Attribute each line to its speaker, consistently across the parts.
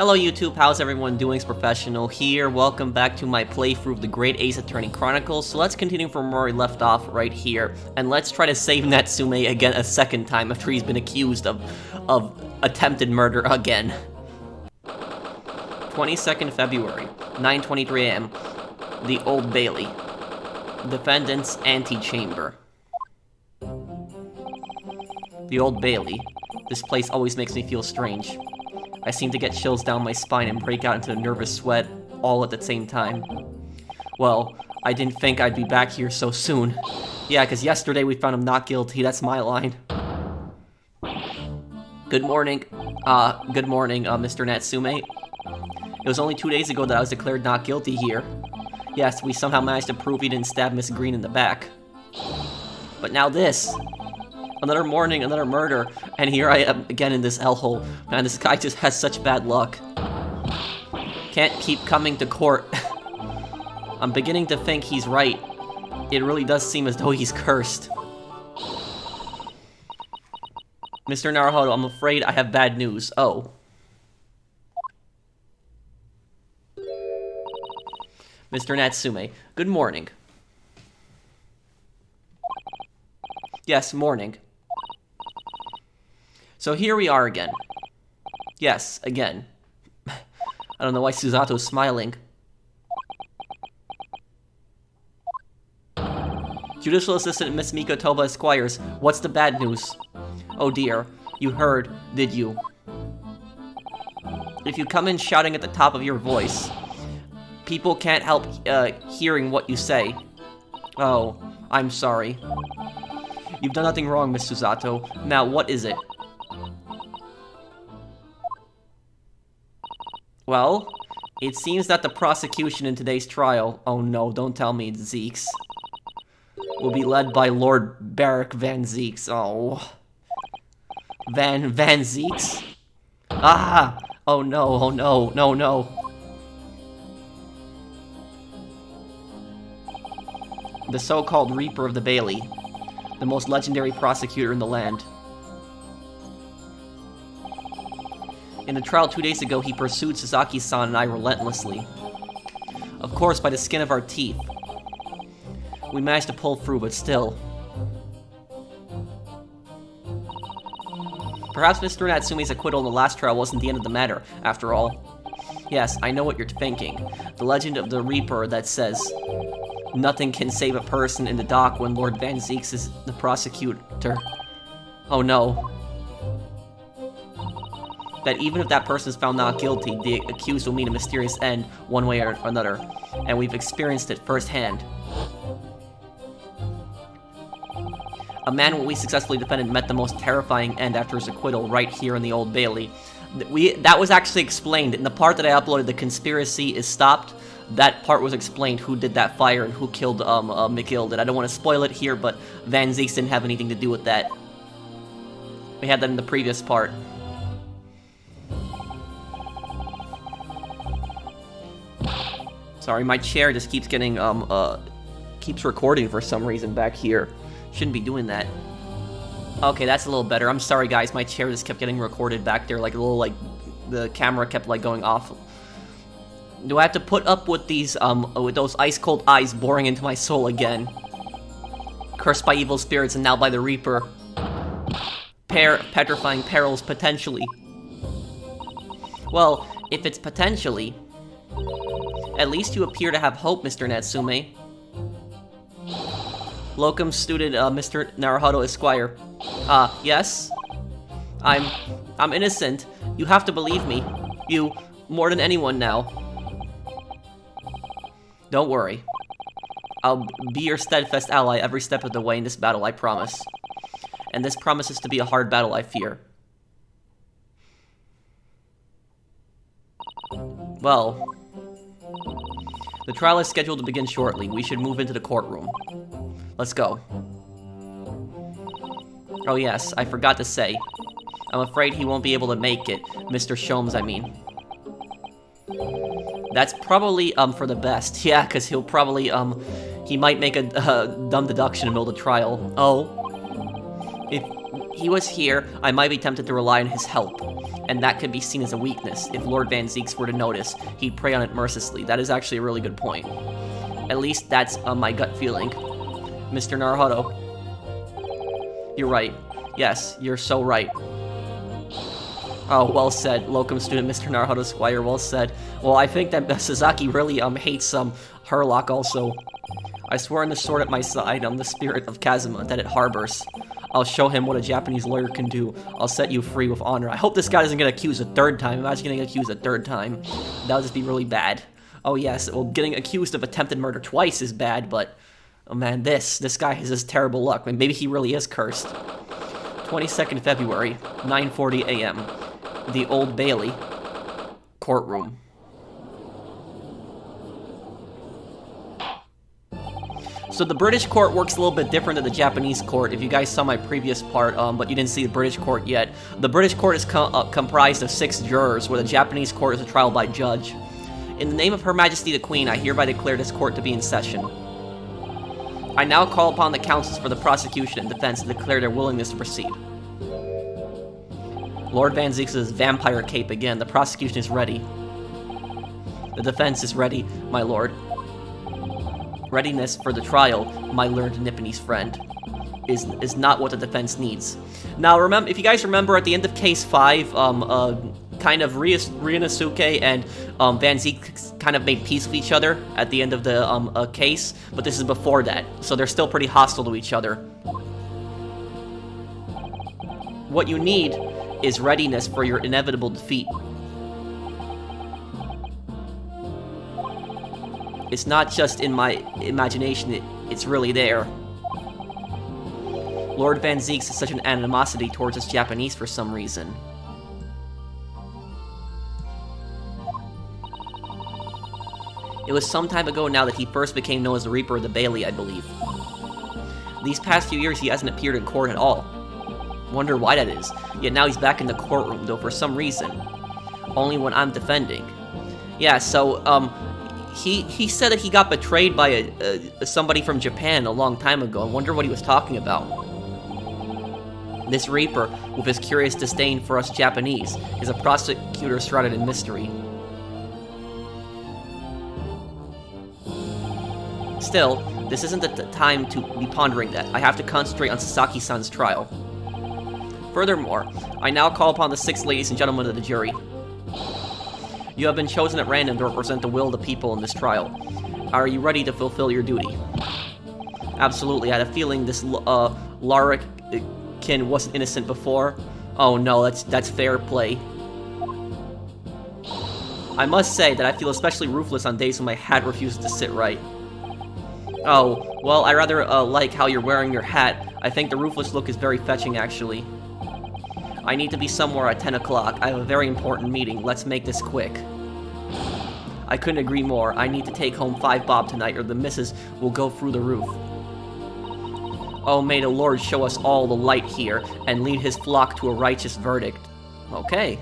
Speaker 1: Hello YouTube, how's everyone doing? It's Professional here. Welcome back to my playthrough of the Great Ace Attorney Chronicles. So let's continue from where we left off right here. And let's try to save Natsume again a second time after he's been accused of attempted murder again. 22nd February, 9:23 a.m. The Old Bailey. Defendant's antechamber. The Old Bailey. This place always makes me feel strange. I seem to get chills down my spine and break out into a nervous sweat, all at the same time. Well, I didn't think I'd be back here so soon. Yeah, because yesterday we found him not guilty, that's my line. Good morning, Mr. Natsume. It was only 2 days ago that I was declared not guilty here. Yes, we somehow managed to prove he didn't stab Miss Green in the back. But now this! Another morning, another murder, and here I am again in this hellhole. Man, this guy just has such bad luck. Can't keep coming to court. I'm beginning to think he's right. It really does seem as though he's cursed. Mr. Naruhodo, I'm afraid I have bad news. Oh. Mr. Natsume, good morning. Yes, morning. So here we are again. Yes, again. I don't know why Suzato's smiling. Judicial Assistant Miss Miko Toba Esquires, what's the bad news? Oh dear, you heard, did you? If you come in shouting at the top of your voice, people can't help hearing what you say. Oh, I'm sorry. You've done nothing wrong, Miss Suzato. Now, what is it? Well, it seems that the prosecution in today's trial, oh no, don't tell me it's Zeeks, will be led by Lord Barrack Van Zeeks. Oh. Van Zeeks? Ah! Oh no, no. The so-called Reaper of the Bailey. The most legendary prosecutor in the land. In a trial 2 days ago, he pursued Sasaki-san and I relentlessly. Of course, by the skin of our teeth. We managed to pull through, but still. Perhaps Mr. Natsume's acquittal in the last trial wasn't the end of the matter, after all. Yes, I know what you're thinking. The legend of the Reaper that says, nothing can save a person in the dock when Lord Van Zeeks is the prosecutor. Oh no. That even if that person is found not guilty, the accused will meet a mysterious end, one way or another. And we've experienced it firsthand. A man we successfully defended met the most terrifying end after his acquittal right here in the Old Bailey. That was actually explained. In the part that I uploaded, the conspiracy is stopped. That part was explained, who did that fire and who killed McGill. I don't want to spoil it here, but Van Zeeks didn't have anything to do with that. We had that in the previous part. Sorry, my chair just keeps getting, keeps recording for some reason back here. Shouldn't be doing that. Okay, that's a little better. I'm sorry, guys, my chair just kept getting recorded back there, like a little, like, the camera kept, like, going off. Do I have to put up with these, with those ice-cold eyes boring into my soul again? Cursed by evil spirits and now by the Reaper. Petrifying perils, potentially. Well, if it's potentially, at least you appear to have hope, Mr. Natsume. Locum student, Mr. Naruhodo Esquire. Yes? I'm innocent. You have to believe me. You, more than anyone now. Don't worry. I'll be your steadfast ally every step of the way in this battle, I promise. And this promises to be a hard battle, I fear. Well, the trial is scheduled to begin shortly. We should move into the courtroom. Let's go. Oh yes, I forgot to say. I'm afraid he won't be able to make it. Mr. Sholmes, I mean. That's probably, for the best. Yeah, because he'll probably, he might make a dumb deduction in the middle of the trial. Oh. he was here, I might be tempted to rely on his help, and that could be seen as a weakness. If Lord Van Zieks were to notice, he'd prey on it mercilessly. That is actually a really good point. At least that's my gut feeling. Mr. Naruhodo. You're right. Yes, you're so right. Oh, well said, locum student Mr. Naruhodo Squire, well said. Well, I think that Sasaki really hates Herlock also. I swear on the sword at my side, on the spirit of Kazuma that it harbors. I'll show him what a Japanese lawyer can do. I'll set you free with honor. I hope this guy doesn't get accused a third time. Imagine getting accused a third time. That would just be really bad. Oh yes, well, getting accused of attempted murder twice is bad, but... oh man, this guy has this terrible luck. I mean, maybe he really is cursed. 22nd February, 9:40 a.m. The Old Bailey. Courtroom. So the British court works a little bit different than the Japanese court. If you guys saw my previous part, but you didn't see the British court yet, the British court is comprised of 6 jurors, where the Japanese court is a trial by judge. In the name of Her Majesty the Queen, I hereby declare this court to be in session. I now call upon the counsels for the prosecution and defense to declare their willingness to proceed. Lord Van Zieks' vampire cape again. The prosecution is ready. The defense is ready, my lord. Readiness for the trial, my learned Nipponese friend, is not what the defense needs. Now, remember, if you guys remember, at the end of Case 5, kind of Ryunosuke and Van Zieks kind of made peace with each other at the end of the case, but this is before that, so they're still pretty hostile to each other. What you need is readiness for your inevitable defeat. It's not just in my imagination, it's really there. Lord Van Zieks has such an animosity towards us Japanese for some reason. It was some time ago now that he first became known as the Reaper of the Bailey, I believe. These past few years he hasn't appeared in court at all. Wonder why that is. Yet now he's back in the courtroom, though for some reason. Only when I'm defending. Yeah, so, he said that he got betrayed by somebody from Japan a long time ago. I wonder what he was talking about. This Reaper, with his curious disdain for us Japanese, is a prosecutor shrouded in mystery. Still, this isn't the time to be pondering that. I have to concentrate on Sasaki-san's trial. Furthermore, I now call upon the 6 ladies and gentlemen of the jury. You have been chosen at random to represent the will of the people in this trial. Are you ready to fulfill your duty? Absolutely. I had a feeling this Larrikin wasn't innocent before. Oh no, that's fair play. I must say that I feel especially ruthless on days when my hat refuses to sit right. Oh, well, I rather like how you're wearing your hat. I think the ruthless look is very fetching, actually. I need to be somewhere at 10 o'clock. I have a very important meeting. Let's make this quick. I couldn't agree more. I need to take home 5 bob tonight, or the missus will go through the roof. Oh, may the Lord show us all the light here, and lead his flock to a righteous verdict. Okay.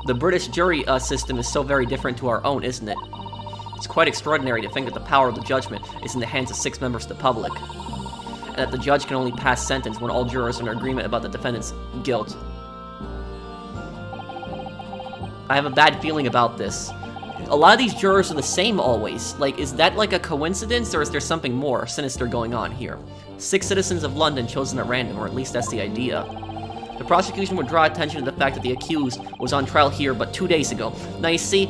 Speaker 1: The British jury system is so very different to our own, isn't it? It's quite extraordinary to think that the power of the judgment is in the hands of 6 members of the public, and that the judge can only pass sentence when all jurors are in agreement about the defendant's guilt. I have a bad feeling about this. A lot of these jurors are the same always. Like, is that like a coincidence, or is there something more sinister going on here? 6 citizens of London chosen at random, or at least that's the idea. The prosecution would draw attention to the fact that the accused was on trial here but 2 days ago. Now you see,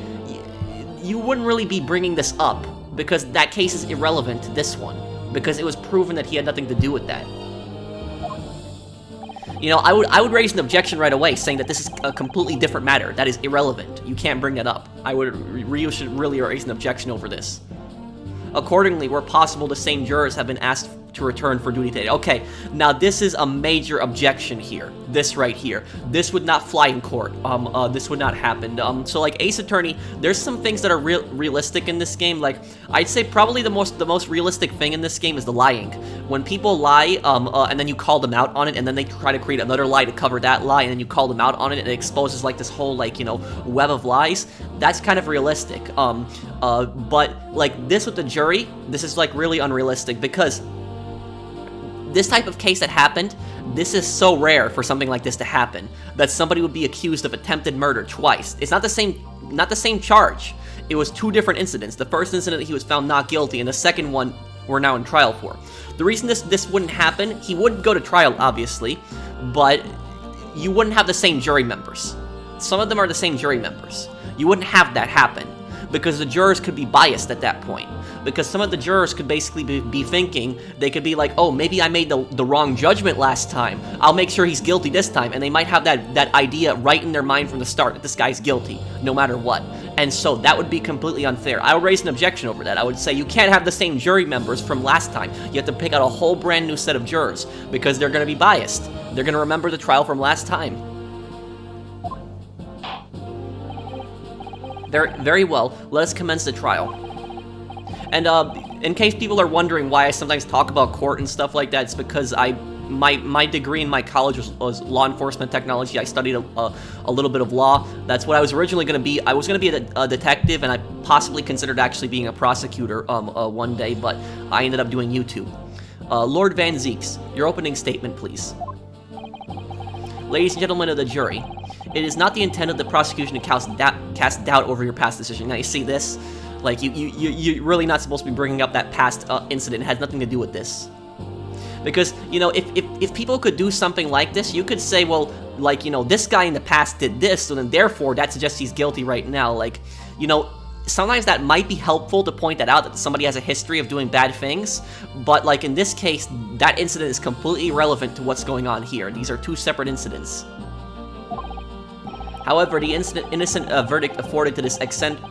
Speaker 1: you wouldn't really be bringing this up, because that case is irrelevant to this one, because it was proven that he had nothing to do with that. You know, I would raise an objection right away, saying that this is a completely different matter. That is irrelevant. You can't bring that up. You should really raise an objection over this. Accordingly, where possible, the same jurors have been asked to return for duty today. Okay, now this is a major objection here. This right here. This would not fly in court. This would not happen. So like Ace Attorney, there's some things that are realistic in this game. Like, I'd say probably the most realistic thing in this game is the lying. When people lie, and then you call them out on it, and then they try to create another lie to cover that lie, and then you call them out on it, and it exposes like this whole, like, you know, web of lies. That's kind of realistic. But like this with the jury, this is like really unrealistic, because this type of case that happened, this is so rare for something like this to happen, that somebody would be accused of attempted murder twice. It's not the same charge. It was 2 different incidents. The first incident he was found not guilty, and the second one we're now in trial for. The reason this wouldn't happen, he wouldn't go to trial, obviously, but you wouldn't have the same jury members. Some of them are the same jury members. You wouldn't have that happen, because the jurors could be biased at that point. Because some of the jurors could basically be thinking, they could be like, oh, maybe I made the wrong judgment last time. I'll make sure he's guilty this time. And they might have that idea right in their mind from the start that this guy's guilty, no matter what. And so that would be completely unfair. I would raise an objection over that. I would say you can't have the same jury members from last time. You have to pick out a whole brand new set of jurors, because they're going to be biased. They're going to remember the trial from last time. Very well, let us commence the trial. And in case people are wondering why I sometimes talk about court and stuff like that, it's because my degree in my college was law enforcement technology. I studied a little bit of law. That's what I was originally going to be. I was going to be a detective, and I possibly considered actually being a prosecutor one day, but I ended up doing YouTube. Lord Van Zeeks, your opening statement, please. Ladies and gentlemen of the jury, it is not the intent of the prosecution to cast doubt over your past decision. Now, you see this? Like, you're really not supposed to be bringing up that past incident. It has nothing to do with this. Because, you know, if people could do something like this, you could say, well, like, you know, this guy in the past did this, so then therefore that suggests he's guilty right now. Like, you know, sometimes that might be helpful to point that out, that somebody has a history of doing bad things, but, like, in this case, that incident is completely irrelevant to what's going on here. These are 2 separate incidents. However, the innocent verdict afforded to this eccentric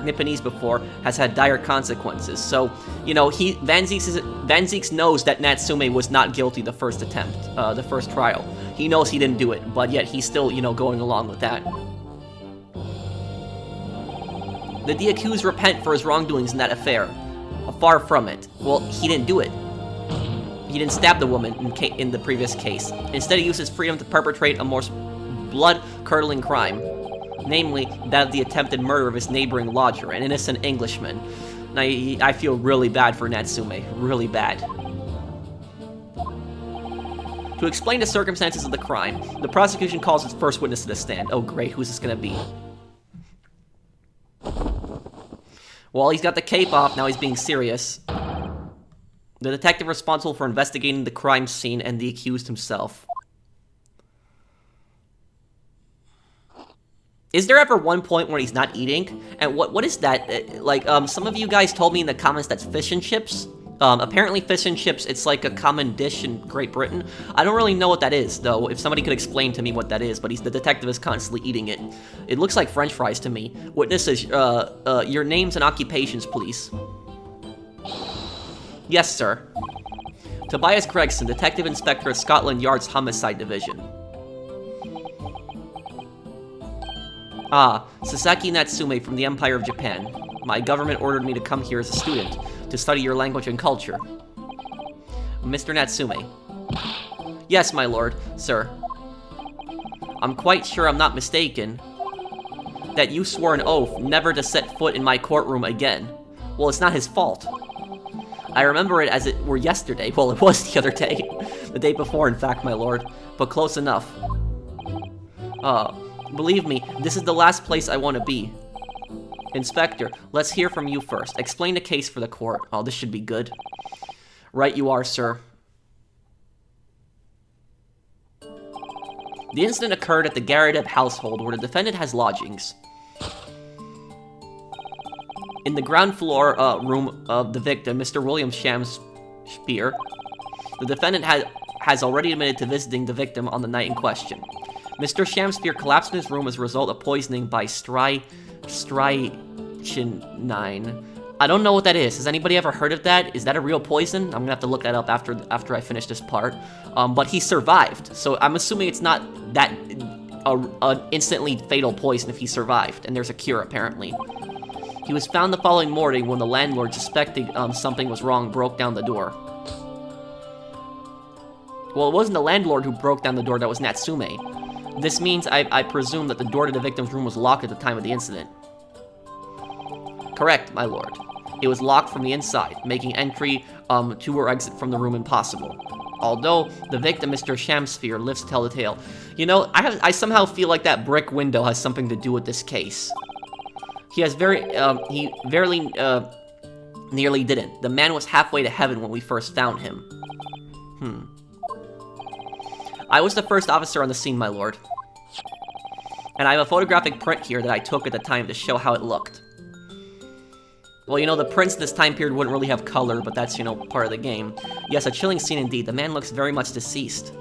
Speaker 1: Nipponese before has had dire consequences. So, you know, Van Zeeks knows that Natsume was not guilty the first attempt, the first trial. He knows he didn't do it, but yet he's still, you know, going along with that. Did the accused repent for his wrongdoings in that affair? Far from it. Well, he didn't do it. He didn't stab the woman in the previous case. Instead, he used his freedom to perpetrate a more blood-curdling crime, namely that of the attempted murder of his neighboring lodger, an innocent Englishman. Now, I feel really bad for Natsume, really bad. To explain the circumstances of the crime, the prosecution calls its first witness to the stand. Oh great, who's this gonna be? Well, he's got the cape off, now he's being serious. The detective responsible for investigating the crime scene and the accused himself. Is there ever one point where he's not eating? And what is that? Like, some of you guys told me in the comments that's fish and chips. Apparently fish and chips, it's like a common dish in Great Britain. I don't really know what that is, though, if somebody could explain to me what that is, but the detective is constantly eating it. It looks like French fries to me. Witnesses, your names and occupations, please. Yes, sir. Tobias Gregson, Detective Inspector at Scotland Yard's Homicide Division. Ah, Sasaki Natsume from the Empire of Japan. My government ordered me to come here as a student, to study your language and culture. Mr. Natsume. Yes, my lord, sir. I'm quite sure I'm not mistaken that you swore an oath never to set foot in my courtroom again. Well, it's not his fault. I remember it as it were yesterday. Well, it was the other day. The day before, in fact, my lord. But close enough. Believe me, this is the last place I want to be. Inspector, let's hear from you first. Explain the case for the court. Oh, this should be good. Right you are, sir. The incident occurred at the Garadeb household, where the defendant has lodgings. In the ground floor room of the victim, Mr. William Shamspeare, the defendant has already admitted to visiting the victim on the night in question. Mr. Shamspeare collapsed in his room as a result of poisoning by strychnine. I don't know what that is. Has anybody ever heard of that? Is that a real poison? I'm gonna have to look that up after I finish this part. But he survived, so I'm assuming it's not that an instantly fatal poison if he survived, and there's a cure apparently. He was found the following morning when the landlord, suspecting something was wrong, broke down the door. Well, it wasn't the landlord who broke down the door, that was Natsume. This means I presume that the door to the victim's room was locked at the time of the incident. Correct, my lord. It was locked from the inside, making entry to her exit from the room impossible. Although the victim, Mr. Shamspeare, lives to tell the tale. You know, I somehow feel like that brick window has something to do with this case. He verily nearly didn't. The man was halfway to heaven when we first found him. I was the first officer on the scene, my lord. And I have a photographic print here that I took at the time to show how it looked. Well, you know, the prints this time period wouldn't really have color, but that's, you know, part of the game. Yes, a chilling scene indeed. The man looks very much deceased.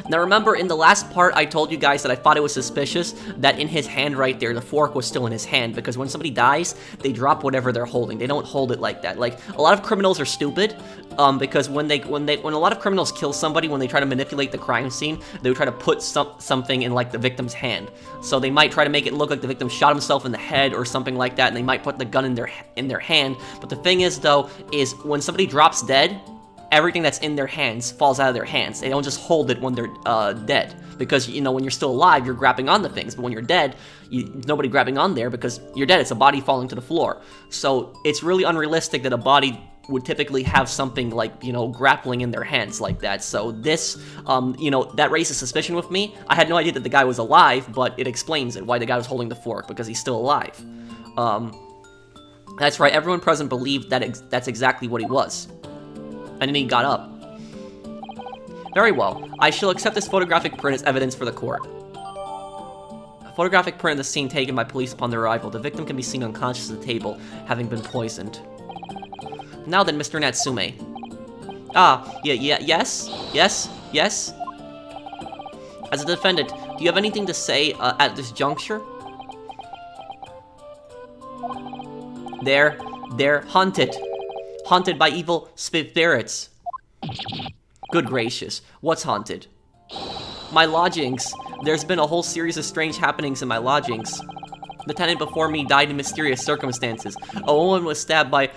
Speaker 1: Now remember, in the last part, I told you guys that I thought it was suspicious that in his hand right there, the fork was still in his hand, because when somebody dies, they drop whatever they're holding. They don't hold it like that. Like, a lot of criminals are stupid, because when a lot of criminals kill somebody, when they try to manipulate the crime scene, they would try to put something in, like, the victim's hand. So they might try to make it look like the victim shot himself in the head or something like that, and they might put the gun in their hand. But the thing is, though, is when somebody drops dead, everything that's in their hands falls out of their hands. They don't just hold it when they're dead. Because, you know, when you're still alive, you're grabbing on the things. But when you're dead, nobody grabbing on there because you're dead. It's a body falling to the floor. So it's really unrealistic that a body would typically have something like, you know, grappling in their hands like that. So this, you know, that raises suspicion with me. I had no idea that the guy was alive, but it explains it, why the guy was holding the fork, because he's still alive. That's right, everyone present believed that that's exactly what he was. And then he got up. Very well. I shall accept this photographic print as evidence for the court. A photographic print of the scene taken by police upon their arrival. The victim can be seen unconscious at the table, having been poisoned. Now then, Mr. Natsume. Yes? As a defendant, do you have anything to say at this juncture? They're haunted. Haunted by evil spirits. Good gracious, what's haunted? My lodgings. There's been a whole series of strange happenings in my lodgings. The tenant before me died in mysterious circumstances. A woman was stabbed by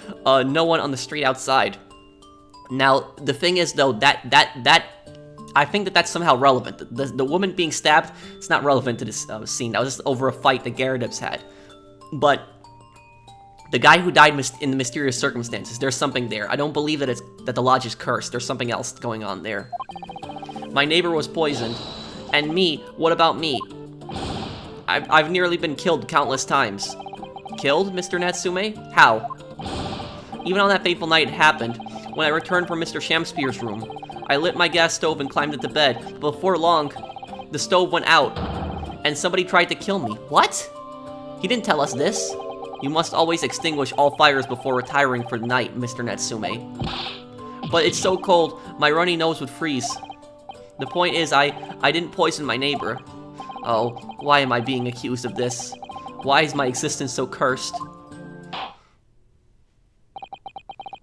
Speaker 1: no one on the street outside. Now, the thing is, though, that I think that's somehow relevant. The woman being stabbed, it's not relevant to this scene. That was just over a fight that Gyarados had. But the guy who died in the mysterious circumstances, there's something there. I don't believe that the lodge is cursed. There's something else going on there. My neighbor was poisoned. And me, what about me? I've nearly been killed countless times. Killed, Mr. Natsume? How? Even on that fateful night it happened, when I returned from Mr. Shamspeare's room. I lit my gas stove and climbed into bed. But before long, the stove went out, and somebody tried to kill me. What? He didn't tell us this. You must always extinguish all fires before retiring for the night, Mr. Natsume. But it's so cold, my runny nose would freeze. The point is, I didn't poison my neighbor. Oh, why am I being accused of this? Why is my existence so cursed?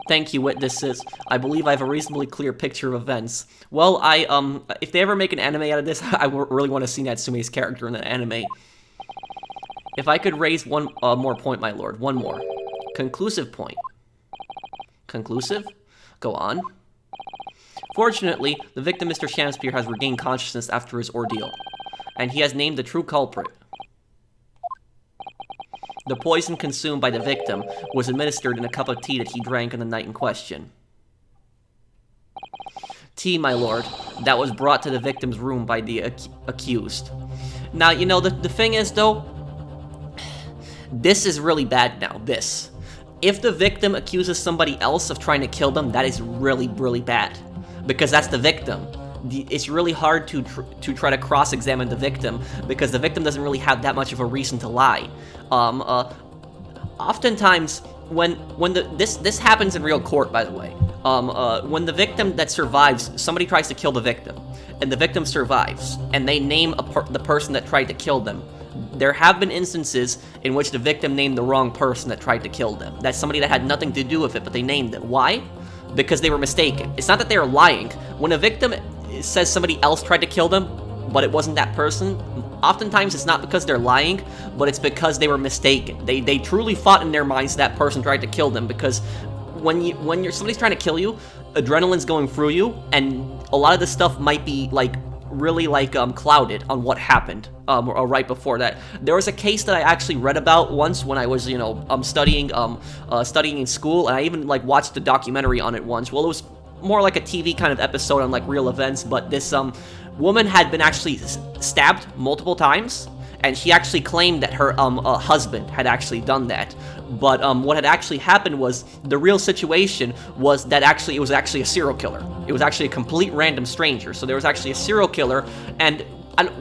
Speaker 1: Thank you, witnesses. I believe I have a reasonably clear picture of events. Well, if they ever make an anime out of this, I really want to see Natsume's character in the anime. If I could raise one more point, my lord. One more. Conclusive point. Conclusive? Go on. Fortunately, the victim, Mr. Shamspeare, has regained consciousness after his ordeal, and he has named the true culprit. The poison consumed by the victim was administered in a cup of tea that he drank on the night in question. Tea, my lord, that was brought to the victim's room by the accused. Now, you know, the thing is, though, this is really bad now, this. If the victim accuses somebody else of trying to kill them, that is really, really bad. Because that's the victim. It's really hard to try to cross-examine the victim, because the victim doesn't really have that much of a reason to lie. Oftentimes, when this happens in real court, by the way. When the victim that survives, somebody tries to kill the victim, and the victim survives, and they name the person that tried to kill them. There have been instances in which the victim named the wrong person that tried to kill them. That's somebody that had nothing to do with it, but they named it. Why? Because they were mistaken. It's not that they are lying. When a victim says somebody else tried to kill them, but it wasn't that person, oftentimes it's not because they're lying, but it's because they were mistaken. They truly thought in their minds that person tried to kill them, because when somebody's trying to kill you, adrenaline's going through you, and a lot of this stuff might be like really like clouded on what happened or right before that. There was a case that I actually read about once when I was studying in school, and I even like watched a documentary on it once. Well, it was more like a TV kind of episode on like real events, but this woman had been actually stabbed multiple times, and she actually claimed that her husband had actually done that. But what had actually happened was, the real situation was that it was actually a serial killer. It was actually a complete random stranger. So there was actually a serial killer, and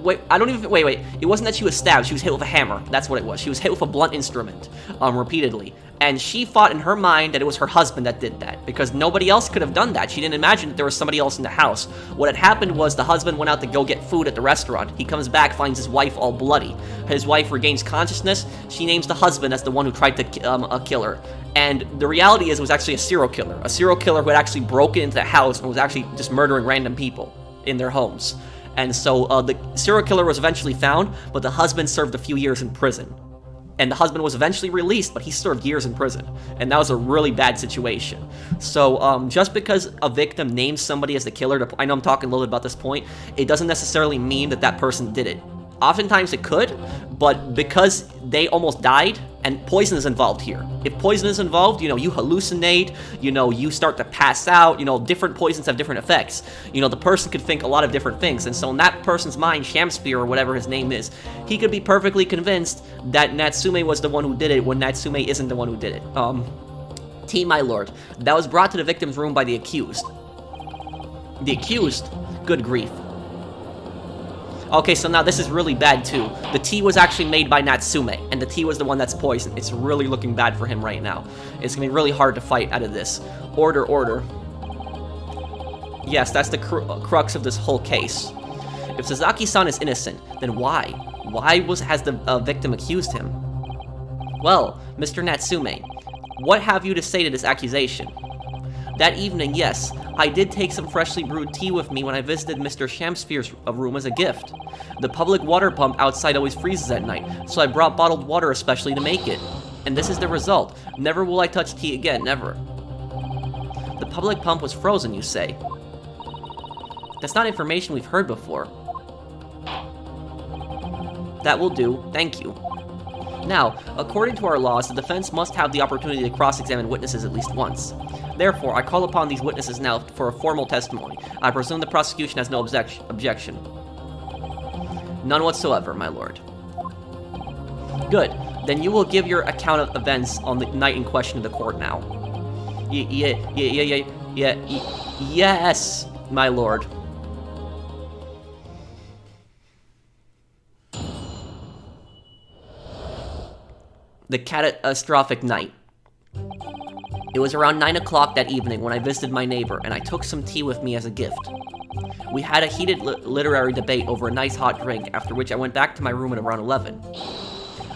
Speaker 1: wait, it wasn't that she was stabbed, she was hit with a hammer. That's what it was. She was hit with a blunt instrument, repeatedly. And she thought in her mind that it was her husband that did that, because nobody else could have done that. She didn't imagine that there was somebody else in the house. What had happened was the husband went out to go get food at the restaurant. He comes back, finds his wife all bloody. His wife regains consciousness. She names the husband as the one who tried to kill her. And the reality is, it was actually a serial killer. A serial killer who had actually broken into the house and was actually just murdering random people in their homes. And so the serial killer was eventually found, but the husband served a few years in prison. And the husband was eventually released, but he served years in prison. And that was a really bad situation. So just because a victim names somebody as the killer, I know I'm talking a little bit about this point, it doesn't necessarily mean that that person did it. Oftentimes it could, but because they almost died, and poison is involved here. If poison is involved, you hallucinate, you start to pass out, different poisons have different effects. The person could think a lot of different things, and so in that person's mind, Shamspeare, or whatever his name is, he could be perfectly convinced that Natsume was the one who did it when Natsume isn't the one who did it. T, my lord, that was brought to the victim's room by the accused. The accused? Good grief. Okay, so now this is really bad too. The tea was actually made by Natsume, and the tea was the one that's poisoned. It's really looking bad for him right now. It's gonna be really hard to fight out of this. Order, order. Yes, that's the crux of this whole case. If Sasaki-san is innocent, then why? Why has the victim accused him? Well, Mr. Natsume, what have you to say to this accusation? That evening, yes, I did take some freshly brewed tea with me when I visited Mr. Shamspeare's room as a gift. The public water pump outside always freezes at night, so I brought bottled water especially to make it. And this is the result. Never will I touch tea again, never. The public pump was frozen, you say? That's not information we've heard before. That will do, thank you. Now, according to our laws, the defense must have the opportunity to cross-examine witnesses at least once. Therefore, I call upon these witnesses now for a formal testimony. I presume the prosecution has no objection. None whatsoever, my lord. Good. Then you will give your account of events on the night in question to the court now. Yes, my lord. The Catastrophic Night. It was around 9 o'clock that evening when I visited my neighbor, and I took some tea with me as a gift. We had a heated literary debate over a nice hot drink, after which I went back to my room at around 11.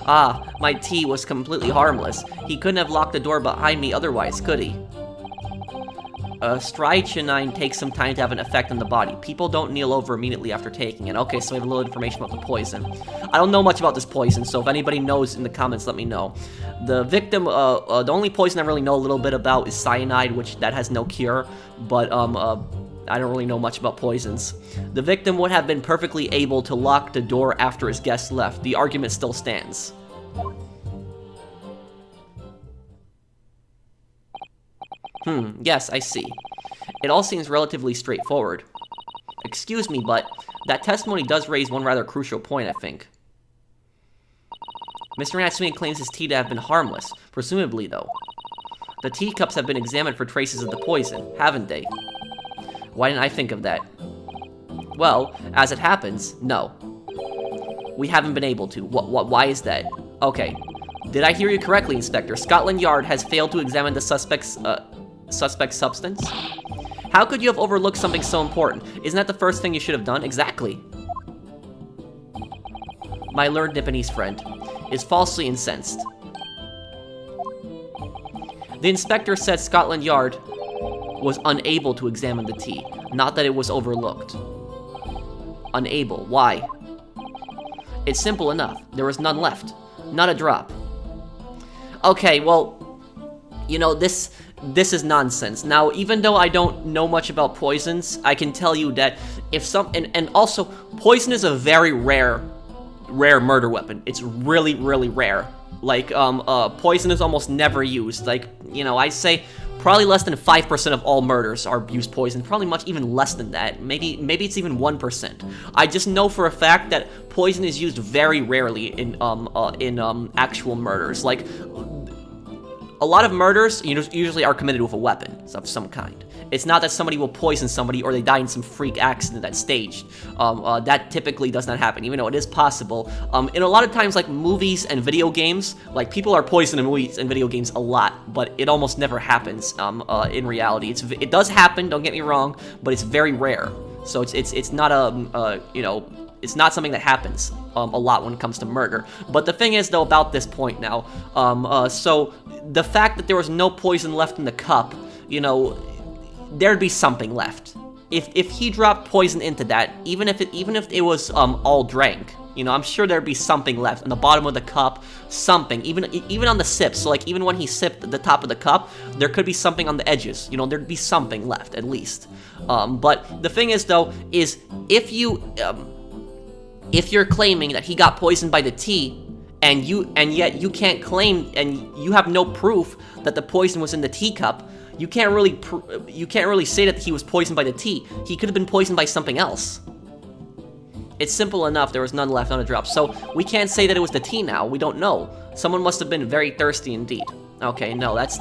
Speaker 1: Ah, my tea was completely harmless. He couldn't have locked the door behind me otherwise, could he? Strychnine takes some time to have an effect on the body. People don't kneel over immediately after taking it. Okay, so we have a little information about the poison. I don't know much about this poison, so if anybody knows in the comments, let me know. The victim, the only poison I really know a little bit about is cyanide, which that has no cure, but I don't really know much about poisons. The victim would have been perfectly able to lock the door after his guests left. The argument still stands. Yes, I see. It all seems relatively straightforward. Excuse me, but that testimony does raise one rather crucial point, I think. Mr. Natsume claims his tea to have been harmless, presumably, though. The teacups have been examined for traces of the poison, haven't they? Why didn't I think of that? Well, as it happens, no. We haven't been able to. Why is that? Okay. Did I hear you correctly, Inspector? Scotland Yard has failed to examine the suspect's substance? How could you have overlooked something so important? Isn't that the first thing you should have done? Exactly. My learned Nipponese friend is falsely incensed. The inspector said Scotland Yard was unable to examine the tea, not that it was overlooked. Unable. Why? It's simple enough. There was none left. Not a drop. Okay, well, you know, this is nonsense. Now, even though I don't know much about poisons, I can tell you that and also, poison is a very rare murder weapon. It's really, really rare. Like, poison is almost never used. Like, you know, I'd say probably less than 5% of all murders are used poison. Probably much even less than that. Maybe it's even 1%. I just know for a fact that poison is used very rarely in actual murders. Like, a lot of murders, you know, usually are committed with a weapon of some kind. It's not that somebody will poison somebody or they die in some freak accident that's staged. That typically does not happen, even though it is possible. In a lot of times, like movies and video games, like people are poisoned in movies and video games a lot, but it almost never happens in reality. It does happen, don't get me wrong, but it's very rare. So it's not you know, it's not something that happens a lot when it comes to murder. But the thing is, though, about this point now, so the fact that there was no poison left in the cup, you know, there'd be something left. If he dropped poison into that, even if it was all drank, you know, I'm sure there'd be something left in the bottom of the cup, something, even on the sips. So like even when he sipped the top of the cup, there could be something on the edges. You know, there'd be something left at least. But the thing is, though, is if you're claiming that he got poisoned by the tea, and yet you can't claim, and you have no proof that the poison was in the teacup, you can't really say that he was poisoned by the tea. He could have been poisoned by something else. It's simple enough. There was none left, none to drop. So we can't say that it was the tea now. We don't know. Someone must have been very thirsty indeed. Okay, no, that's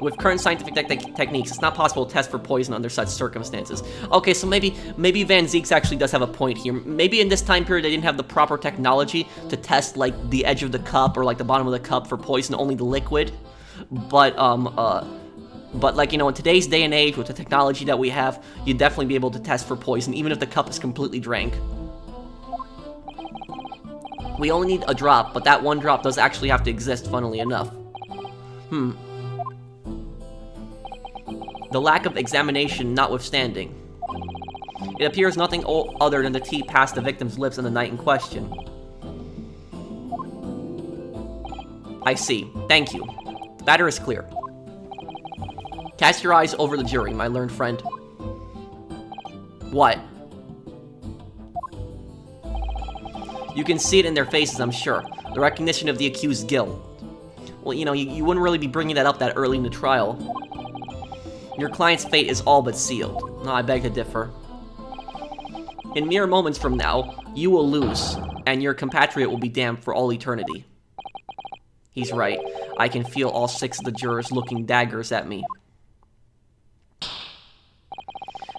Speaker 1: with current scientific techniques, it's not possible to test for poison under such circumstances. Okay, so maybe Van Zieks actually does have a point here. Maybe in this time period they didn't have the proper technology to test like the edge of the cup or like the bottom of the cup for poison, only the liquid. But like, you know, in today's day and age with the technology that we have, you'd definitely be able to test for poison even if the cup is completely drank. We only need a drop, but that one drop does actually have to exist, funnily enough. The lack of examination notwithstanding, it appears nothing other than the tea passed the victim's lips on the night in question. I see. Thank you. The matter is clear. Cast your eyes over the jury, my learned friend. What? You can see it in their faces, I'm sure. The recognition of the accused's guilt. Well, you know, you wouldn't really be bringing that up that early in the trial. Your client's fate is all but sealed. No, I beg to differ. In mere moments from now, you will lose, and your compatriot will be damned for all eternity. He's right. I can feel all 6 of the jurors looking daggers at me.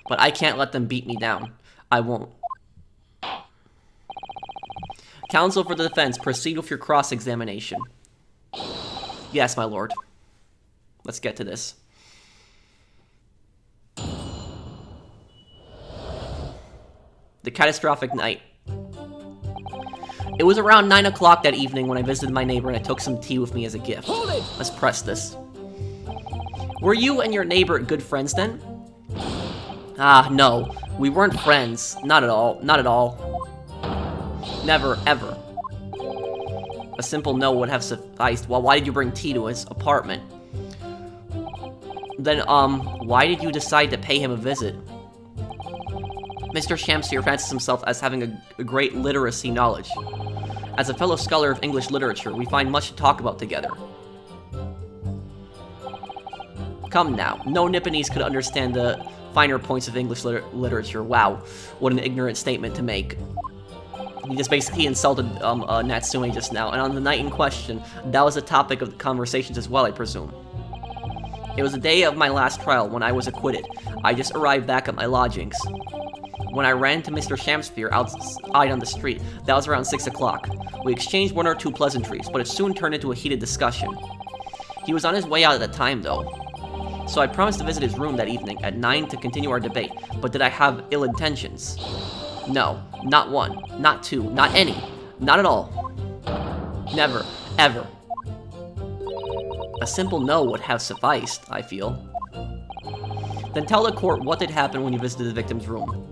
Speaker 1: But I can't let them beat me down. I won't. Counsel for the defense, proceed with your cross-examination. Yes, my lord. Let's get to this. The Catastrophic Night. It was around 9 o'clock that evening when I visited my neighbor and I took some tea with me as a gift. Let's press this. Were you and your neighbor good friends then? Ah, no. We weren't friends. Not at all. Not at all. Never, ever. A simple no would have sufficed. Well, why did you bring tea to his apartment? Then, why did you decide to pay him a visit? Mr. Shamspeare fancies himself as having a great literacy knowledge. As a fellow scholar of English literature, we find much to talk about together. Come now, no Nipponese could understand the finer points of English literature. Wow, what an ignorant statement to make. He just basically insulted Natsume just now, and on the night in question, that was the topic of the conversations as well, I presume. It was the day of my last trial when I was acquitted. I just arrived back at my lodgings. When I ran to Mr. Shamspeare outside on the street, that was around 6 o'clock. We exchanged 1 or 2 pleasantries, but it soon turned into a heated discussion. He was on his way out at the time, though. So I promised to visit his room that evening at 9 to continue our debate, but did I have ill intentions? No, not one, not 2, not any, not at all. Never, ever. A simple no would have sufficed, I feel. Then tell the court what did happen when you visited the victim's room.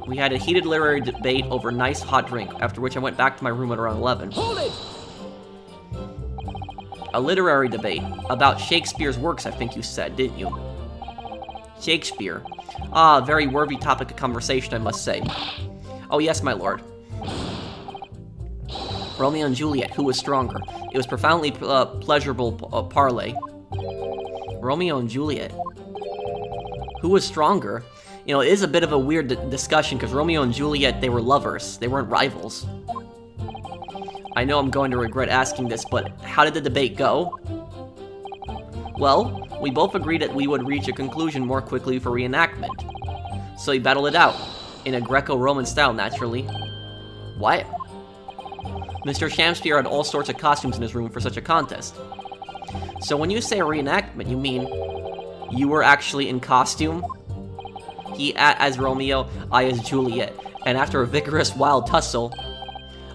Speaker 1: We had a heated literary debate over a nice hot drink, after which I went back to my room at around 11. Hold it! A literary debate about Shakespeare's works, I think you said, didn't you? Shakespeare. Ah, very worthy topic of conversation, I must say. Oh yes, my lord. Romeo and Juliet, who was stronger? It was profoundly pleasurable parley. Romeo and Juliet. Who was stronger? You know, it is a bit of a weird discussion, because Romeo and Juliet, they were lovers. They weren't rivals. I know I'm going to regret asking this, but how did the debate go? Well, we both agreed that we would reach a conclusion more quickly for reenactment. So we battled it out, in a Greco-Roman style, naturally. What? Mr. Shamspeare had all sorts of costumes in his room for such a contest. So when you say reenactment, you mean you were actually in costume? He as Romeo, I as Juliet, and after a vigorous wild tussle,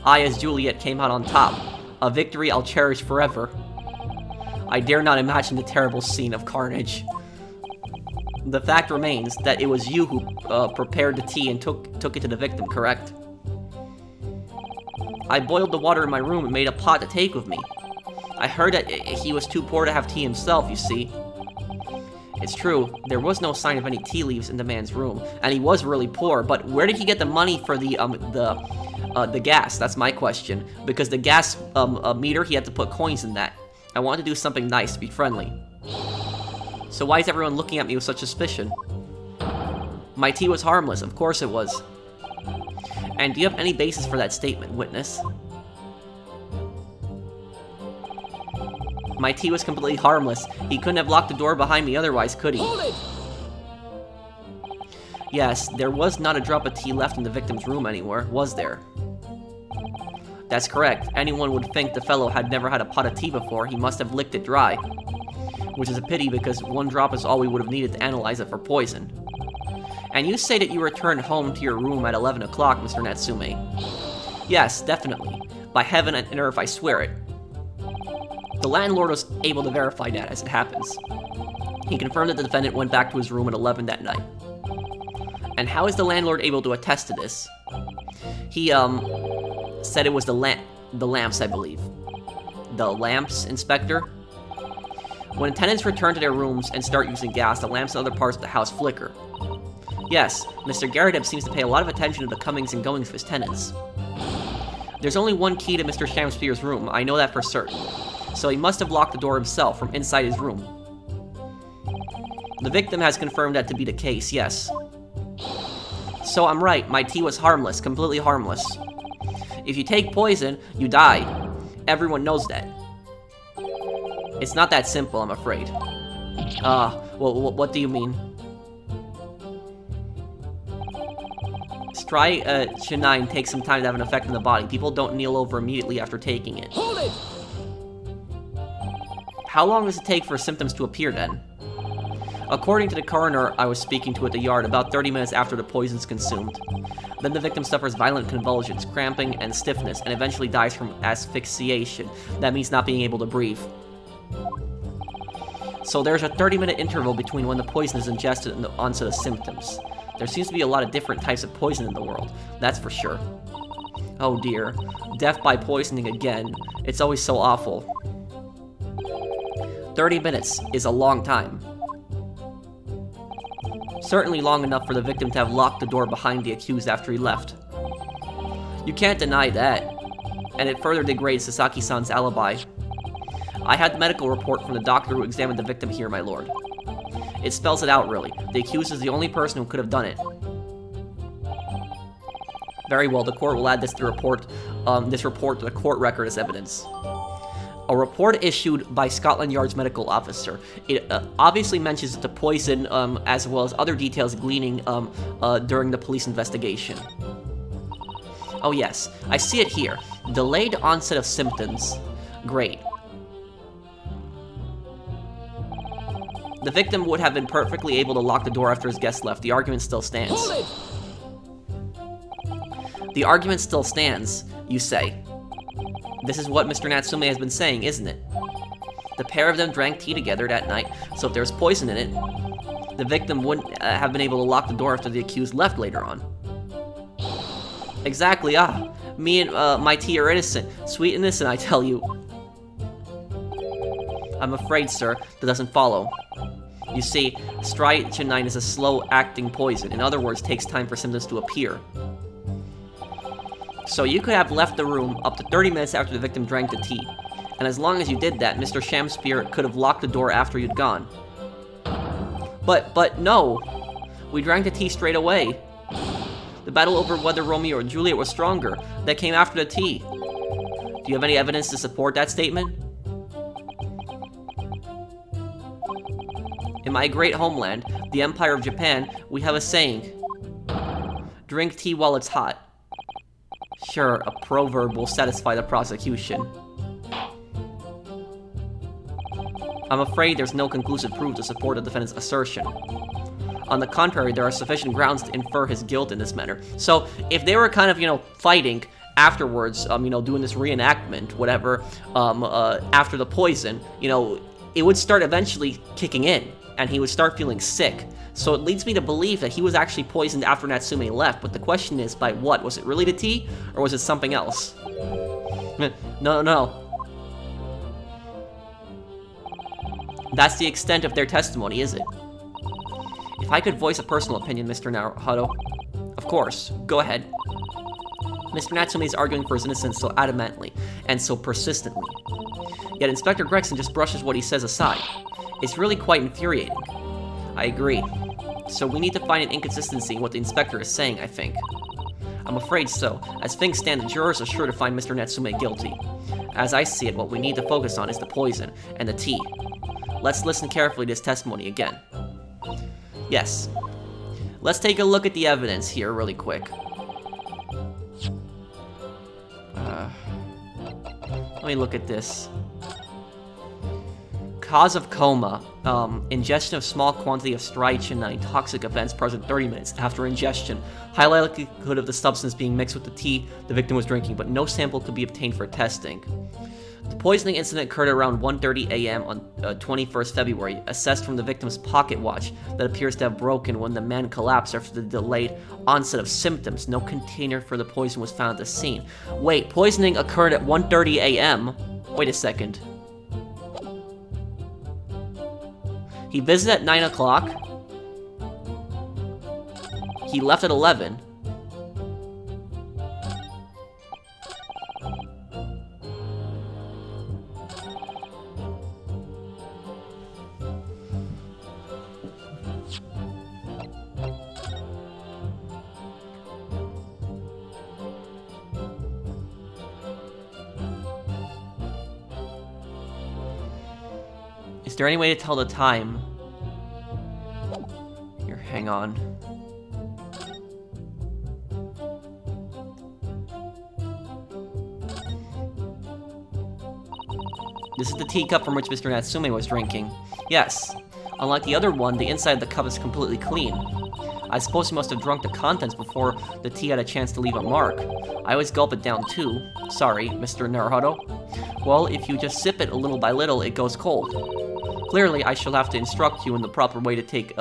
Speaker 1: I as Juliet came out on top. A victory I'll cherish forever. I dare not imagine the terrible scene of carnage. The fact remains that it was you who prepared the tea and took it to the victim, correct? I boiled the water in my room and made a pot to take with me. I heard that he was too poor to have tea himself, you see. It's true, there was no sign of any tea leaves in the man's room, and he was really poor, but where did he get the money for the gas? That's my question. Because the gas meter, he had to put coins in that. I wanted to do something nice, to be friendly. So why is everyone looking at me with such suspicion? My tea was harmless, of course it was. And do you have any basis for that statement, witness? My tea was completely harmless. He couldn't have locked the door behind me otherwise, could he? Hold it! Yes, there was not a drop of tea left in the victim's room anywhere, was there? That's correct. Anyone would think the fellow had never had a pot of tea before. He must have licked it dry. Which is a pity, because one drop is all we would have needed to analyze it for poison. And you say that you returned home to your room at 11 o'clock, Mr. Natsume. Yes, definitely. By heaven and earth, I swear it. The landlord was able to verify that as it happens. He confirmed that the defendant went back to his room at 11 that night. And how is the landlord able to attest to this? He, said it was the lamps, I believe. The lamps, Inspector? When tenants return to their rooms and start using gas, the lamps in other parts of the house flicker. Yes, Mr. Garrideb seems to pay a lot of attention to the comings and goings of his tenants. There's only one key to Mr. Shamspeare's room, I know that for certain. So he must have locked the door himself from inside his room. The victim has confirmed that to be the case, yes. So I'm right, my tea was harmless, completely harmless. If you take poison, you die. Everyone knows that. It's not that simple, I'm afraid. Well, what do you mean? Strychnine takes some time to have an effect on the body. People don't kneel over immediately after taking it. Hold it! How long does it take for symptoms to appear then? According to the coroner I was speaking to at the yard, about 30 minutes after the poison's consumed. Then the victim suffers violent convulsions, cramping, and stiffness, and eventually dies from asphyxiation. That means not being able to breathe. So there's a 30-minute interval between when the poison is ingested and the onset of symptoms. There seems to be a lot of different types of poison in the world, that's for sure. Oh dear, death by poisoning again. It's always so awful. 30 minutes is a long time. Certainly long enough for the victim to have locked the door behind the accused after he left. You can't deny that. And it further degrades Sasaki-san's alibi. I had the medical report from the doctor who examined the victim here, my lord. It spells it out, really. The accused is the only person who could have done it. Very well, the court will add this report to the court record as evidence. A report issued by Scotland Yard's medical officer. It obviously mentions the poison as well as other details gleaning during the police investigation. Oh yes, I see it here. Delayed onset of symptoms. Great. The victim would have been perfectly able to lock the door after his guest left. The argument still stands. The argument still stands, you say. This is what Mr. Natsume has been saying, isn't it? The pair of them drank tea together that night, so if there was poison in it, the victim wouldn't have been able to lock the door after the accused left later on. Exactly, me and my tea are innocent. Sweet innocent, I tell you. I'm afraid, sir, that doesn't follow. You see, strychnine is a slow-acting poison. In other words, takes time for symptoms to appear. So you could have left the room up to 30 minutes after the victim drank the tea. And as long as you did that, Mr. Shamspeare could have locked the door after you'd gone. But no! We drank the tea straight away. The battle over whether Romeo or Juliet was stronger, that came after the tea. Do you have any evidence to support that statement? In my great homeland, the Empire of Japan, we have a saying. Drink tea while it's hot. Sure, a proverb will satisfy the prosecution. I'm afraid there's no conclusive proof to support the defendant's assertion. On the contrary, there are sufficient grounds to infer his guilt in this manner. So, if they were kind of, fighting afterwards, doing this reenactment, whatever, after the poison, it would start eventually kicking in, and he would start feeling sick. So it leads me to believe that he was actually poisoned after Natsume left, but the question is, by what? Was it really the tea, or was it something else? No. That's the extent of their testimony, is it? If I could voice a personal opinion, Mr. Naruhodo. Of course, go ahead. Mr. Natsume is arguing for his innocence so adamantly, and so persistently. Yet Inspector Gregson just brushes what he says aside. It's really quite infuriating. I agree. So we need to find an inconsistency in what the inspector is saying, I think. I'm afraid so. As things stand, the jurors are sure to find Mr. Natsume guilty. As I see it, what we need to focus on is the poison and the tea. Let's listen carefully to his testimony again. Yes. Let's take a look at the evidence here really quick. Let me look at this. Cause of coma. Ingestion of small quantity of strychnine, toxic events present 30 minutes after ingestion. High likelihood of the substance being mixed with the tea the victim was drinking, but no sample could be obtained for testing. The poisoning incident occurred around 1:30 a.m. on 21st February, assessed from the victim's pocket watch that appears to have broken when the man collapsed after the delayed onset of symptoms. No container for the poison was found at the scene. Wait, poisoning occurred at 1:30 a.m.? Wait a second. He visited at 9 o'clock. He left at 11. Is there any way to tell the time? Here, hang on. This is the teacup from which Mr. Natsume was drinking. Yes. Unlike the other one, the inside of the cup is completely clean. I suppose he must have drunk the contents before the tea had a chance to leave a mark. I always gulp it down too. Sorry, Mr. Naruhodo. Well, if you just sip it little by little, it goes cold. Clearly, I shall have to instruct you in the proper way to take,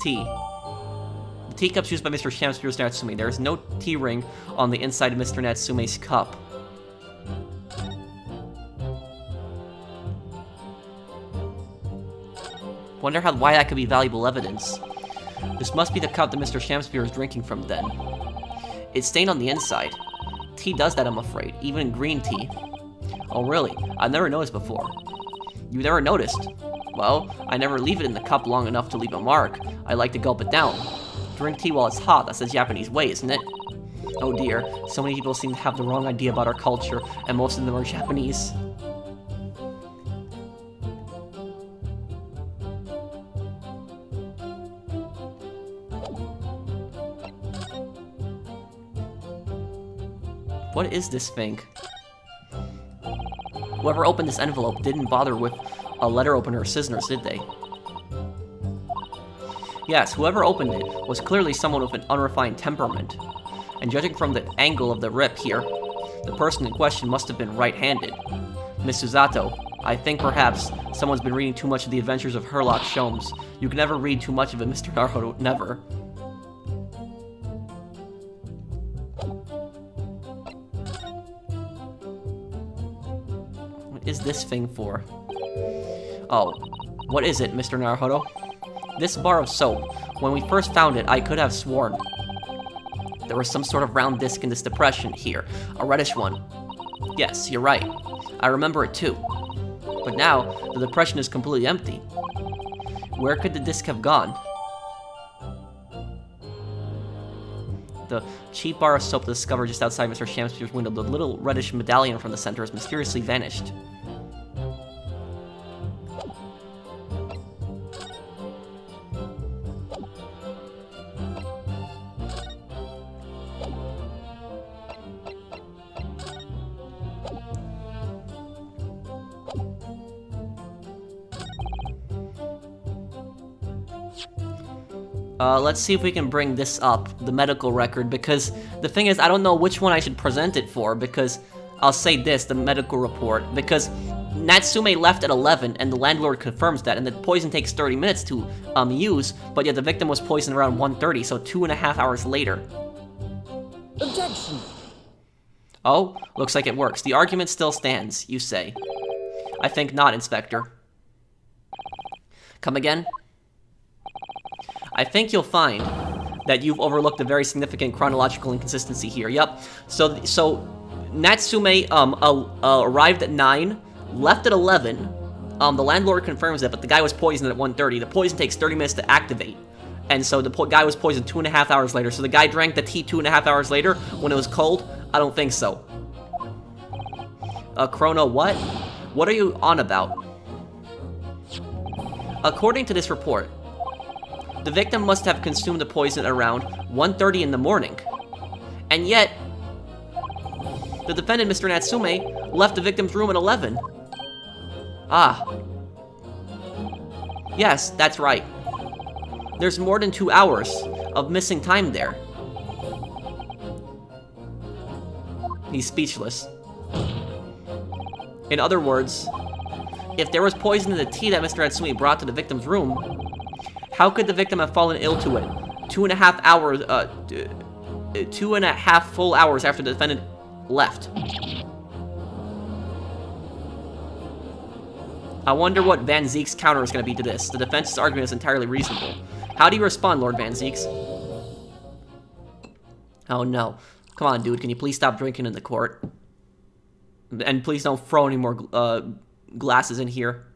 Speaker 1: tea. The teacup's used by Mr. Shamspeare's Natsume. There is no tea ring on the inside of Mr. Natsume's cup. Wonder why that could be valuable evidence. This must be the cup that Mr. Shamspeare is drinking from then. It's stained on the inside. Tea does that, I'm afraid, even green tea. Oh really? I've never noticed before. You never noticed? Well, I never leave it in the cup long enough to leave a mark. I like to gulp it down. Drink tea while it's hot, that's the Japanese way, isn't it? Oh dear, so many people seem to have the wrong idea about our culture, and most of them are Japanese. What is this thing? Whoever opened this envelope didn't bother with a letter opener or scissors, did they? Yes, whoever opened it was clearly someone with an unrefined temperament. And judging from the angle of the rip here, the person in question must have been right-handed. Miss Suzato, I think perhaps someone's been reading too much of the Adventures of Sherlock Holmes. You can never read too much of it, Mr. Naruhodo, never. What is this thing for? Oh, what is it, Mr. Naruhodo? This bar of soap, when we first found it, I could have sworn there was some sort of round disc in this depression here, a reddish one. Yes, you're right. I remember it too. But now, the depression is completely empty. Where could the disc have gone? The cheap bar of soap discovered just outside Mr. Shamspeare's window, the little reddish medallion from the center has mysteriously vanished. Let's see if we can bring this up, the medical record, because the thing is, I don't know which one I should present it for, because I'll say this, the medical report, because Natsume left at 11, and the landlord confirms that, and the poison takes 30 minutes to use, but yet the victim was poisoned around 1:30, so 2.5 hours later.
Speaker 2: Objection!
Speaker 1: Oh, looks like it works. The argument still stands, you say. I think not, Inspector. Come again? I think you'll find that you've overlooked a very significant chronological inconsistency here. Yep. So Natsume arrived at 9, left at 11. The landlord confirms it, but the guy was poisoned at 1:30. The poison takes 30 minutes to activate, and so the guy was poisoned 2.5 hours later. So the guy drank the tea 2.5 hours later when it was cold? I don't think so. Chrono, what? What are you on about? According to this report, the victim must have consumed the poison around 1:30 in the morning. And yet, the defendant, Mr. Natsume, left the victim's room at 11. Ah. Yes, that's right. There's more than 2 hours of missing time there. He's speechless. In other words, if there was poison in the tea that Mr. Natsume brought to the victim's room, how could the victim have fallen ill to it 2.5 hours, 2.5 full hours after the defendant left? I wonder what Van Zeek's counter is going to be to this. The defense's argument is entirely reasonable. How do you respond, Lord Van Zeeks? Oh no. Come on, dude, can you please stop drinking in the court? And please don't throw any more glasses in here.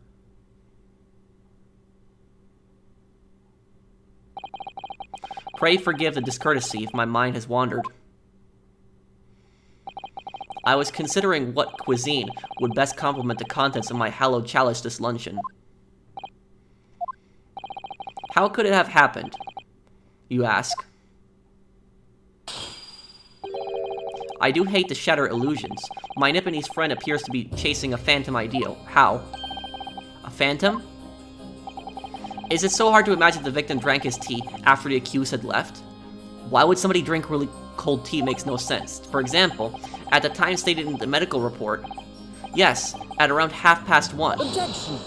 Speaker 1: Pray forgive the discourtesy if my mind has wandered. I was considering what cuisine would best complement the contents of my hallowed chalice this luncheon. How could it have happened, you ask? I do hate to shatter illusions. My Nipponese friend appears to be chasing a phantom ideal. How? A phantom? Is it so hard to imagine the victim drank his tea after the accused had left? Why would somebody drink really cold tea makes no sense. For example, at the time stated in the medical report, yes, at around 1:30.
Speaker 2: Objection!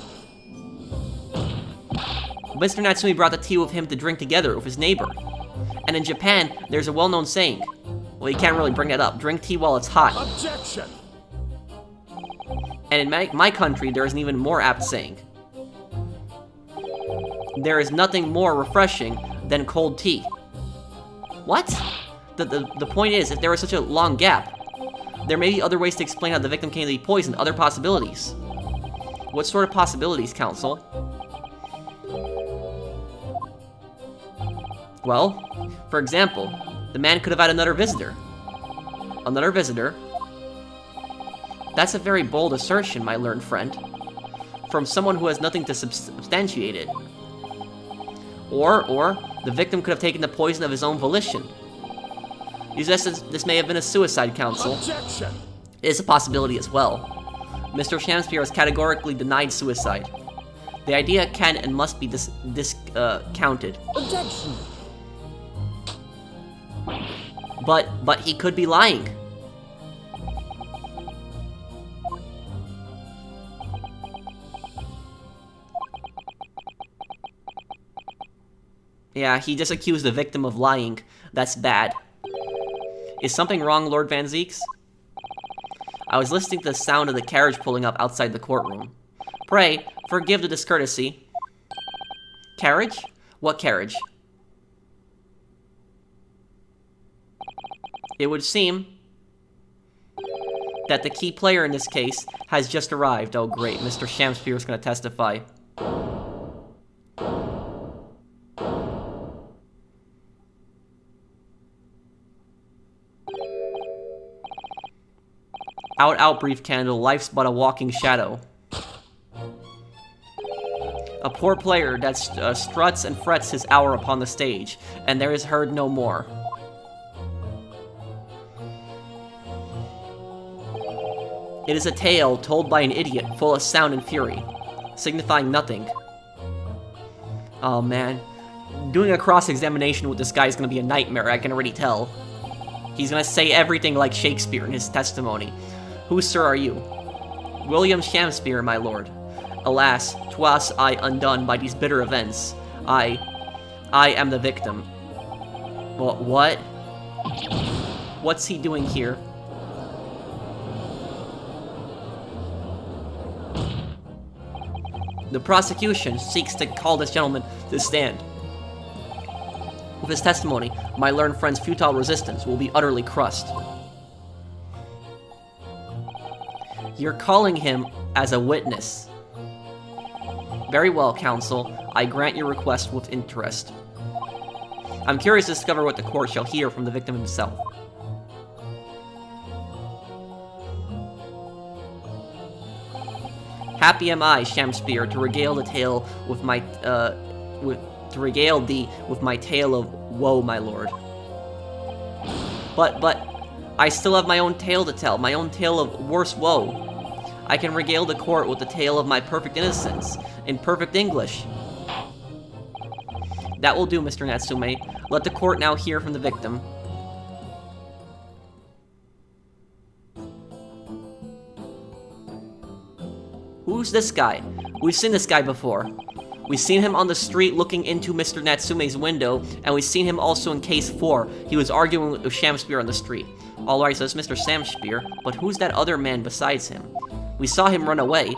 Speaker 1: Mr. Natsume brought the tea with him to drink together with his neighbor. And in Japan, there's a well-known saying. Well, you can't really bring that up. Drink tea while it's hot.
Speaker 2: Objection!
Speaker 1: And in my country, there is an even more apt saying. There is nothing more refreshing than cold tea. What? The point is, if there was such a long gap, there may be other ways to explain how the victim came to be poisoned, other possibilities. What sort of possibilities, counsel? Well, for example, the man could have had another visitor. Another visitor? That's a very bold assertion, my learned friend. From someone who has nothing to substantiate it. Or, the victim could have taken the poison of his own volition. You suggest this may have been a suicide, counsel.
Speaker 2: Objection!
Speaker 1: It is a possibility as well. Mr. Shamspeare has categorically denied suicide. The idea can and must be discounted.
Speaker 2: Objection!
Speaker 1: But he could be lying. Yeah, he just accused the victim of lying. That's bad. Is something wrong, Lord Van Zeeks? I was listening to the sound of the carriage pulling up outside the courtroom. Pray, forgive the discourtesy. Carriage? What carriage? It would seem that the key player in this case has just arrived. Oh great, Mr. Shamspeare is going to testify. Out, out, brief candle, life's but a walking shadow. A poor player that struts and frets his hour upon the stage, and there is heard no more. It is a tale told by an idiot, full of sound and fury, signifying nothing. Oh man, doing a cross-examination with this guy is gonna be a nightmare, I can already tell. He's gonna say everything like Shakespeare in his testimony. Who, sir, are you? William Shamspeare, my lord. Alas, 'twas I undone by these bitter events. I am the victim. Well, what? What's he doing here? The prosecution seeks to call this gentleman to stand. With his testimony, my learned friend's futile resistance will be utterly crushed. You're calling him as a witness. Very well, counsel. I grant your request with interest. I'm curious to discover what the court shall hear from the victim himself. Happy am I, Shamspeare, to regale the tale with my to regale thee with my tale of woe, my lord. But I still have my own tale to tell, my own tale of worse woe. I can regale the court with the tale of my perfect innocence, in perfect English. That will do, Mr. Natsume. Let the court now hear from the victim. Who's this guy? We've seen this guy before. We've seen him on the street looking into Mr. Natsume's window, and we've seen him also in case 4. He was arguing with Shamspeare on the street. Alright, so it's Mr. Shamspeare, but who's that other man besides him? We saw him run away.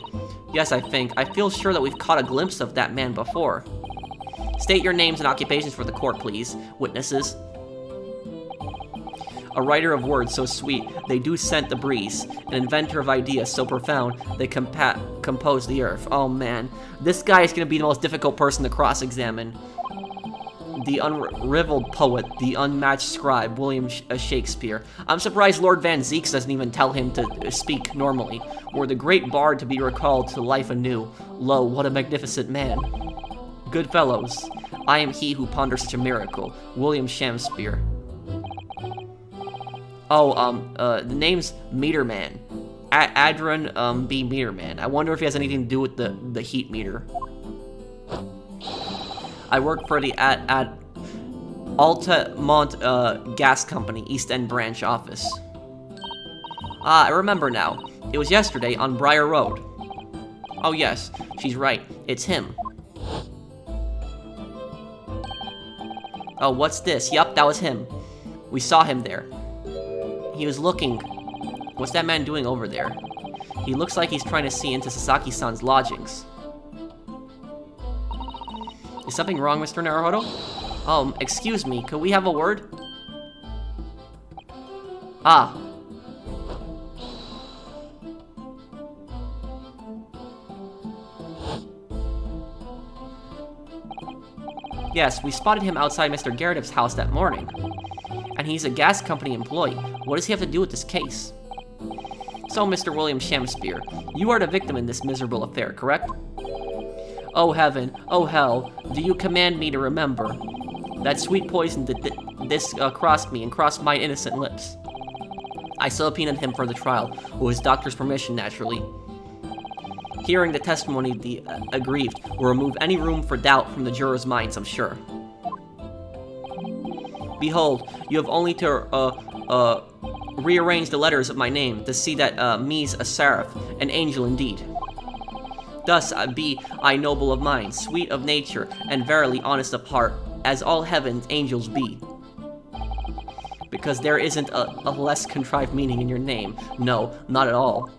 Speaker 1: Yes, I think. I feel sure that we've caught a glimpse of that man before. State your names and occupations for the court, please, witnesses. A writer of words so sweet, they do scent the breeze. An inventor of ideas so profound, they compose the earth. Oh man, this guy is gonna be the most difficult person to cross-examine. The unrivaled poet, the unmatched scribe, William Shakespeare. I'm surprised Lord Van Zeeks doesn't even tell him to speak normally. Or the great bard to be recalled to life anew. Lo, what a magnificent man. Good fellows, I am he who ponders such a miracle, William Shamspeare. Oh, the name's Meterman. Adron, B. Meterman. I wonder if he has anything to do with the heat meter. I work for the Altamonte Gas Company, East End Branch Office. Ah, I remember now. It was yesterday on Briar Road. Oh yes, she's right. It's him. Oh, what's this? Yup, that was him. We saw him there. He was looking... What's that man doing over there? He looks like he's trying to see into Sasaki-san's lodgings. Is something wrong, Mr. Naruhodo? Excuse me, could we have a word? Ah. Yes, we spotted him outside Mr. Garretiff's house that morning. And he's a gas company employee. What does he have to do with this case? So, Mr. William Shamspeare, you are the victim in this miserable affair, correct? Oh heaven, oh hell, do you command me to remember? That sweet poison did this crossed me and crossed my innocent lips. I subpoenaed him for the trial, with his doctor's permission, naturally. Hearing the testimony of the aggrieved will remove any room for doubt from the jurors' minds, I'm sure. Behold, you have only to rearrange the letters of my name to see that me's a seraph, an angel indeed. Thus be I noble of mind, sweet of nature, and verily honest of heart, as all heaven's angels be. Because there isn't a less contrived meaning in your name. No, not at all.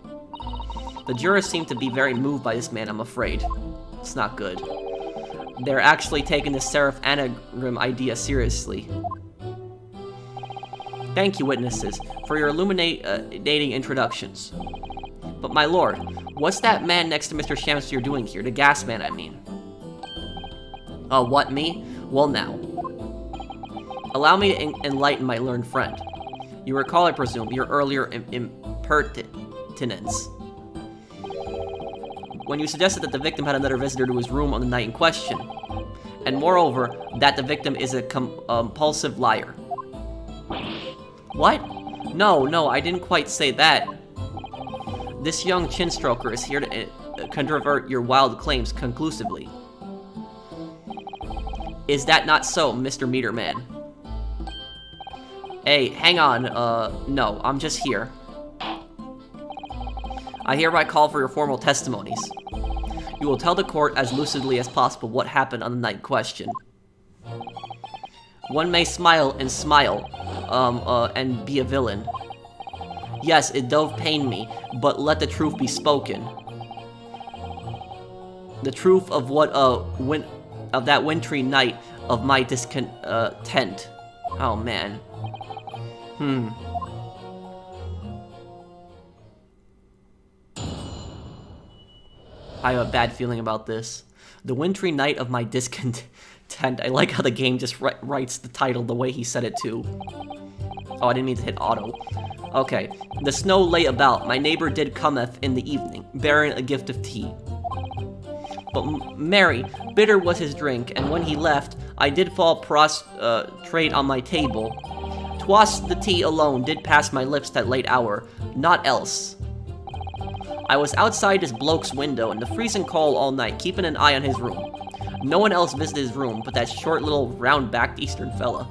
Speaker 1: The jurors seem to be very moved by this man, I'm afraid. It's not good. They're actually taking the serif anagram idea seriously. Thank you, witnesses, for your illuminating introductions. But my lord, what's that man next to Mr. Shamspeare doing here? The gas man, I mean. What, me? Well now. Allow me to enlighten my learned friend. You recall, I presume, your earlier impertinence. When you suggested that the victim had another visitor to his room on the night in question. And moreover, that the victim is a compulsive liar. What? No, I didn't quite say that. This young chin-stroker is here to controvert your wild claims conclusively. Is that not so, Mr. Meterman? Hey, hang on, no, I'm just here. I hereby call for your formal testimonies. You will tell the court as lucidly as possible what happened on the night in question. One may smile, and be a villain. Yes, it doth pain me, but let the truth be spoken. The truth of what, of that wintry night of my discontent. Oh, man. I have a bad feeling about this. The wintry night of my discontent. I like how the game just writes the title the way he said it too. Oh, I didn't mean to hit auto. Okay. The snow lay about. My neighbor did cometh in the evening, bearing a gift of tea. But Mary, bitter was his drink, and when he left, I did fall prostrate on my table. 'Twas the tea alone did pass my lips that late hour, naught else. I was outside this bloke's window in the freezing cold all night, keeping an eye on his room. No one else visited his room but that short little round-backed Eastern fella.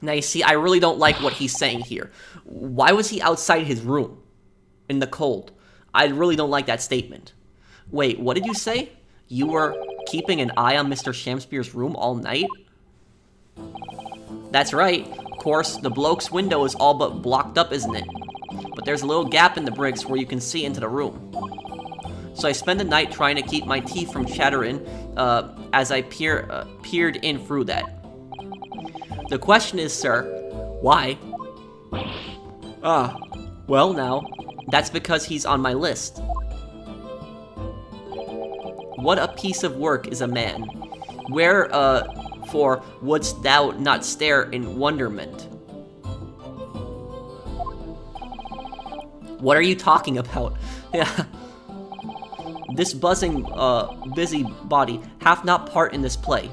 Speaker 1: Now you see, I really don't like what he's saying here. Why was he outside his room? In the cold? I really don't like that statement. Wait, what did you say? You were keeping an eye on Mr. Shamspeare's room all night? That's right. Of course, the bloke's window is all but blocked up, isn't it? But there's a little gap in the bricks where you can see into the room. So I spent the night trying to keep my teeth from chattering as I peered in through that. The question is, sir, why? Well now, that's because he's on my list. What a piece of work is a man. Wherefore wouldst thou not stare in wonderment? What are you talking about? Yeah. This buzzing, busy body hath not part in this play.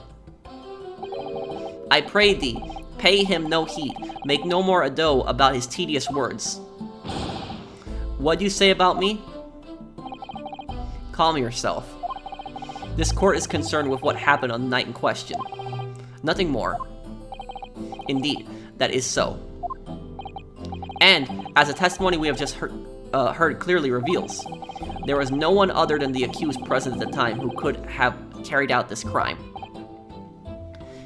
Speaker 1: I pray thee, pay him no heed, make no more ado about his tedious words. What do you say about me? Calm yourself. This court is concerned with what happened on the night in question. Nothing more. Indeed, that is so. And, as the testimony we have just heard clearly reveals, there was no one other than the accused present at the time who could have carried out this crime.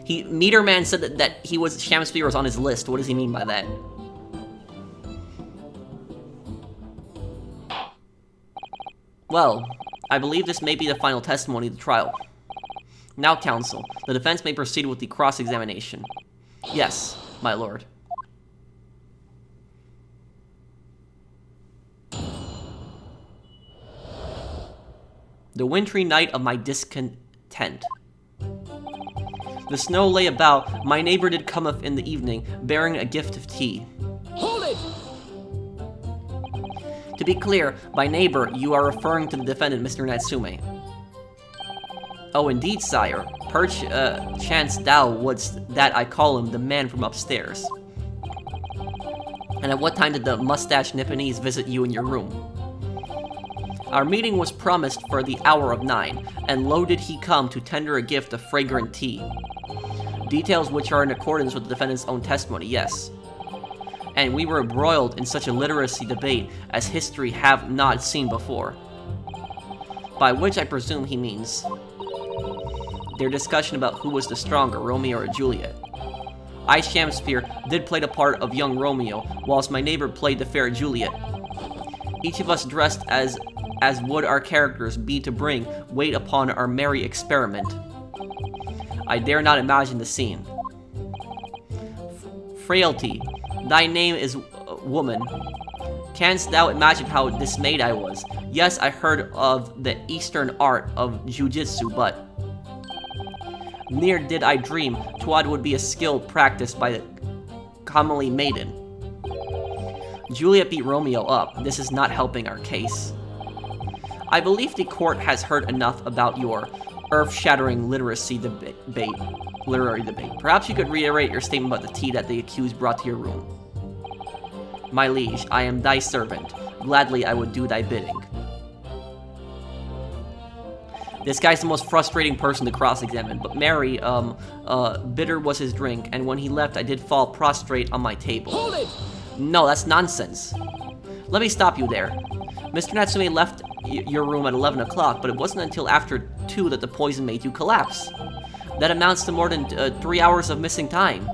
Speaker 1: Meterman said that Shamspeare was on his list. What does he mean by that? Well, I believe this may be the final testimony of the trial. Now, counsel, the defense may proceed with the cross-examination. Yes, my lord. The wintry night of my discontent. The snow lay about, my neighbor did cometh in the evening, bearing a gift of tea.
Speaker 2: Hold it!
Speaker 1: To be clear, by neighbor, you are referring to the defendant, Mr. Natsume. Oh, indeed, sire. Perchance thou wouldst that I call him the man from upstairs. And at what time did the mustache Nipponese visit you in your room? Our meeting was promised for the hour of 9, and lo did he come to tender a gift of fragrant tea. Details which are in accordance with the defendant's own testimony, yes. And we were embroiled in such a literacy debate as history have not seen before. By which I presume he means their discussion about who was the stronger, Romeo or Juliet. I, Shamspeare, did play the part of young Romeo, whilst my neighbor played the fair Juliet. Each of us dressed as as would our characters be to bring weight upon our merry experiment. I dare not imagine the scene. Frailty, thy name is woman. Canst thou imagine how dismayed I was? Yes, I heard of the eastern art of jujitsu, but ne'er did I dream 'twas would be a skill practiced by the comely maiden. Juliet beat Romeo up. This is not helping our case. I believe the court has heard enough about your earth-shattering literary debate. Perhaps you could reiterate your statement about the tea that the accused brought to your room. My liege, I am thy servant. Gladly I would do thy bidding. This guy's the most frustrating person to cross-examine, but Mary, bitter was his drink, and when he left I did fall prostrate on my table.
Speaker 2: Hold it!
Speaker 1: No, that's nonsense. Let me stop you there. Mr. Natsume left your room at 11 o'clock, but it wasn't until after 2 that the poison made you collapse. That amounts to more than 3 hours of missing time.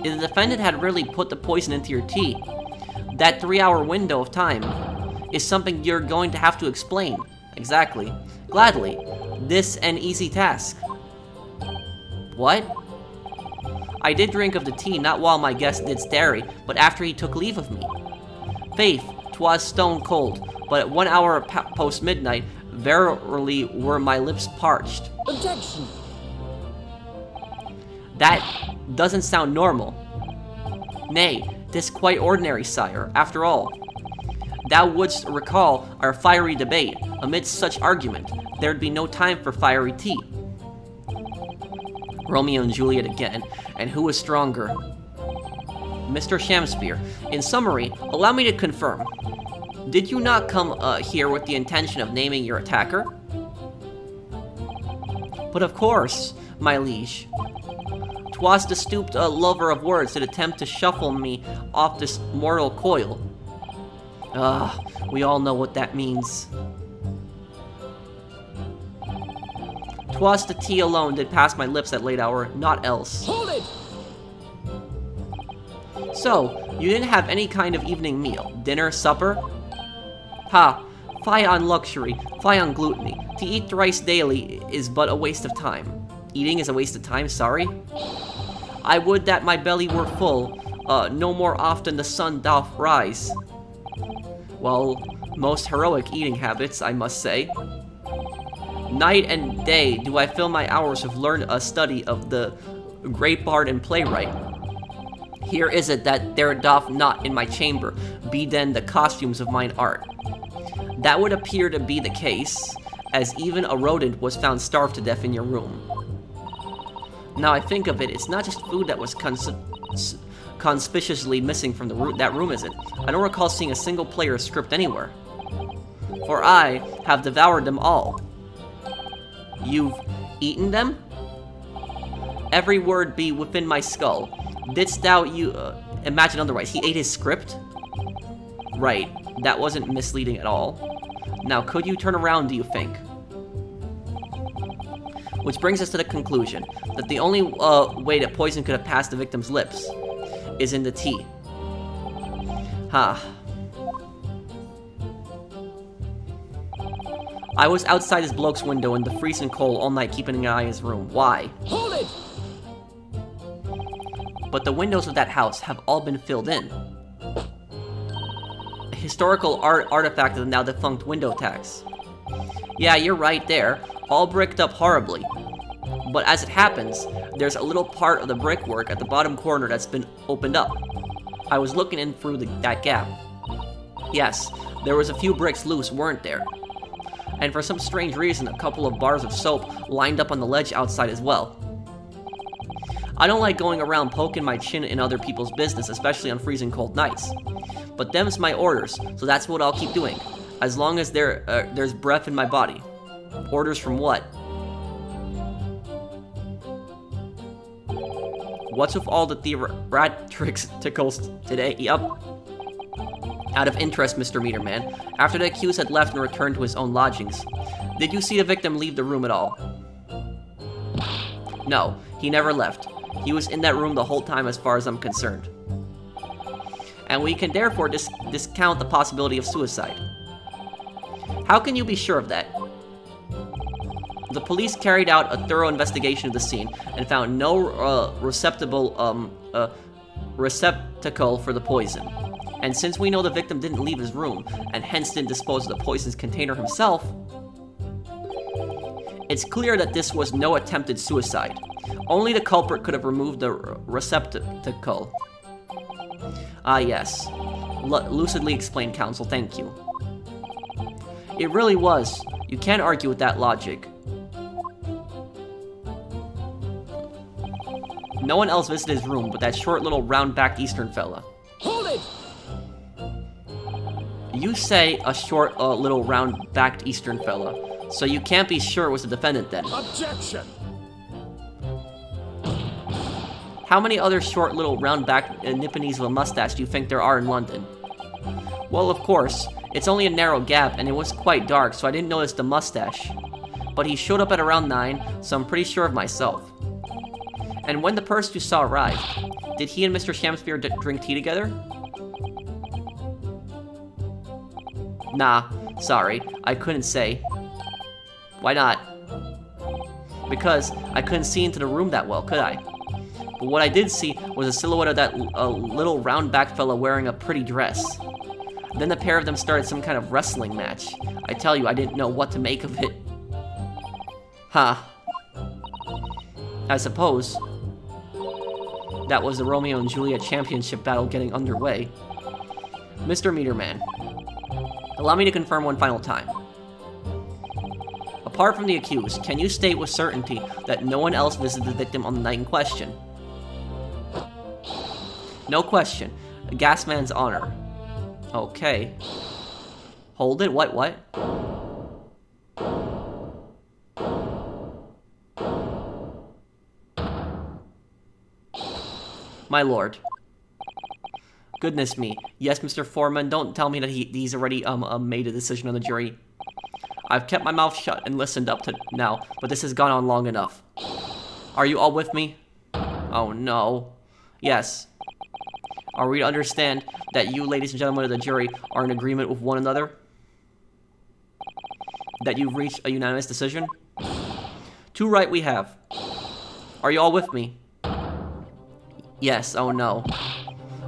Speaker 1: If the defendant had really put the poison into your tea, that 3-hour window of time is something you're going to have to explain. Exactly. Gladly. This an easy task. What? I did drink of the tea not while my guest did starry, but after he took leave of me. Faith, 'twas stone cold, but at 1 hour post midnight, verily were my lips parched.
Speaker 2: Objection!
Speaker 1: That doesn't sound normal. Nay, 'tis quite ordinary, sire. After all, thou wouldst recall our fiery debate. Amidst such argument, there'd be no time for fiery tea. Romeo and Juliet again, and who is stronger? Mr. Shamspeare, in summary, allow me to confirm. Did you not come here with the intention of naming your attacker? But of course, my liege. 'Twas the stooped lover of words that attempt to shuffle me off this mortal coil. We all know what that means. 'Twas the tea alone did pass my lips at late hour, not else.
Speaker 2: Hold it!
Speaker 1: So, you didn't have any kind of evening meal, dinner, supper? Ha! Fie on luxury, fie on gluttony. To eat thrice daily is but a waste of time. Eating is a waste of time, sorry? I would that my belly were full, no more often the sun doth rise. Well, most heroic eating habits, I must say. Night and day do I fill my hours with learned study of the great bard and playwright. Here is it that there doth not in my chamber be then the costumes of mine art. That would appear to be the case, as even a rodent was found starved to death in your room. Now I think of it, it's not just food that was conspicuously missing from that room, is it? I don't recall seeing a single player's script anywhere. For I have devoured them all. You've eaten them? Every word be within my skull. Didst thou imagine otherwise? He ate his script? Right, that wasn't misleading at all. Now, could you turn around, do you think? Which brings us to the conclusion that the only way that poison could have passed the victim's lips is in the tea. I was outside his bloke's window in the freezing cold all night keeping an eye on his room. Why?
Speaker 2: Hold it!
Speaker 1: But the windows of that house have all been filled in. A historical artifact of the now defunct window tax. Yeah, you're right there. All bricked up horribly. But as it happens, there's a little part of the brickwork at the bottom corner that's been opened up. I was looking in through that gap. Yes, there was a few bricks loose, weren't there? And for some strange reason, a couple of bars of soap lined up on the ledge outside as well. I don't like going around poking my chin in other people's business, especially on freezing cold nights. But them's my orders, so that's what I'll keep doing, as long as there's breath in my body. Orders from what? What's with all the theatrics today? Yup. Out of interest, Mr. Meterman, after the accused had left and returned to his own lodgings, did you see the victim leave the room at all? No, he never left. He was in that room the whole time as far as I'm concerned. and we can therefore discount the possibility of suicide. How can you be sure of that? The police carried out a thorough investigation of the scene and found no receptacle for the poison. And since we know the victim didn't leave his room, and hence didn't dispose of the poison's container himself, it's clear that this was no attempted suicide. Only the culprit could have removed the receptacle. Ah, yes. Lucidly explained, counsel, thank you. It really was. You can't argue with that logic. No one else visited his room but that short little round-backed Eastern fella.
Speaker 2: Hold it!
Speaker 1: You say a short little round-backed Eastern fella, so you can't be sure it was the defendant then.
Speaker 2: Objection!
Speaker 1: How many other short little round-backed nipponees of a mustache do you think there are in London? Well, of course, it's only a narrow gap and it was quite dark, so I didn't notice the mustache. But he showed up at around 9, so I'm pretty sure of myself. And when the person you saw arrived, did he and Mr. Shamspeare drink tea together? Nah, sorry, I couldn't say. Why not? Because I couldn't see into the room that well, could I? But what I did see was a silhouette of that little round-backed fella wearing a pretty dress. Then the pair of them started some kind of wrestling match. I tell you, I didn't know what to make of it. Huh. I suppose that was the Romeo and Juliet championship battle getting underway. Mr. Meterman, allow me to confirm one final time. Apart from the accused, can you state with certainty that no one else visited the victim on the night in question? No question. A gasman's honor. Okay. Hold it, what? My lord. Goodness me. Yes, Mr. Foreman, don't tell me that he's already made a decision on the jury. I've kept my mouth shut and listened up to now, but this has gone on long enough. Are you all with me? Oh no. Yes. Are we to understand that you, ladies and gentlemen of the jury, are in agreement with one another? That you've reached a unanimous decision? Too right we have. Are you all with me? Yes, oh no.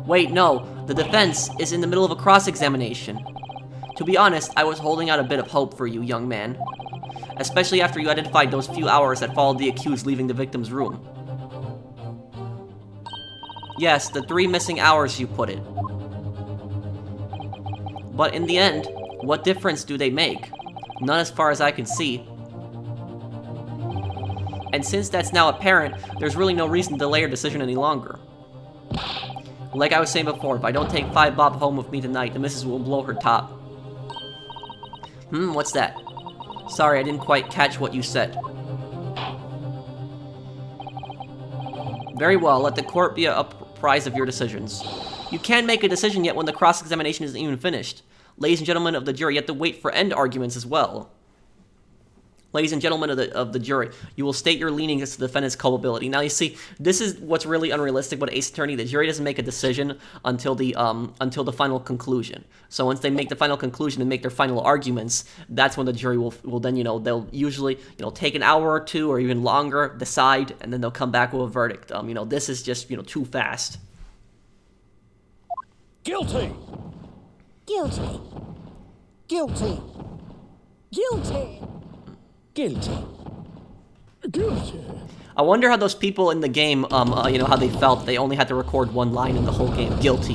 Speaker 1: Wait, no, the defense is in the middle of a cross-examination. To be honest, I was holding out a bit of hope for you, young man. Especially after you identified those few hours that followed the accused leaving the victim's room. Yes, the 3 missing hours, you put it. But in the end, what difference do they make? None as far as I can see. And since that's now apparent, there's really no reason to delay your decision any longer. Like I was saying before, if I don't take 5 bob home with me tonight, the missus will blow her top. What's that? Sorry, I didn't quite catch what you said. Very well, let the court be apprised of your decisions. You can't make a decision yet when the cross-examination isn't even finished. Ladies and gentlemen of the jury, you have to wait for end arguments as well. Ladies and gentlemen of the jury, you will state your leanings as to the defendant's culpability. Now, you see, this is what's really unrealistic about Ace Attorney. The jury doesn't make a decision until the final conclusion. So once they make the final conclusion and make their final arguments, that's when the jury will then, they'll usually, take an hour or 2 or even longer, decide, and then they'll come back with a verdict. This is just, too fast.
Speaker 2: Guilty!
Speaker 3: Guilty. Guilty. Guilty.
Speaker 2: Guilty. Guilty.
Speaker 1: I wonder how those people in the game, how they felt. They only had to record 1 line in the whole game. Guilty.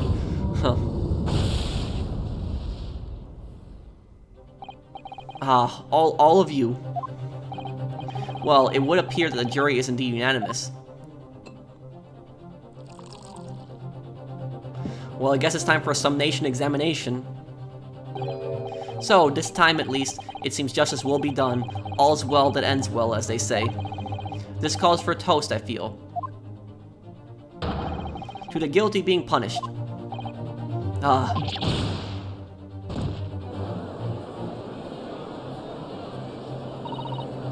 Speaker 1: Huh. All of you. Well, it would appear that the jury is indeed unanimous. Well, I guess it's time for a summation examination. So, this time at least, it seems justice will be done. All's well that ends well, as they say. This calls for a toast, I feel. To the guilty being punished.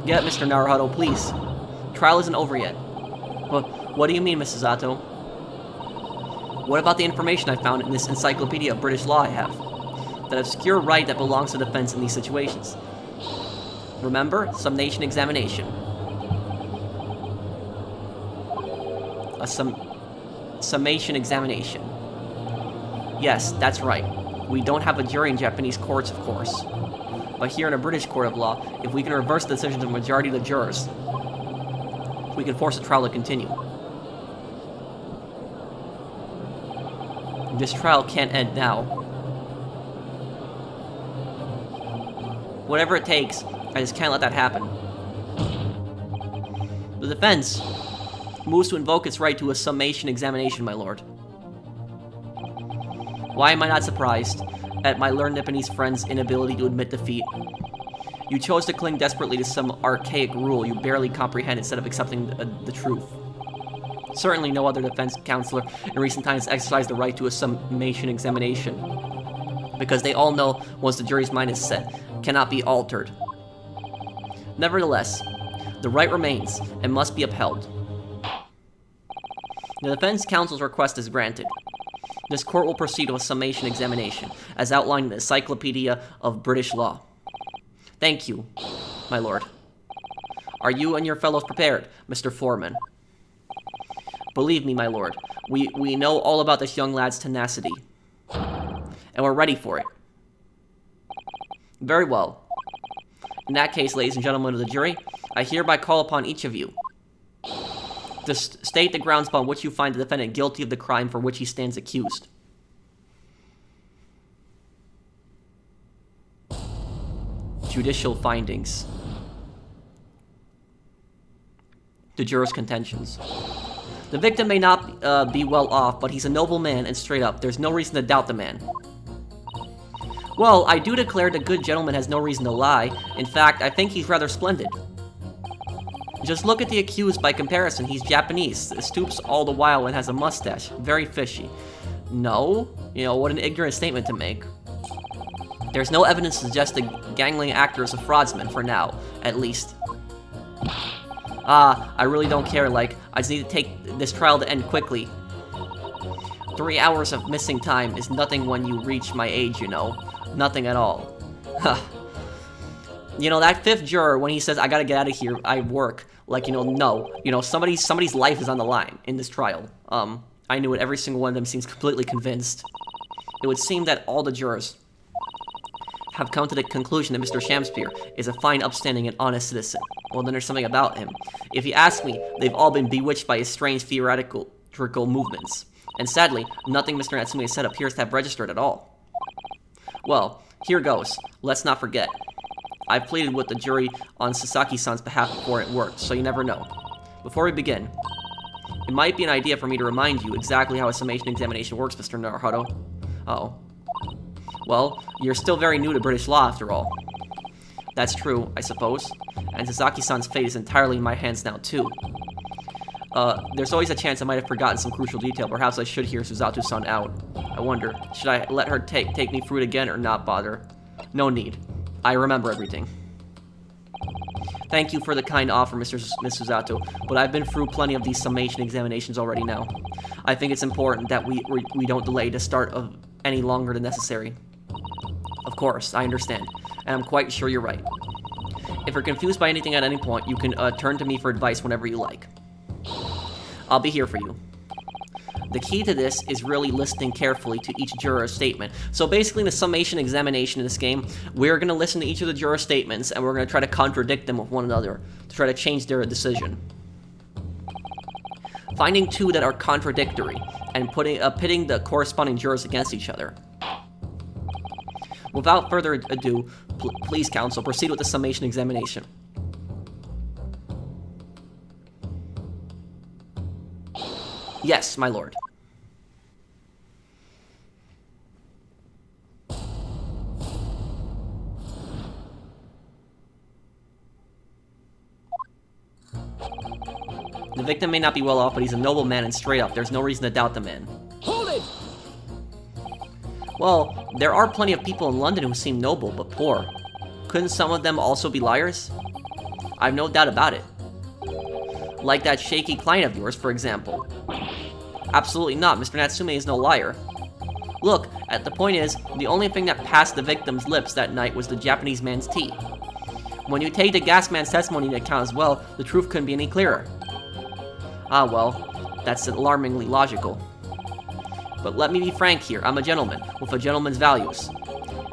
Speaker 1: Get Mr. Naruhodo, please. Trial isn't over yet. What do you mean, Mrs. Zato? What about the information I found in this encyclopedia of British law I have? That obscure right that belongs to defense in these situations. Remember? Summation Examination. A Summation Examination. Yes, that's right. We don't have a jury in Japanese courts, of course. But here in a British court of law, if we can reverse the decisions of the majority of the jurors, we can force the trial to continue. This trial can't end now. Whatever it takes, I just can't let that happen. The defense moves to invoke its right to a summation examination, my lord. Why am I not surprised at my learned Nipponese friend's inability to admit defeat? You chose to cling desperately to some archaic rule you barely comprehend instead of accepting the truth. Certainly no other defense counselor in recent times exercised the right to a summation examination, because they all know once the jury's mind is set, cannot be altered. Nevertheless, the right remains and must be upheld. The defense counsel's request is granted. This court will proceed with a summation examination, as outlined in the Encyclopedia of British Law. Thank you, my lord. Are you and your fellows prepared, Mr. Foreman? Believe me, my lord, we know all about this young lad's tenacity, and we're ready for it. Very well. In that case, ladies and gentlemen of the jury, I hereby call upon each of you to state the grounds upon which you find the defendant guilty of the crime for which he stands accused. Judicial findings. The jurors' contentions. The victim may not be well off, but he's a noble man and straight up. There's no reason to doubt the man. Well, I do declare the good gentleman has no reason to lie. In fact, I think he's rather splendid. Just look at the accused by comparison. He's Japanese, stoops all the while and has a mustache. Very fishy. No? You know, what an ignorant statement to make. There's no evidence to suggest the gangling actor is a fraudsman, for now, at least. I really don't care, like, I just need to take this trial to end quickly. 3 hours of missing time is nothing when you reach my age, you know. Nothing at all. You know, that fifth juror, when he says, I gotta get out of here, I work, like, you know, no. You know, somebody's life is on the line in this trial. I knew it, every single one of them seems completely convinced. It would seem that all the jurors have come to the conclusion that Mr. Shamspeare is a fine, upstanding, and honest citizen. Well, then there's something about him. If you ask me, they've all been bewitched by his strange theoretical movements. And sadly, nothing Mr. Natsume said appears to have registered at all. Well, here goes. Let's not forget. I've pleaded with the jury on Sasaki-san's behalf before it worked, so you never know. Before we begin, it might be an idea for me to remind you exactly how a summation examination works, Mr. Naruhodo. Uh-oh. Well, you're still very new to British law, after all. That's true, I suppose. And Sasaki-san's fate is entirely in my hands now, too. There's always a chance I might have forgotten some crucial detail. Perhaps I should hear Suzato-san out. I wonder, should I let her take me through it again or not bother? No need. I remember everything. Thank you for the kind offer, Miss Suzato, but I've been through plenty of these summation examinations already now. I think it's important that we don't delay the start of any longer than necessary. Of course, I understand, and I'm quite sure you're right. If you're confused by anything at any point, you can turn to me for advice whenever you like. I'll be here for you. The key to this is really listening carefully to each juror's statement. So basically in the summation examination in this game, we're going to listen to each of the juror's statements and we're going to try to contradict them with one another to try to change their decision. Finding two that are contradictory and pitting the corresponding jurors against each other. Without further ado, please, counsel, proceed with the summation examination. Yes, my lord. The victim may not be well off, but he's a noble man and straight up. There's no reason to doubt the man.
Speaker 2: Hold it!
Speaker 1: Well, there are plenty of people in London who seem noble, but poor. Couldn't some of them also be liars? I've no doubt about it. Like that shaky client of yours, for example. Absolutely not. Mr. Natsume is no liar. Look, the point is, the only thing that passed the victim's lips that night was the Japanese man's tea. When you take the gas man's testimony into account as well, the truth couldn't be any clearer. Ah, well, that's alarmingly logical. But let me be frank here, I'm a gentleman, with a gentleman's values.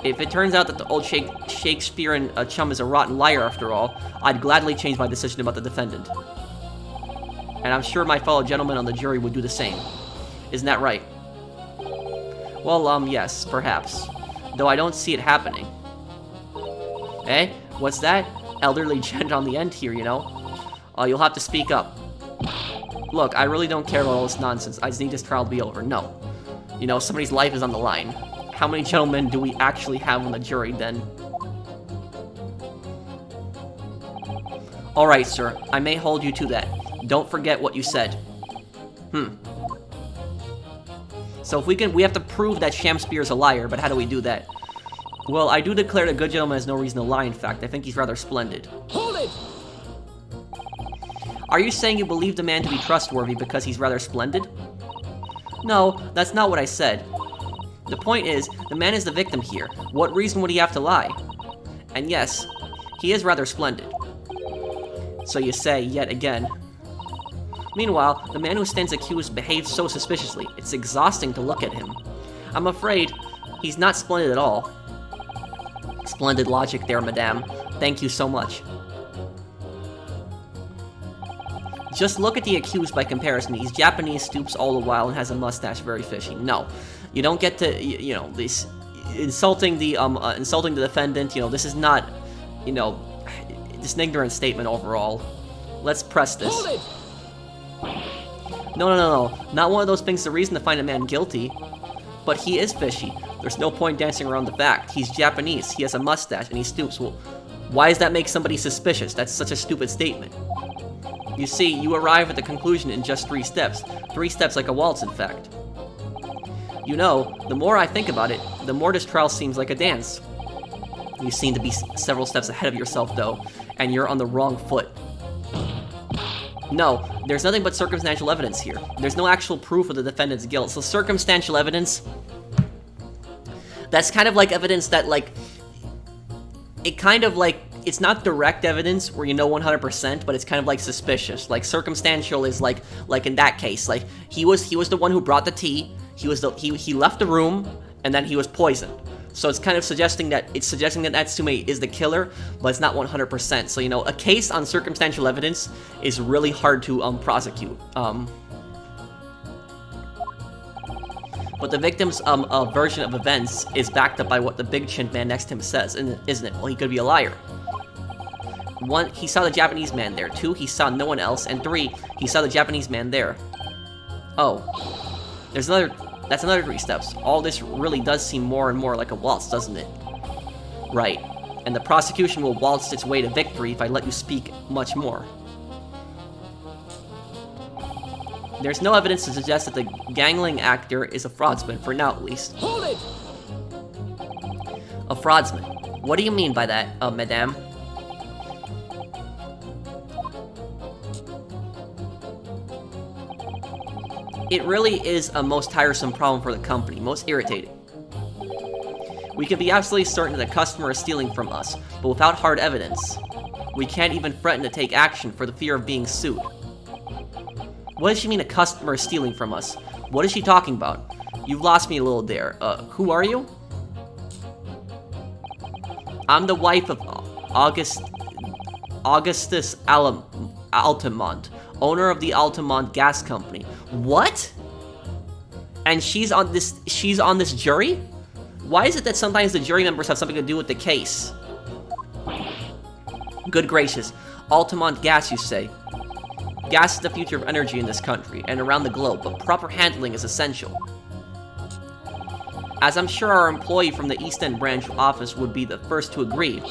Speaker 1: If it turns out that the old Shakespearean chum is a rotten liar after all, I'd gladly change my decision about the defendant. And I'm sure my fellow gentlemen on the jury would do the same. Isn't that right? Well, yes, perhaps. Though I don't see it happening. Eh? What's that? Elderly gent on the end here, you know? You'll have to speak up. Look, I really don't care about all this nonsense. I just need this trial to be over. No. You know, somebody's life is on the line. How many gentlemen do we actually have on the jury, then? Alright, sir. I may hold you to that. Don't forget what you said. So if we have to prove that Shamspeare is a liar, but how do we do that? Well, I do declare that good gentleman has no reason to lie, in fact. I think he's rather splendid.
Speaker 2: Hold it!
Speaker 1: Are you saying you believe the man to be trustworthy because he's rather splendid? No, that's not what I said. The point is, the man is the victim here. What reason would he have to lie? And yes, he is rather splendid. So you say, yet again. Meanwhile, the man who stands accused behaves so suspiciously. It's exhausting to look at him. I'm afraid he's not splendid at all. Splendid logic there, madame. Thank you so much. Just look at the accused by comparison. He's Japanese, stoops all the while, and has a mustache, very fishy. No, you don't get to, you know, this insulting the defendant. You know, this is not, you know, just an ignorant statement overall. Let's press this.
Speaker 2: Hold it!
Speaker 1: No. Not one of those things the reason to find a man guilty. But he is fishy. There's no point dancing around the fact. He's Japanese, he has a mustache, and he stoops. Well, why does that make somebody suspicious? That's such a stupid statement. You see, you arrive at the conclusion in just 3 steps. 3 steps like a waltz, in fact. You know, the more I think about it, the more this trial seems like a dance. You seem to be several steps ahead of yourself, though, and you're on the wrong foot. No, there's nothing but circumstantial evidence here. There's no actual proof of the defendant's guilt. So circumstantial evidence, that's kind of like evidence that, like, it kind of like, it's not direct evidence where you know 100%, but it's kind of like suspicious. Like circumstantial is like in that case, like he was the one who brought the tea. He left the room and then he was poisoned. So it's kind of suggesting that Natsume is the killer, but it's not 100%. So, you know, a case on circumstantial evidence is really hard to prosecute. But the victim's version of events is backed up by what the big chin man next to him says, isn't it? Well, he could be a liar. 1, he saw the Japanese man there. 2, he saw no one else. And 3, he saw the Japanese man there. Oh. That's another 3 steps. All this really does seem more and more like a waltz, doesn't it? Right. And the prosecution will waltz its way to victory if I let you speak much more. There's no evidence to suggest that the gangling actor is a fraudsman, for now at least.
Speaker 2: Hold it!
Speaker 1: A fraudsman. What do you mean by that, madame? It really is a most tiresome problem for the company, most irritating. We can be absolutely certain that the customer is stealing from us, but without hard evidence, we can't even threaten to take action for the fear of being sued. What does she mean a customer is stealing from us? What is she talking about? You've lost me a little there. Who are you? I'm the wife of Augustus Altamonte, owner of the Altamonte Gas Company. What? And she's on this jury? Why is it that sometimes the jury members have something to do with the case? Good gracious. Altamonte Gas, you say? Gas is the future of energy in this country and around the globe, but proper handling is essential. As I'm sure our employee from the East End branch office would be the first to agree.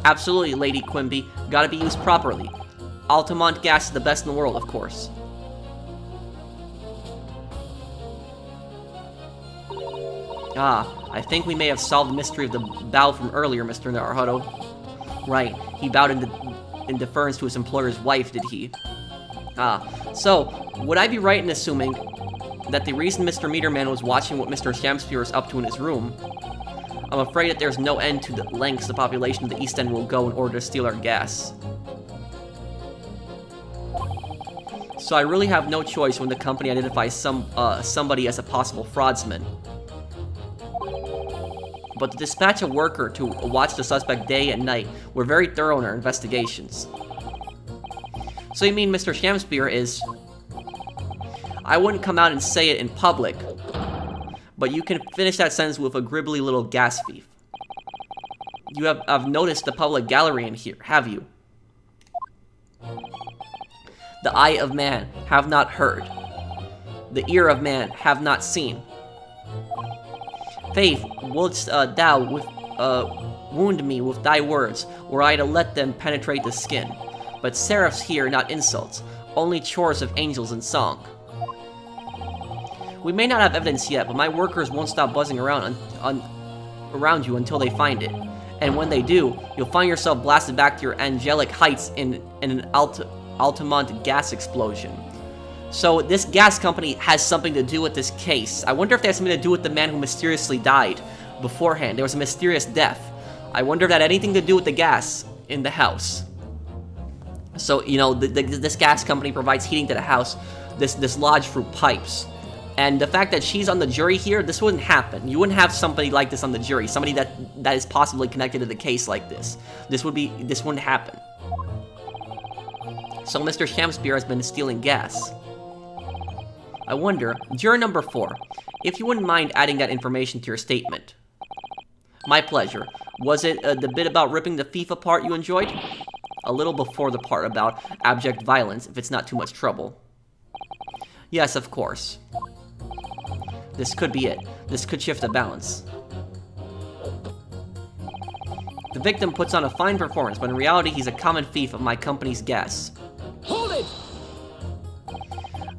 Speaker 1: Absolutely, Lady Quimby. Gotta be used properly. Altamonte Gas is the best in the world, of course. Ah, I think we may have solved the mystery of the bow from earlier, Mr. Naruhodo. Right, he bowed in deference to his employer's wife, did he? Ah, so, Would I be right in assuming that the reason Mr. Meterman was watching what Mr. Shamspeare is up to in his room? I'm afraid that there's no end to the lengths the population of the East End will go in order to steal our gas. So I really have no choice when the company identifies somebody as a possible fraudsman. But to dispatch a worker to watch the suspect day and night, we're very thorough in our investigations. So you mean Mr. Shamspeare is... I wouldn't come out and say it in public, but you can finish that sentence with a gribbly little gas thief. You have noticed the public gallery in here, have you? The eye of man have not heard. The ear of man have not seen. Faith, wouldst thou wound me with thy words, were I to let them penetrate the skin? But seraphs hear not insults, only chores of angels in song. We may not have evidence yet, but my workers won't stop buzzing around around you until they find it. And when they do, you'll find yourself blasted back to your angelic heights in an Altamonte gas explosion. So this gas company has something to do with this case. I wonder if they have something to do with the man who mysteriously died beforehand. There was a mysterious death. I wonder if that had anything to do with the gas in the house. So, you know, this gas company provides heating to the house, this lodge through pipes. And the fact that she's on the jury here, this wouldn't happen. You wouldn't have somebody like this on the jury, somebody that is possibly connected to the case like this. This wouldn't happen. So Mr. Shamspeare has been stealing gas. I wonder, juror number 4, if you wouldn't mind adding that information to your statement. My pleasure. Was it the bit about ripping the thief apart you enjoyed? A little before the part about abject violence, if it's not too much trouble. Yes, of course. This could be it. This could shift the balance. The victim puts on a fine performance, but in reality he's a common thief of my company's gas.
Speaker 2: Hold it!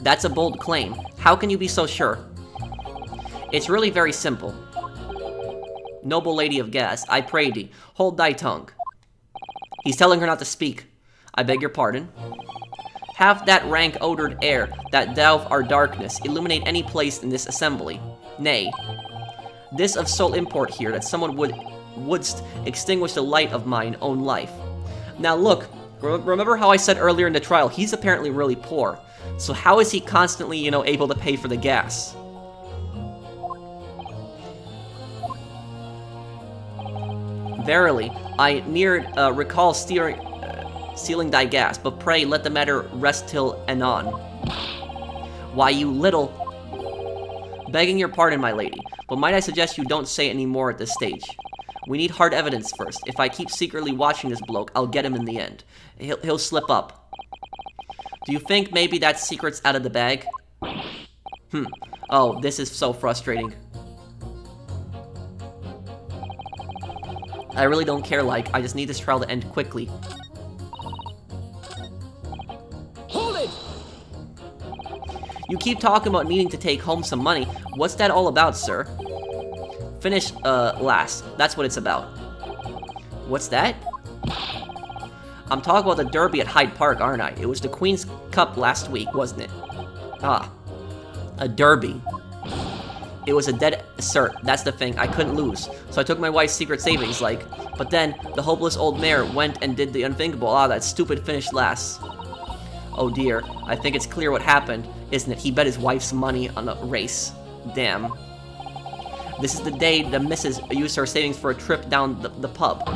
Speaker 1: That's a bold claim. How can you be so sure? It's really very simple. Noble lady of gas, I pray thee, hold thy tongue. He's telling her not to speak. I beg your pardon. Have that rank odored air, that thou our darkness, illuminate any place in this assembly. Nay, this of sole import here, that someone wouldst extinguish the light of mine own life. Now look, remember how I said earlier in the trial, he's apparently really poor. So how is he constantly, you know, able to pay for the gas? Verily, I near recall stealing thy gas, but pray let the matter rest till anon. Why, you little... Begging your pardon, my lady, but might I suggest you don't say any more at this stage? We need hard evidence first. If I keep secretly watching this bloke, I'll get him in the end. He'll slip up. Do you think maybe that secret's out of the bag? Oh, this is so frustrating. I really don't care, like, I just need this trial to end quickly.
Speaker 2: Hold it!
Speaker 1: You keep talking about needing to take home some money. What's that all about, sir? Finish, last. That's what it's about. What's that? I'm talking about the Derby at Hyde Park, aren't I? It was the Queen's Cup last week, wasn't it? Ah. A Derby. It was a dead cert, that's the thing, I couldn't lose. So I took my wife's secret savings, like. But then, the hopeless old mare went and did the unthinkable. Ah, that stupid finish last. Oh dear, I think it's clear what happened, isn't it? He bet his wife's money on a race. Damn. This is the day the missus used her savings for a trip down the pub.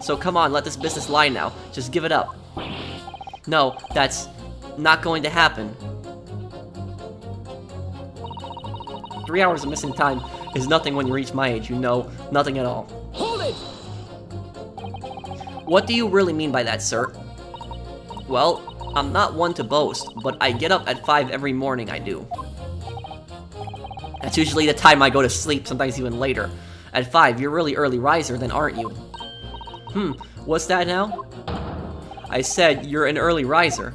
Speaker 1: So come on, let this business lie now. Just give it up. No, that's not going to happen. 3 hours of missing time is nothing when you reach my age, you know. Nothing at all.
Speaker 2: Hold it!
Speaker 1: What do you really mean by that, sir? Well, I'm not one to boast, but I get up at 5 every morning, I do. That's usually the time I go to sleep, sometimes even later. At 5, you're really early riser then, aren't you? What's that now? I said you're an early riser.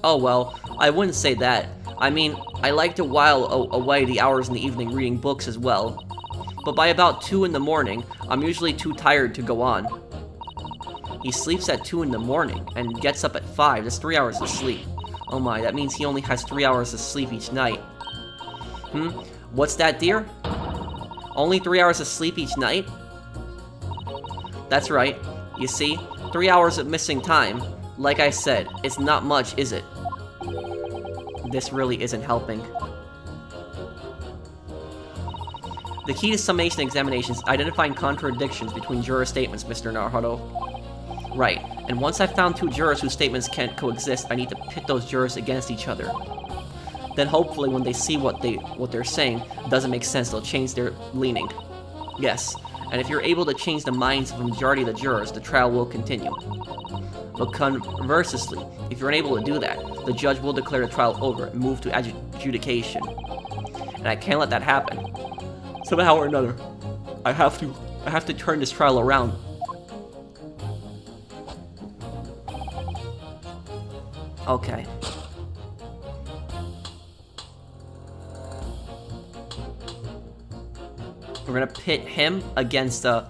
Speaker 1: Oh well, I wouldn't say that. I mean, I like to while away the hours in the evening reading books as well. But by about 2 in the morning, I'm usually too tired to go on. He sleeps at 2 in the morning and gets up at 5. That's 3 hours of sleep. Oh my, that means he only has 3 hours of sleep each night. What's that, dear? Only 3 hours of sleep each night? That's right. You see, 3 hours of missing time. Like I said, it's not much, is it? This really isn't helping. The key to summation examinations is identifying contradictions between juror statements, Mr. Naruhodo. Right, and once I've found 2 jurors whose statements can't coexist, I need to pit those jurors against each other. Then hopefully when they see what they're saying doesn't make sense, they'll change their leaning. Yes, and if you're able to change the minds of the majority of the jurors, the trial will continue. But conversely, if you're unable to do that, the judge will declare the trial over and move to adjudication. And I can't let that happen. Somehow or another, I have to turn this trial around. Okay. We're gonna pit him against the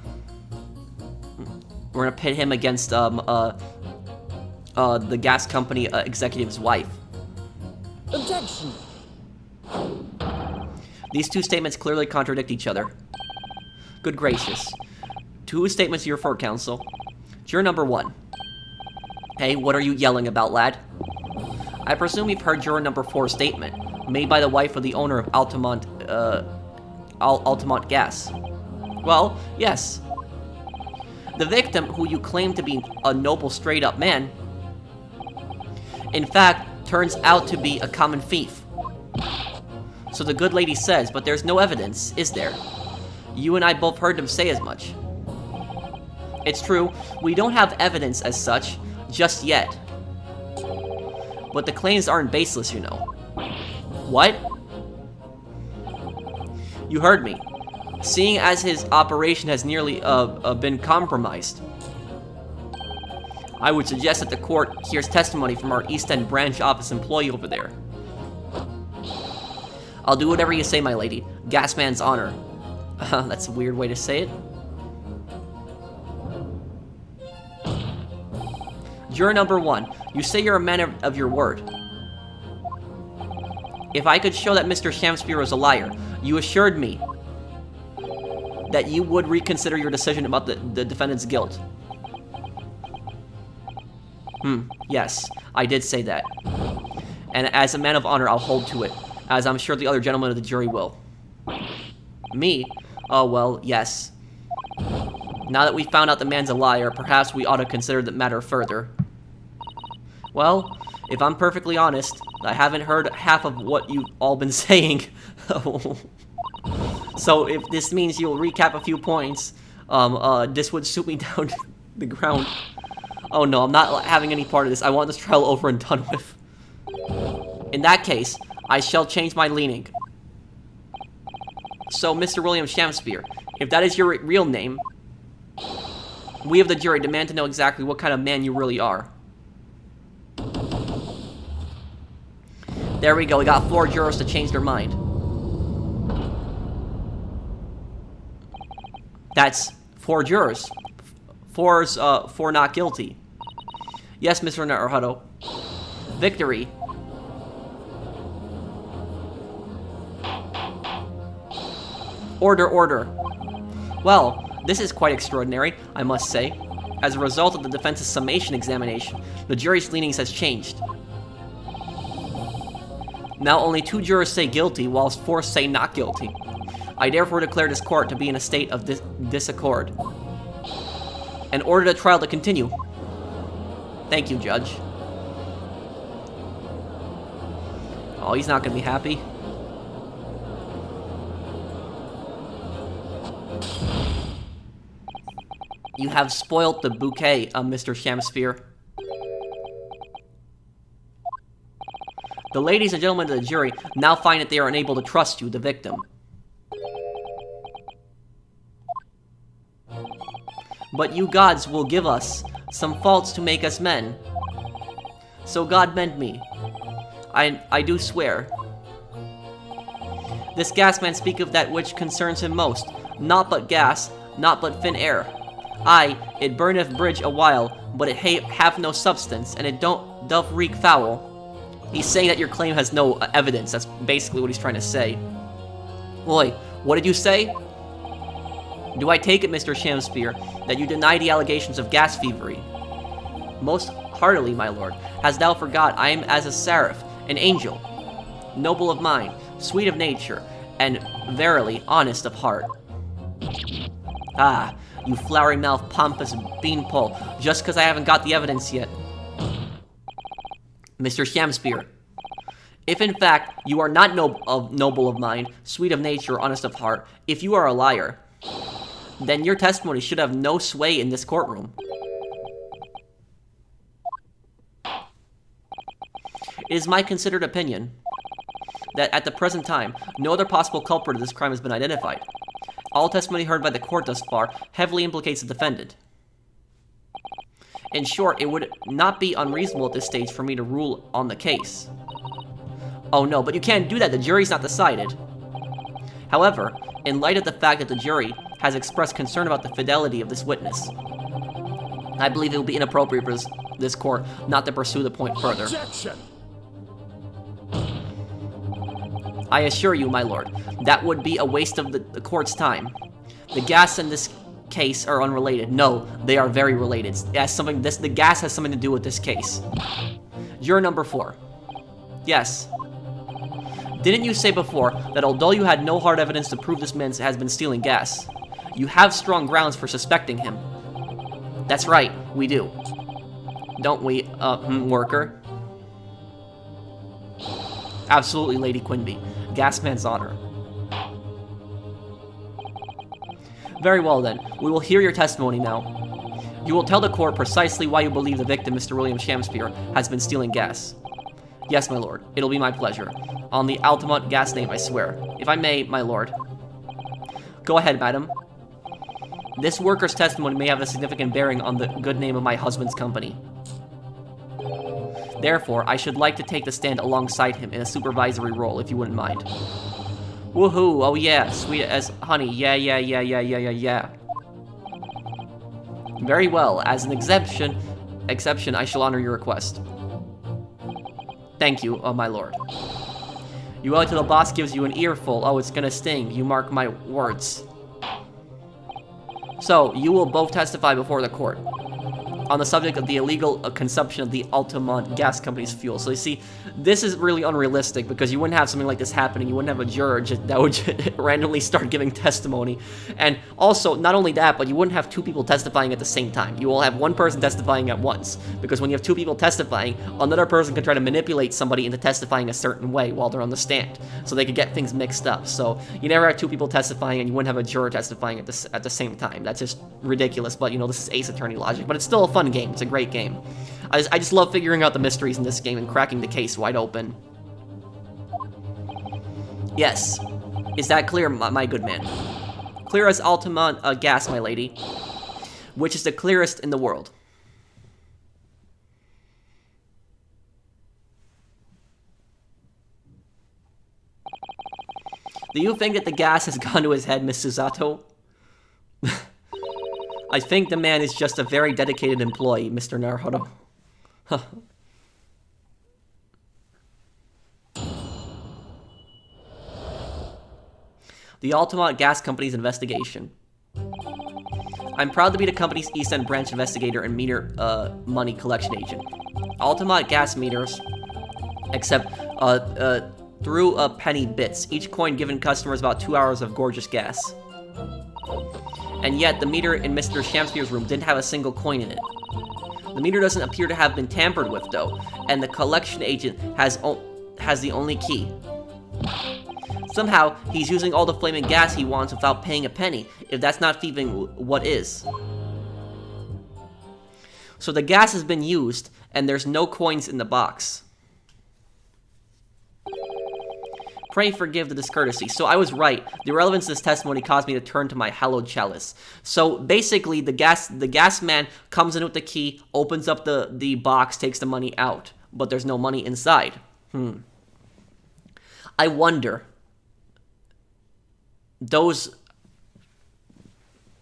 Speaker 1: gas company executive's wife.
Speaker 3: Objection.
Speaker 1: These 2 statements clearly contradict each other. Good gracious. To whose statements do you refer, counsel? Juror number 1. Hey, what are you yelling about, lad? I presume you've heard juror number 4's statement, made by the wife of the owner of Altamonte Gas. Well, yes. The victim, who you claim to be a noble, straight-up man, in fact, turns out to be a common thief. So the good lady says, but there's no evidence, is there? You and I both heard them say as much. It's true, we don't have evidence as such, just yet. But the claims aren't baseless, you know. What? You heard me. Seeing as his operation has nearly been compromised, I would suggest that the court hears testimony from our East End branch office employee over there. I'll do whatever you say, my lady. Gasman's honor. That's a weird way to say it. Juror number 1, you say you're a man of your word. If I could show that Mr. Shamspeare was a liar, you assured me that you would reconsider your decision about the defendant's guilt. Yes, I did say that. And as a man of honor, I'll hold to it, as I'm sure the other gentlemen of the jury will. Me? Oh, well, yes. Now that we found out the man's a liar, perhaps we ought to consider the matter further. Well, if I'm perfectly honest, I haven't heard half of what you've all been saying. So if this means you'll recap a few points, this would shoot me down to the ground. Oh no, I'm not having any part of this. I want this trial over and done with. In that case, I shall change my leaning. So, Mr. William Shamspeare, if that is your real name, we of the jury demand to know exactly what kind of man you really are. There we go, we got 4 jurors to change their mind. That's 4 jurors. 4 not guilty. Yes, Mr. Naruhodo. Victory. Order, order. Well, this is quite extraordinary, I must say. As a result of the defense's summation examination, the jury's leanings has changed. Now only 2 jurors say guilty, whilst 4 say not guilty. I therefore declare this court to be in a state of disaccord, and order the trial to continue. Thank you, Judge. Oh, he's not gonna be happy. You have spoilt the bouquet, Mr. Shamspeare. The ladies and gentlemen of the jury now find that they are unable to trust you, the victim. But you gods will give us some faults to make us men. So God mend me. I do swear. This gasman speak of that which concerns him most, not but gas, not but thin air. Aye, it burneth bridge a while, but it have no substance, and it doth reek foul. He's saying that your claim has no evidence. That's basically what he's trying to say. Oi, what did you say? Do I take it, Mr. Shamspeare, that you deny the allegations of gas thievery? Most heartily, my lord. Hast thou forgot I am as a seraph, an angel, noble of mind, sweet of nature, and verily honest of heart. Ah, you flowery-mouthed, pompous beanpole, just because I haven't got the evidence yet. Mr. Shamspeare, if in fact you are not noble of mind, sweet of nature, honest of heart, if you are a liar, then your testimony should have no sway in this courtroom. It is my considered opinion that at the present time, no other possible culprit of this crime has been identified. All testimony heard by the court thus far heavily implicates the defendant. In short, it would not be unreasonable at this stage for me to rule on the case. Oh no, but you can't do that, the jury's not decided. However, in light of the fact that the jury has expressed concern about the fidelity of this witness, I believe it will be inappropriate for this court not to pursue the point further.
Speaker 2: Objection!
Speaker 1: I assure you, my lord, that would be a waste of the court's time. The gas in this case are unrelated. No, they are very related. The gas has something to do with this case. Juror number 4. Yes. Didn't you say before that although you had no hard evidence to prove this man has been stealing gas, you have strong grounds for suspecting him? That's right, we do. Don't we, worker? Absolutely, Lady Quinby. Gasman's honor. Very well then, we will hear your testimony now. You will tell the court precisely why you believe the victim, Mr. William Shamspeare, has been stealing gas. Yes, my lord, it'll be my pleasure. On the Altamonte gas name, I swear. If I may, my lord. Go ahead, madam. This worker's testimony may have a significant bearing on the good name of my husband's company. Therefore, I should like to take the stand alongside him in a supervisory role, if you wouldn't mind. Woohoo, oh yeah, sweet as honey, yeah. Very well, as an exception, I shall honor your request. Thank you, my lord. You wait till the boss gives you an earful. Oh, it's gonna sting, you mark my words. So, you will both testify before the court on the subject of the illegal consumption of the Altamonte gas company's fuel. So you see, this is really unrealistic because you wouldn't have something like this happening. You wouldn't have a juror that would randomly start giving testimony. And also, not only that, but you wouldn't have two people testifying at the same time. You will have one person testifying at once. Because when you have two people testifying, another person can try to manipulate somebody into testifying a certain way while they're on the stand. So they could get things mixed up. So you never have two people testifying and you wouldn't have a juror testifying at the same time. That's just ridiculous, but you know, this is Ace Attorney logic. But it's still a fun game. It's a great game. I just love figuring out the mysteries in this game and cracking the case wide open. Yes. Is that clear, my good man? Clear as Altamonte gas, my lady. Which is the clearest in the world. Do you think that the gas has gone to his head, Miss Susato? I think the man is just a very dedicated employee, Mr. Naruhodo. The Altamonte Gas Company's investigation. I'm proud to be the company's East End branch investigator and meter money collection agent. Altamonte gas meters accept through penny bits, each coin given customers about 2 hours of gorgeous gas. And yet, the meter in Mr. Shamspeare's room didn't have a single coin in it. The meter doesn't appear to have been tampered with, though, and the collection agent has the only key. Somehow, he's using all the flaming gas he wants without paying a penny. If that's not thieving, what is? So the gas has been used, and there's no coins in the box. Pray forgive the discourtesy. So I was right. The relevance of this testimony caused me to turn to my hallowed chalice. So basically, the gas man comes in with the key, opens up the box, takes the money out, but there's no money inside. I wonder.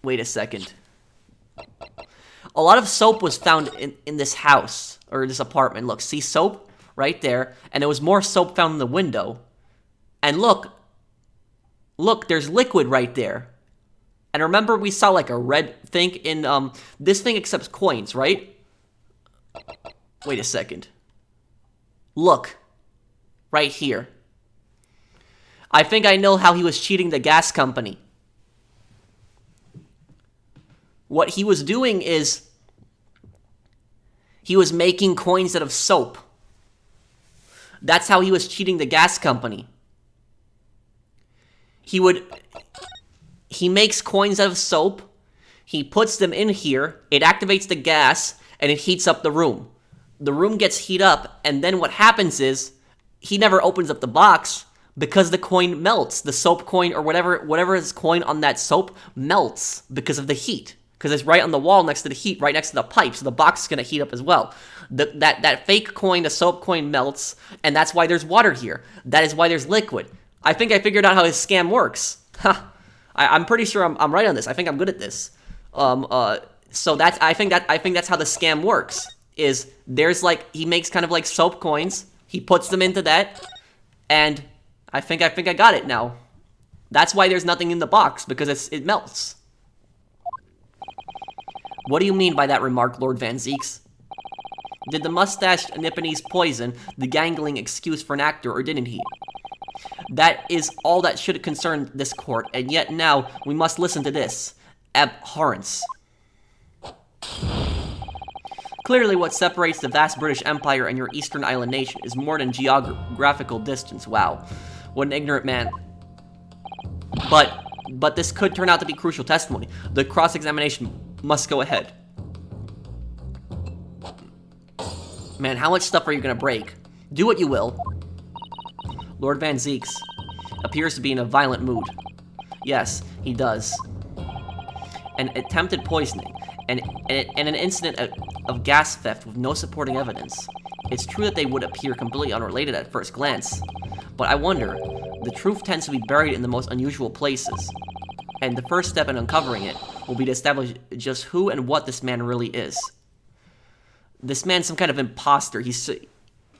Speaker 1: Wait a second. A lot of soap was found in this house, or this apartment. Look, see soap? right there, and there was more soap found in the window. And look, there's liquid right there. And remember we saw like a red thing in, this thing accepts coins, right? Wait a second. Look, right here. I think I know how he was cheating the gas company. What he was doing is, he was making coins out of soap. That's how he was cheating the gas company. He makes coins out of soap, he puts them in here, it activates the gas, and it heats up the room. The room gets heat up, and then what happens is, he never opens up the box, because the coin melts. The soap coin, or whatever is coin on that soap, melts because of the heat. Because it's right on the wall next to the heat, right next to the pipe, so the box is going to heat up as well. That fake coin, the soap coin, melts, and that's why there's water here. That is why there's liquid. I think I figured out how his scam works. I'm pretty sure I'm right on this. I think I'm good at this. So I think that's how the scam works. Is there's like, he makes kind of like soap coins, he puts them into that, and I think I got it now. That's why there's nothing in the box, because it melts. What do you mean by that remark, Lord Van Zeeks? Did the mustached Nipponese poison the gangling excuse for an actor, or didn't he? That is all that should concern this court, and yet now we must listen to this. Abhorrence. Clearly what separates the vast British Empire and your Eastern Island nation is more than geographical distance. Wow. What an ignorant man. But this could turn out to be crucial testimony. The cross-examination must go ahead. Man, how much stuff are you gonna break? Do what you will. Lord Van Zeeks appears to be in a violent mood. Yes, he does. An attempted poisoning, and an incident of gas theft with no supporting evidence. It's true that they would appear completely unrelated at first glance, but I wonder, the truth tends to be buried in the most unusual places, and the first step in uncovering it will be to establish just who and what this man really is. This man's some kind of imposter.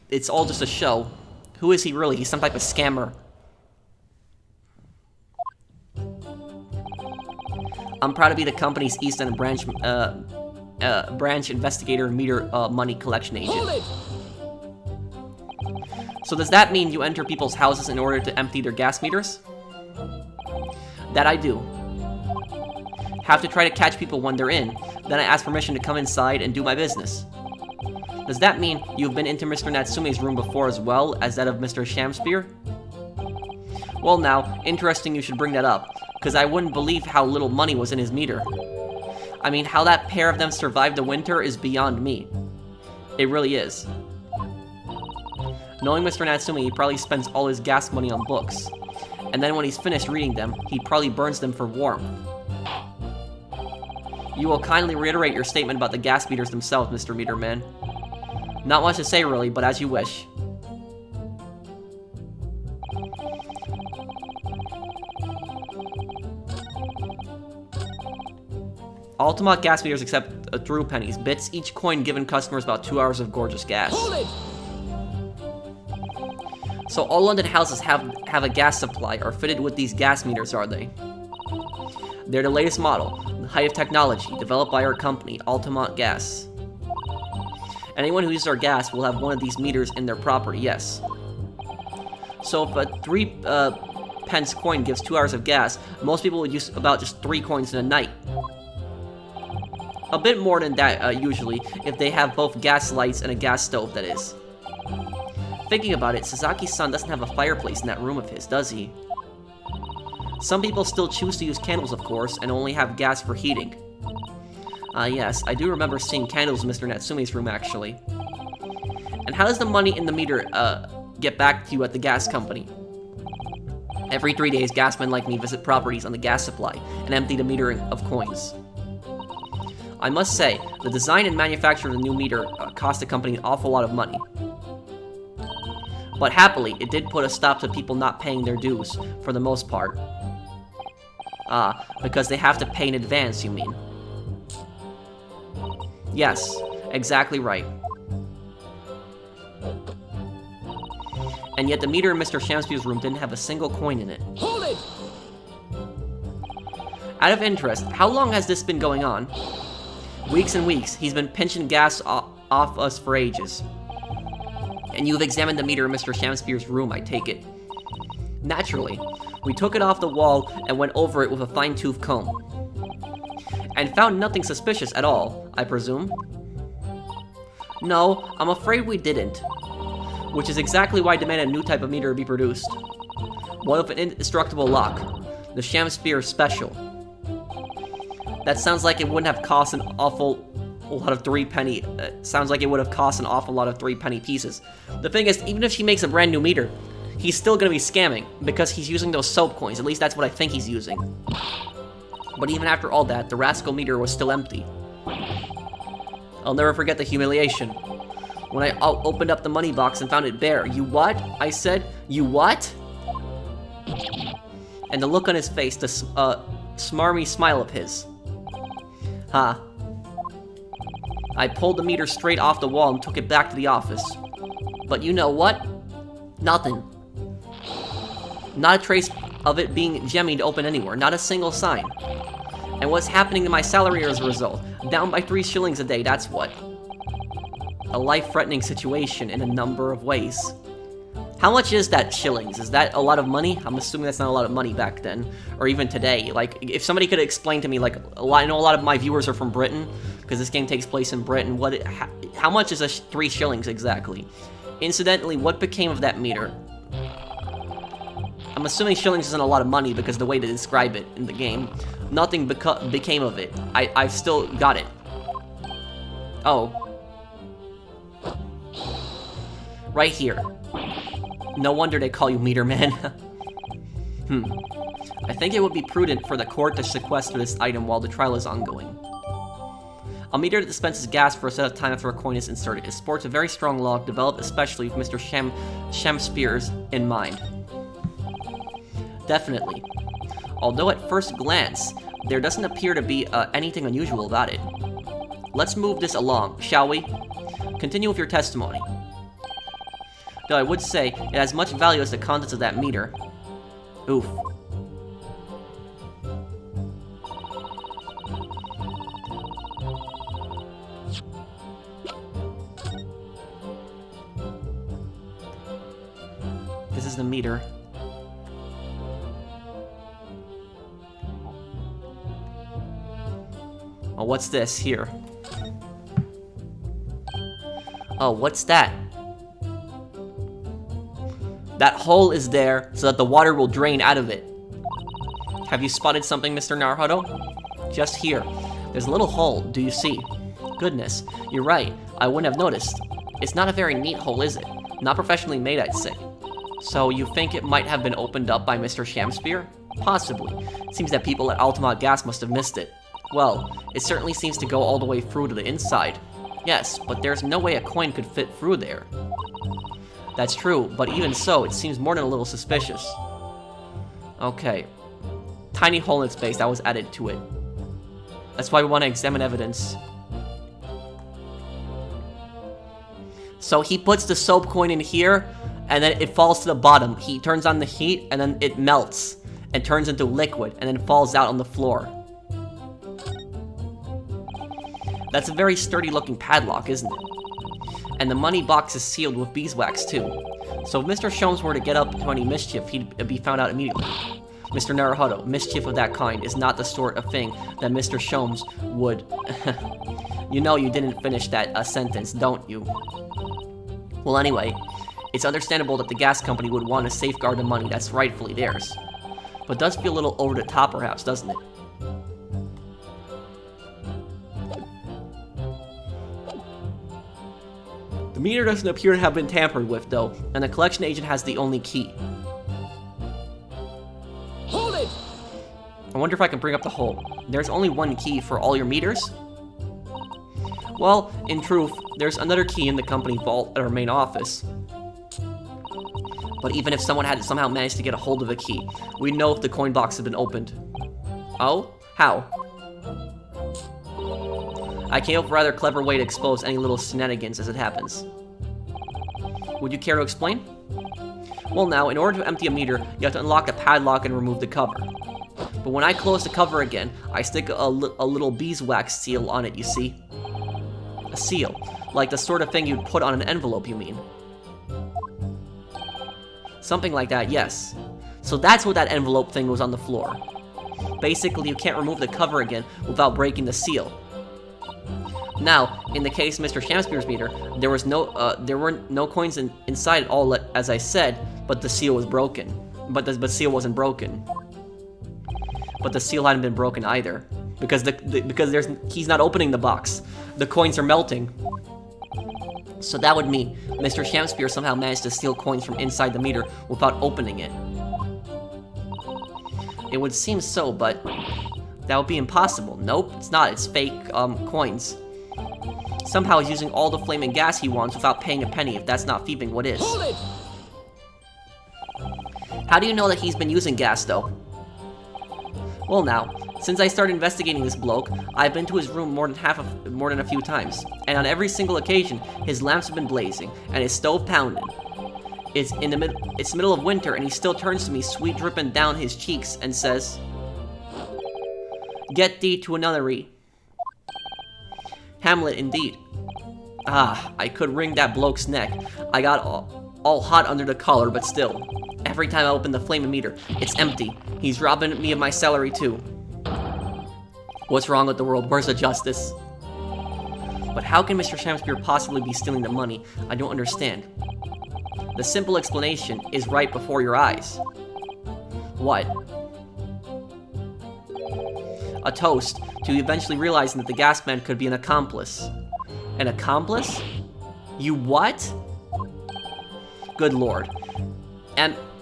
Speaker 1: It's all just a show. Who is he really? He's some type of scammer. I'm proud to be the company's East End branch investigator and meter money collection agent.
Speaker 2: Hold it!
Speaker 1: So does that mean you enter people's houses in order to empty their gas meters? That I do. Have to try to catch people when they're in, then I ask permission to come inside and do my business. Does that mean you've been into Mr. Natsume's room before as well as that of Mr. Shamspeare? Well now, interesting you should bring that up, because I wouldn't believe how little money was in his meter. I mean, how that pair of them survived the winter is beyond me. It really is. Knowing Mr. Natsume, he probably spends all his gas money on books. And then when he's finished reading them, he probably burns them for warmth. You will kindly reiterate your statement about the gas meters themselves, Mr. Meterman. Not much to say really, but as you wish. Altamonte gas meters accept through pennies. Bits, each coin given customers about 2 hours of gorgeous gas.
Speaker 2: Hold it!
Speaker 1: So all London houses have a gas supply, are fitted with these gas meters, are they? They're the latest model, the height of technology, developed by our company, Altamonte Gas. Anyone who uses our gas will have one of these meters in their property, yes. So if a 3 pence coin gives 2 hours of gas, most people would use about just 3 coins in a night. A bit more than that, usually, if they have both gas lights and a gas stove, that is. Thinking about it, Sasaki-san doesn't have a fireplace in that room of his, does he? Some people still choose to use candles, of course, and only have gas for heating. Yes, I do remember seeing candles in Mr. Natsume's room, actually. And how does the money in the meter, get back to you at the gas company? Every 3 days, gasmen like me visit properties on the gas supply and empty the meter of coins. I must say, the design and manufacture of the new meter cost the company an awful lot of money. But happily, it did put a stop to people not paying their dues, for the most part. Because they have to pay in advance, you mean? Yes, exactly right. And yet the meter in Mr. Shamspeare's room didn't have a single coin in it.
Speaker 2: Hold it!
Speaker 1: Out of interest, how long has this been going on? Weeks and weeks. He's been pinching gas off us for ages. And you've examined the meter in Mr. Shamspeare's room, I take it. Naturally. We took it off the wall and went over it with a fine-tooth comb. And found nothing suspicious at all, I presume? No, I'm afraid we didn't. Which is exactly why I demanded a new type of meter be produced. One with an indestructible lock. The Shamspeare Special. That sounds like it wouldn't have cost an awful lot of 3-penny. Sounds like it would have cost an awful lot of 3-penny pieces. The thing is, even if she makes a brand new meter, he's still gonna be scamming because he's using those soap coins. At least that's what I think he's using. But even after all that, the rascal meter was still empty. I'll never forget the humiliation. When I opened up the money box and found it bare. You what? I said, you what? And the look on his face, the smarmy smile of his. Huh. I pulled the meter straight off the wall and took it back to the office. But you know what? Nothing. Not a trace of it being jemmied open anywhere. Not a single sign. And what's happening to my salary as a result? Down by 3 shillings a day, that's what. A life-threatening situation in a number of ways. How much is that shillings? Is that a lot of money? I'm assuming that's not a lot of money back then, or even today. Like, if somebody could explain to me, like, I know a lot of my viewers are from Britain, because this game takes place in Britain. How much is 3 shillings exactly? Incidentally, what became of that meter? I'm assuming shillings isn't a lot of money because the way to describe it in the game. Nothing became of it. I've still got it. Oh. Right here. No wonder they call you Meter Man. I think it would be prudent for the court to sequester this item while the trial is ongoing. A meter that dispenses gas for a set of time after a coin is inserted. It sports a very strong lock developed especially with Mr. Shamspeare's in mind. Definitely. Although at first glance, there doesn't appear to be anything unusual about it. Let's move this along, shall we? Continue with your testimony. Though I would say it has much value as the contents of that meter. Oof. This is the meter. Oh, what's this here? Oh, what's that? That hole is there so that the water will drain out of it. Have you spotted something, Mr. Naruhodo? Just here. There's a little hole, do you see? Goodness, you're right. I wouldn't have noticed. It's not a very neat hole, is it? Not professionally made, I'd say. So you think it might have been opened up by Mr. Shamspeare? Possibly. It seems that people at Altamonte Gas must have missed it. Well, it certainly seems to go all the way through to the inside. Yes, but there's no way a coin could fit through there. That's true, but even so, it seems more than a little suspicious. Okay. Tiny hole in its base that was added to it. That's why we want to examine evidence. So he puts the soap coin in here, and then it falls to the bottom. He turns on the heat, and then it melts, and turns into liquid, and then falls out on the floor. That's a very sturdy-looking padlock, isn't it? And the money box is sealed with beeswax, too. So if Mr. Sholmes were to get up to any mischief, he'd be found out immediately. Mr. Naruhodo, mischief of that kind is not the sort of thing that Mr. Sholmes would... You know you didn't finish that sentence, don't you? Well, anyway, it's understandable that the gas company would want to safeguard the money that's rightfully theirs. But it does feel a little over the top, perhaps, doesn't it? The meter doesn't appear to have been tampered with, though, and the collection agent has the only key.
Speaker 2: Hold it!
Speaker 1: I wonder if I can bring up the hole. There's only one key for all your meters? Well, in truth, there's another key in the company vault at our main office. But even if someone had somehow managed to get a hold of a key, we'd know if the coin box had been opened. Oh? How? I came up with a rather clever way to expose any little shenanigans as it happens. Would you care to explain? Well now, in order to empty a meter, you have to unlock the padlock and remove the cover. But when I close the cover again, I stick a little beeswax seal on it, you see? A seal. Like the sort of thing you'd put on an envelope, you mean? Something like that, yes. So that's what that envelope thing was on the floor. Basically, you can't remove the cover again without breaking the seal. Now, in the case of Mr. Shamspeare's meter, there weren't no coins inside at all, as I said, but the seal was broken. But the seal wasn't broken. But the seal hadn't been broken either, because he's not opening the box. The coins are melting. So that would mean Mr. Shamspeare somehow managed to steal coins from inside the meter without opening it. It would seem so, but that would be impossible. Nope, it's not. It's fake coins. Somehow he's using all the flaming gas he wants without paying a penny. If that's not thieving, what is?
Speaker 2: Hold it!
Speaker 1: How do you know that he's been using gas, though? Well now, since I started investigating this bloke, I've been to his room more than a few times, and on every single occasion, his lamps have been blazing and his stove pounding. It's the middle of winter, and he still turns to me, sweat dripping down his cheeks, and says, "Get thee to a nunnery." Hamlet, indeed. Ah, I could wring that bloke's neck. I got all hot under the collar, but still. Every time I open the flaming meter, it's empty. He's robbing me of my salary, too. What's wrong with the world? Where's the justice? But how can Mr. Shamspeare possibly be stealing the money? I don't understand. The simple explanation is right before your eyes. What? A toast to eventually realizing that the gas man could be an accomplice. An accomplice? You what? Good lord.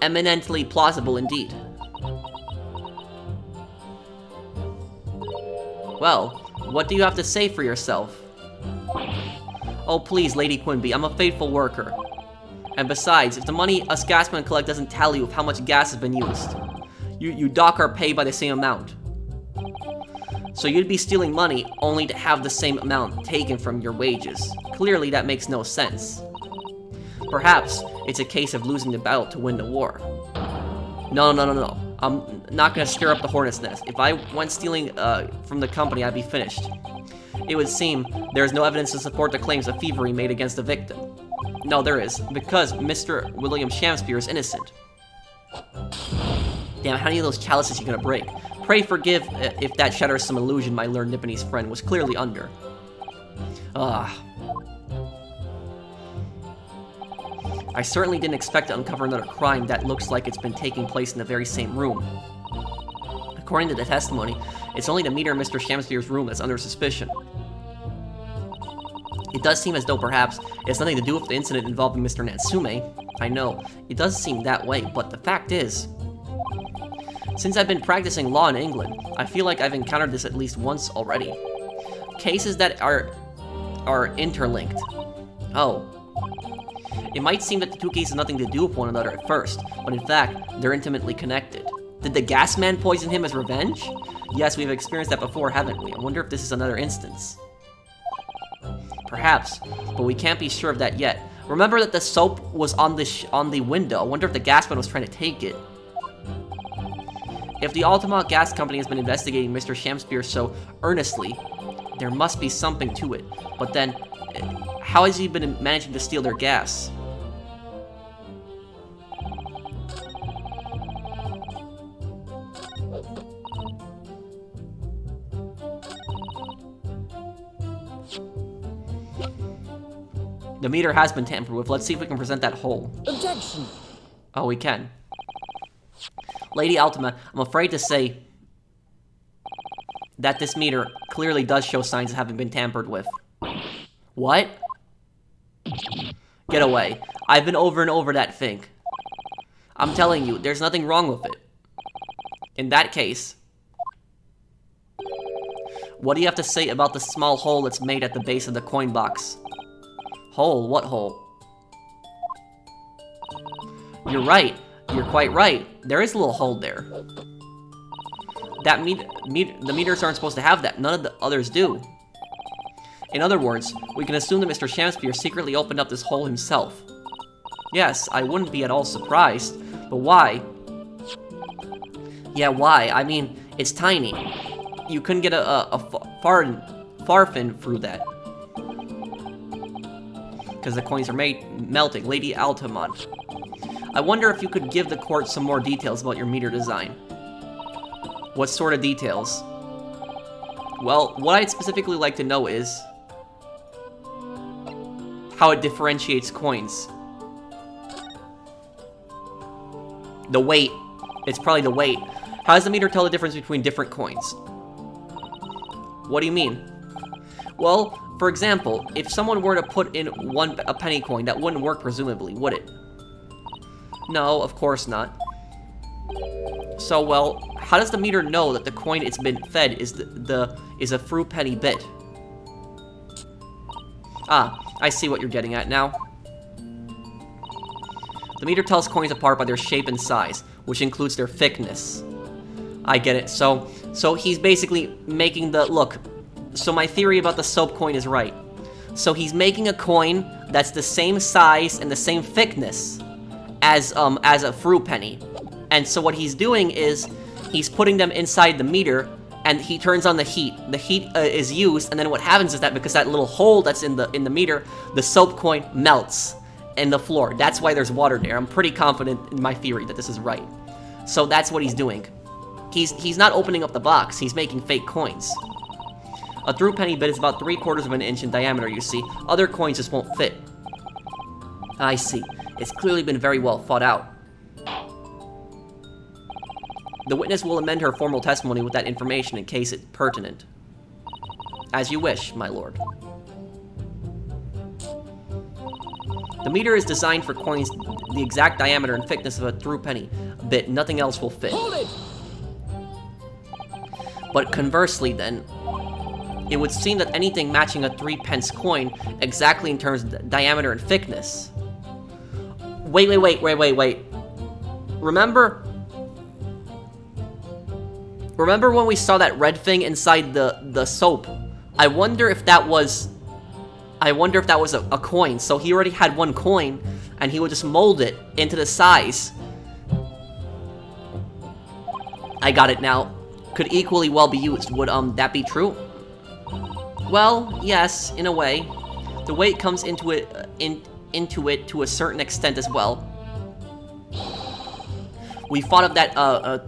Speaker 1: Eminently plausible indeed. Well, what do you have to say for yourself? Oh please, Lady Quimby, I'm a faithful worker. And besides, if the money us gasmen collect doesn't tally with how much gas has been used, you dock our pay by the same amount. So you'd be stealing money only to have the same amount taken from your wages. Clearly that makes no sense. Perhaps it's a case of losing the battle to win the war. No. I'm not gonna stir up the hornet's nest. If I went stealing from the company, I'd be finished. It would seem there's no evidence to support the claims of thievery made against the victim. No, there is, because Mr. William Shamspeare is innocent. Damn, how many of those chalices are you gonna break? Pray forgive if that shatters some illusion my learned Nipponese friend was clearly under. I certainly didn't expect to uncover another crime that looks like it's been taking place in the very same room. According to the testimony, it's only the meter in Mr. Shamspeare's room that's under suspicion. It does seem as though perhaps it has nothing to do with the incident involving Mr. Natsume. I know, it does seem that way, but the fact is, since I've been practicing law in England, I feel like I've encountered this at least once already. Cases that are interlinked. Oh. It might seem that the two cases have nothing to do with one another at first, but in fact, they're intimately connected. Did the gas man poison him as revenge? Yes, we've experienced that before, haven't we? I wonder if this is another instance. Perhaps, but we can't be sure of that yet. Remember that the soap was on the window. I wonder if the gas man was trying to take it. If the Altamonte Gas Company has been investigating Mr. Shamspeare so earnestly, there must be something to it. But then, how has he been managing to steal their gas? The meter has been tampered with. Let's see if we can present that hole.
Speaker 3: Objection!
Speaker 1: Oh, we can. Lady Altima, I'm afraid to say that this meter clearly does show signs of having been tampered with. What? Get away. I've been over and over that thing. I'm telling you, there's nothing wrong with it. In that case, what do you have to say about the small hole that's made at the base of the coin box? Hole? What hole? You're right. You're quite right. There is a little hole there. That the meters aren't supposed to have that. None of the others do. In other words, we can assume that Mr. Shamspeare secretly opened up this hole himself. Yes, I wouldn't be at all surprised. But why? Yeah, why? I mean, it's tiny. You couldn't get a farfin through that. Because the coins are melting. Lady Altamonte. I wonder if you could give the court some more details about your meter design. What sort of details? Well, what I'd specifically like to know is how it differentiates coins. The weight. It's probably the weight. How does the meter tell the difference between different coins? What do you mean? Well, for example, if someone were to put in a penny coin, that wouldn't work presumably, would it? No, of course not. So, well, how does the meter know that the coin it's been fed is is a through penny bit? Ah, I see what you're getting at now. The meter tells coins apart by their shape and size, which includes their thickness. I get it. So he's basically making the look. So my theory about the soap coin is right. So he's making a coin that's the same size and the same thickness as a through penny. And so what he's doing is he's putting them inside the meter, and he turns on the heat. The heat is used, and then what happens is that because that little hole that's in the meter, the soap coin melts in the floor. That's why there's water there. I'm pretty confident in my theory that this is right. So that's what he's doing. He's not opening up the box. He's making fake coins. A through penny bit is about 3/4 of an inch in diameter, you see. Other coins just won't fit. I see. It's clearly been very well thought out. The witness will amend her formal testimony with that information in case it's pertinent. As you wish, my lord. The meter is designed for coins the exact diameter and thickness of a through penny bit. Nothing else will fit.
Speaker 2: Hold it!
Speaker 1: But conversely then, it would seem that anything matching a 3-pence coin exactly in terms of diameter and thickness. Wait. Remember when we saw that red thing inside the soap? I wonder if that was a coin. So he already had one coin, and he would just mold it into the size. I got it now. Could equally well be used. Would that be true? Well, yes, in a way. The weight comes into it to a certain extent as well. We thought of that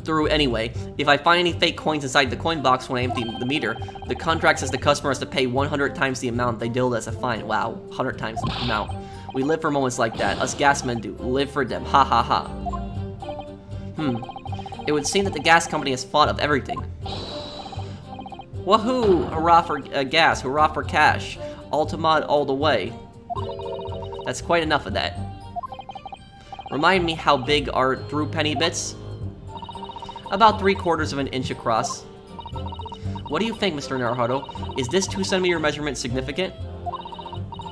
Speaker 1: through anyway. If I find any fake coins inside the coin box when I empty the meter, the contract says the customer has to pay 100 times the amount they billed as a fine. Wow, 100 times the amount. We live for moments like that. Us gas men do. Live for them. Ha ha ha. It would seem that the gas company has thought of everything. Woohoo! Hurrah for gas. Hurrah for cash. Altamont all the way. That's quite enough of that. Remind me how big are through penny bits? About 3/4 of an inch across. What do you think, Mr. Naruhodo? Is this 2-centimeter measurement significant?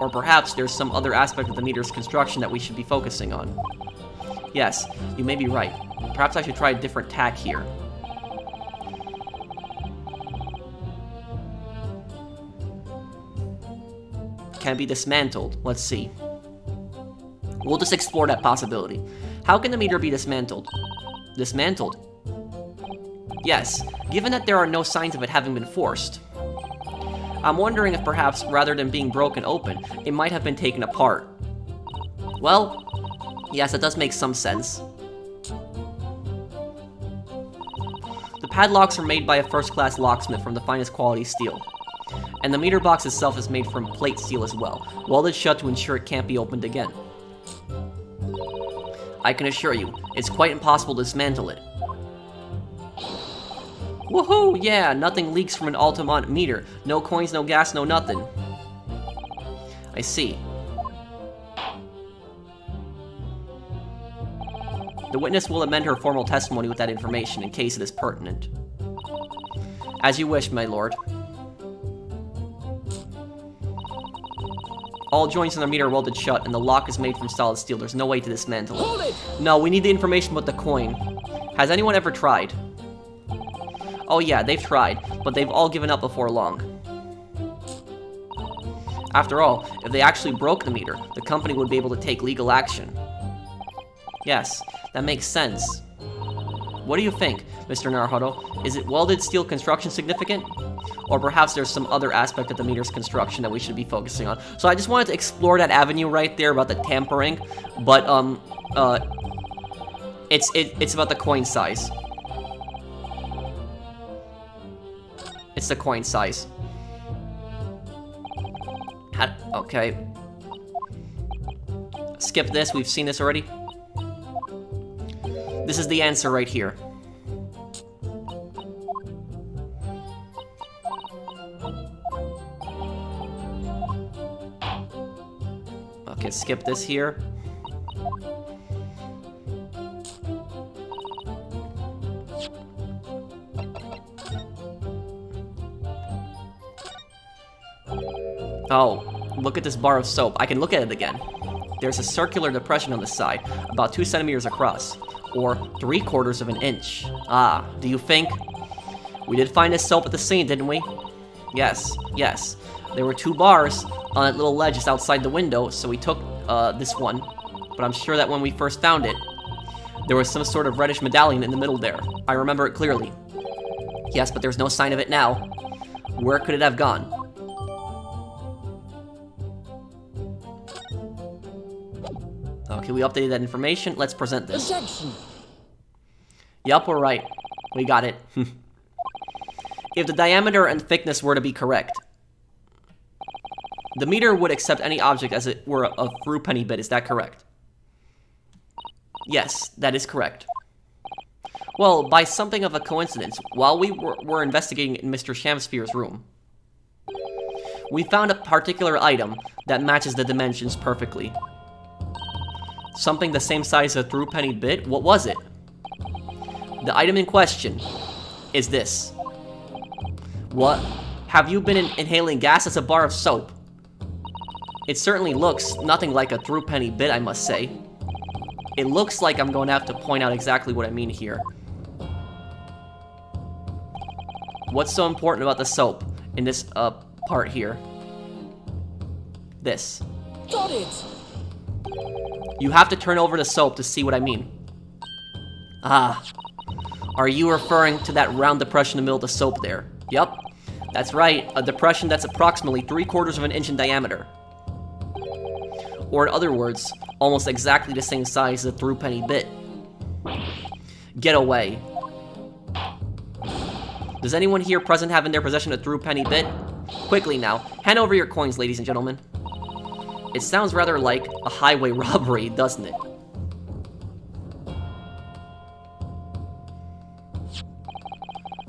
Speaker 1: Or perhaps there's some other aspect of the meter's construction that we should be focusing on. Yes, you may be right. Perhaps I should try a different tack here. Can it be dismantled? Let's see. We'll just explore that possibility. How can the meter be dismantled? Dismantled? Yes, given that there are no signs of it having been forced. I'm wondering if perhaps, rather than being broken open, it might have been taken apart. Well, yes, that does make some sense. The padlocks are made by a first-class locksmith from the finest quality steel. And the meter box itself is made from plate steel as well, welded shut to ensure it can't be opened again. I can assure you, it's quite impossible to dismantle it. Woohoo! Yeah, nothing leaks from an Altamonte meter. No coins, no gas, no nothing. I see. The witness will amend her formal testimony with that information in case it is pertinent. As you wish, my lord. All joints in the meter are welded shut, and the lock is made from solid steel. There's no way to dismantle it.
Speaker 2: Hold it!
Speaker 1: No, we need the information about the coin. Has anyone ever tried? Oh yeah, they've tried, but they've all given up before long. After all, if they actually broke the meter, the company would be able to take legal action. Yes, that makes sense. What do you think, Mr. Naruhodo? Is it welded steel construction significant? Or perhaps there's some other aspect of the meter's construction that we should be focusing on. So I just wanted to explore that avenue right there about the tampering, but it's about the coin size. It's the coin size. Okay. Skip this, we've seen this already. This is the answer right here. Okay, skip this here. Oh, look at this bar of soap. I can look at it again. There's a circular depression on the side, about 2 centimeters across, or 3/4 of an inch. Ah, do you think? We did find this soap at the scene, didn't we? Yes, yes. There were 2 bars on that little ledge just outside the window, so we took this one. But I'm sure that when we first found it, there was some sort of reddish medallion in the middle there. I remember it clearly. Yes, but there's no sign of it now. Where could it have gone? Okay, we updated that information. Let's present this.
Speaker 3: Objection.
Speaker 1: Yup, we're right. We got it. If the diameter and thickness were to be correct, the meter would accept any object as it were a threepenny bit. Is that correct? Yes, that is correct. Well, by something of a coincidence, while we were investigating in Mr. Shamspeare's room, we found a particular item that matches the dimensions perfectly. Something the same size as a threepenny bit? What was it? The item in question is this. What? Have you been inhaling gas as a bar of soap? It certainly looks nothing like a threepenny bit, I must say. It looks like I'm going to have to point out exactly what I mean here. What's so important about the soap in this part here? This.
Speaker 3: Got it.
Speaker 1: You have to turn over the soap to see what I mean. Ah. Are you referring to that round depression in the middle of the soap there? Yup. That's right, a depression that's approximately 3/4 of an inch in diameter. Or in other words, almost exactly the same size as a threepenny bit. Get away. Does anyone here present have in their possession a threepenny bit? Quickly now, hand over your coins, ladies and gentlemen. It sounds rather like a highway robbery, doesn't it?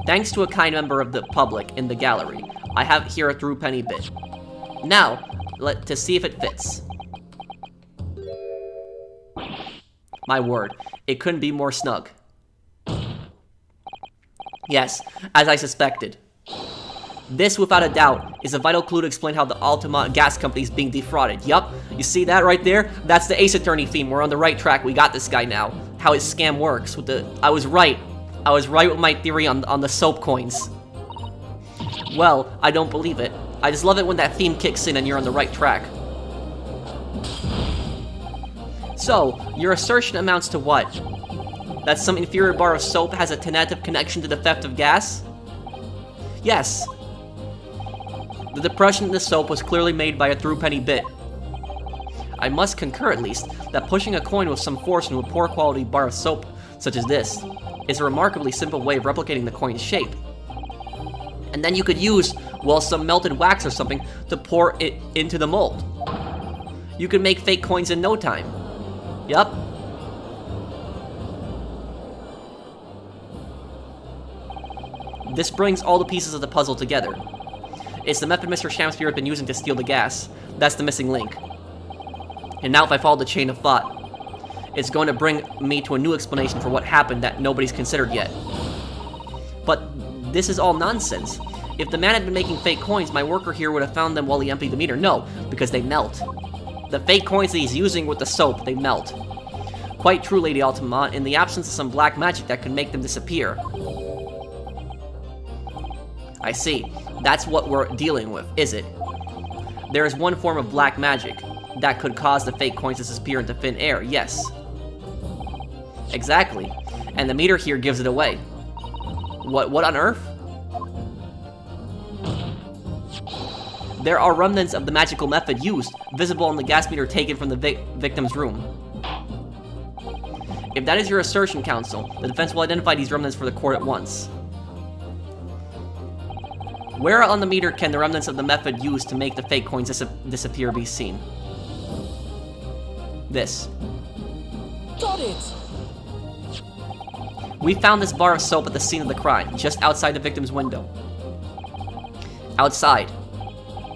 Speaker 1: Thanks to a kind member of the public in the gallery, I have here a threepenny bit. Now, to see if it fits. My word, it couldn't be more snug. Yes, as I suspected. This, without a doubt, is a vital clue to explain how the Altamonte gas company is being defrauded. Yup, you see that right there? That's the Ace Attorney theme. We're on the right track. We got this guy now. How his scam works with the... I was right with my theory on the soap coins. Well, I don't believe it. I just love it when that theme kicks in and you're on the right track. So, your assertion amounts to what? That some inferior bar of soap has a tentative connection to the theft of gas? Yes. The depression in the soap was clearly made by a threepenny bit. I must concur, at least, that pushing a coin with some force into a poor quality bar of soap, such as this, is a remarkably simple way of replicating the coin's shape. And then you could use, well, some melted wax or something to pour it into the mold. You could make fake coins in no time. Yup. This brings all the pieces of the puzzle together. It's the method Mr. Shamspeare had been using to steal the gas. That's the missing link. And now if I follow the chain of thought, it's going to bring me to a new explanation for what happened that nobody's considered yet. But this is all nonsense. If the man had been making fake coins, my worker here would have found them while he emptied the meter. No, because they melt. The fake coins that he's using with the soap, they melt. Quite true, Lady Altamonte, in the absence of some black magic that could make them disappear. I see. That's what we're dealing with, is it? There is one form of black magic that could cause the fake coins to disappear into thin air, yes. Exactly. And the meter here gives it away. What on earth? There are remnants of the magical method used, visible on the gas meter taken from the victim's room. If that is your assertion, counsel, the defense will identify these remnants for the court at once. Where on the meter can the remnants of the method used to make the fake coins disappear be seen? This.
Speaker 3: Got it!
Speaker 1: We found this bar of soap at the scene of the crime, just outside the victim's window. Outside.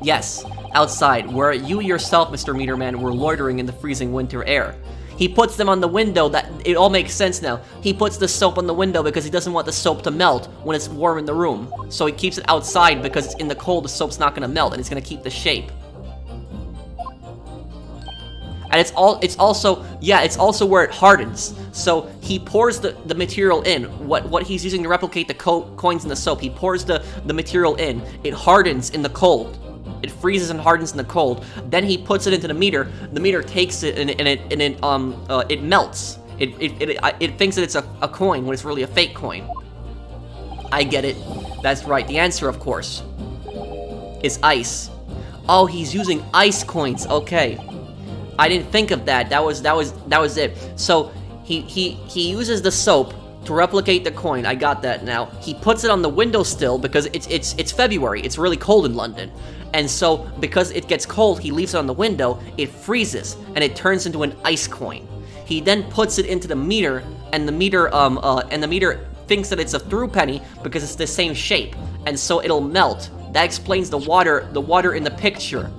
Speaker 1: Yes, outside, where you yourself, Mr. Meterman, were loitering in the freezing winter air. He puts them on the window. It all makes sense now. He puts the soap on the window because he doesn't want the soap to melt when it's warm in the room. So he keeps it outside because in the cold the soap's not gonna melt and it's gonna keep the shape. And it's also where it hardens. So he pours the material in. What he's using to replicate the coins in the soap, he pours the material in. It hardens in the cold. It freezes and hardens in the cold. Then he puts it into the meter. The meter takes it and it melts. It thinks that it's a coin when it's really a fake coin. I get it. That's right. The answer, of course, is ice. Oh, he's using ice coins. Okay, I didn't think of that. That was it. So he uses the soap to replicate the coin. I got that now. He puts it on the windowsill because it's February. It's really cold in London. And so, because it gets cold, he leaves it on the window, it freezes, and it turns into an ice coin. He then puts it into the meter, and the meter thinks that it's a through penny because it's the same shape, and so it'll melt. That explains the water in the picture.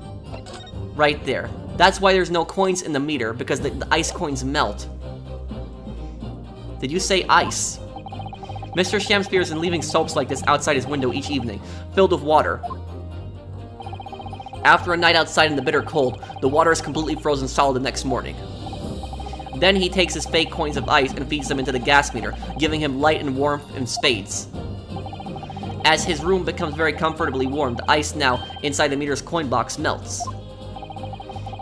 Speaker 1: Right there. That's why there's no coins in the meter, because the ice coins melt. Did you say ice? Mr. Shamspeare is leaving soaps like this outside his window each evening, filled with water. After a night outside in the bitter cold, the water is completely frozen solid the next morning. Then he takes his fake coins of ice and feeds them into the gas meter, giving him light and warmth in spades. As his room becomes very comfortably warm, the ice now inside the meter's coin box melts,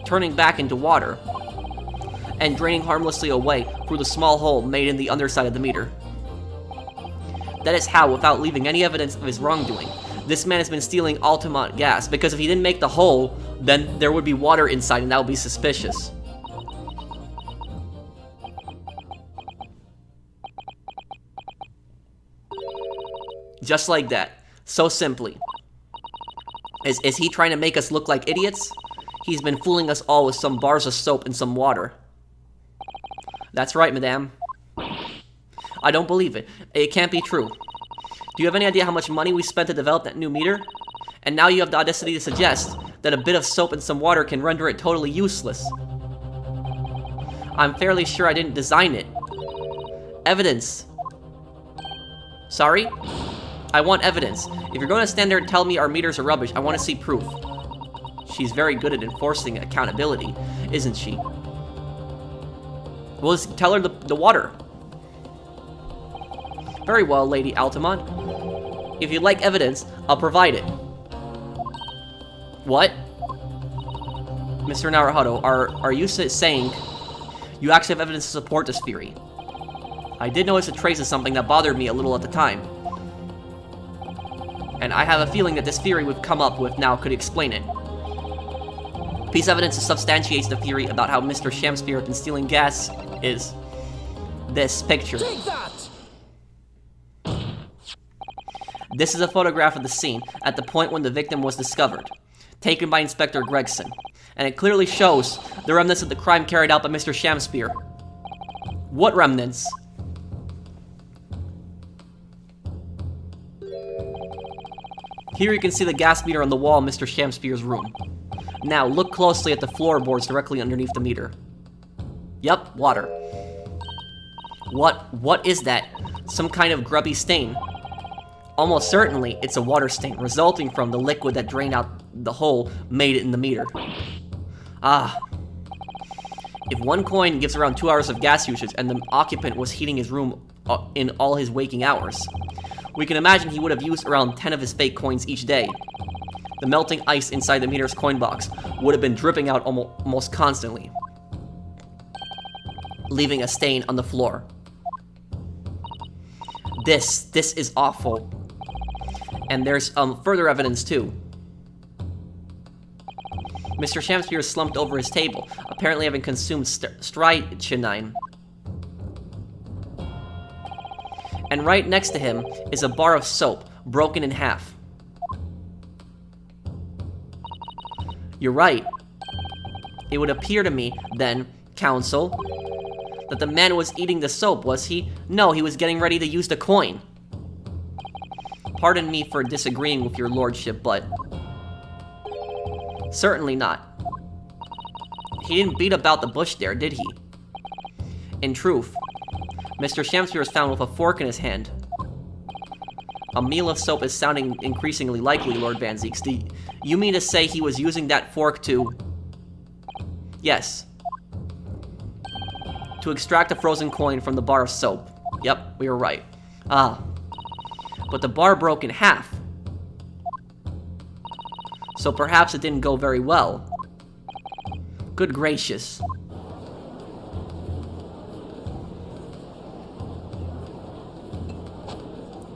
Speaker 1: turning back into water, and draining harmlessly away through the small hole made in the underside of the meter. That is how, without leaving any evidence of his wrongdoing, this man has been stealing Altamonte gas, because if he didn't make the hole, then there would be water inside and that would be suspicious. Just like that. So simply. Is he trying to make us look like idiots? He's been fooling us all with some bars of soap and some water. That's right, madame. I don't believe it. It can't be true. Do you have any idea how much money we spent to develop that new meter? And now you have the audacity to suggest that a bit of soap and some water can render it totally useless. I'm fairly sure I didn't design it. Evidence. Sorry? I want evidence. If you're going to stand there and tell me our meters are rubbish, I want to see proof. She's very good at enforcing accountability, isn't she? Well, let's tell her the water. Very well, Lady Altamont. If you'd like evidence, I'll provide it. What? Mr. Naruhodo, are you saying you actually have evidence to support this theory? I did notice a trace of something that bothered me a little at the time. And I have a feeling that this theory we've come up with now could explain it. Piece of evidence that substantiates the theory about how Mr. Shamspeare has been stealing gas is this picture.
Speaker 3: Take that!
Speaker 1: This is a photograph of the scene at the point when the victim was discovered, taken by Inspector Gregson, and it clearly shows the remnants of the crime carried out by Mr. Shamspeare. What remnants? Here you can see the gas meter on the wall in Mr. Shamspeare's room. Now, look closely at the floorboards directly underneath the meter. Yep, water. What is that? Some kind of grubby stain. Almost certainly, it's a water stain, resulting from the liquid that drained out the hole made in the meter. Ah. If one coin gives around 2 hours of gas usage and the occupant was heating his room in all his waking hours, we can imagine he would have used around 10 of his fake coins each day. The melting ice inside the meter's coin box would have been dripping out almost constantly, leaving a stain on the floor. This is awful. And there's further evidence too. Mr. Shamspeare slumped over his table, apparently having consumed strychnine. And right next to him is a bar of soap, broken in half. You're right. It would appear to me, then, counsel, that the man was eating the soap, was he? No, he was getting ready to use the coin. Pardon me for disagreeing with your lordship, but... certainly not. He didn't beat about the bush there, did he? In truth, Mr. Shamspeare was found with a fork in his hand. A meal of soap is sounding increasingly likely, Lord Van Zieks. Do you mean to say he was using that fork to... Yes. To extract a frozen coin from the bar of soap. Yep, we were right. Ah. But the bar broke in half. So perhaps it didn't go very well. Good gracious.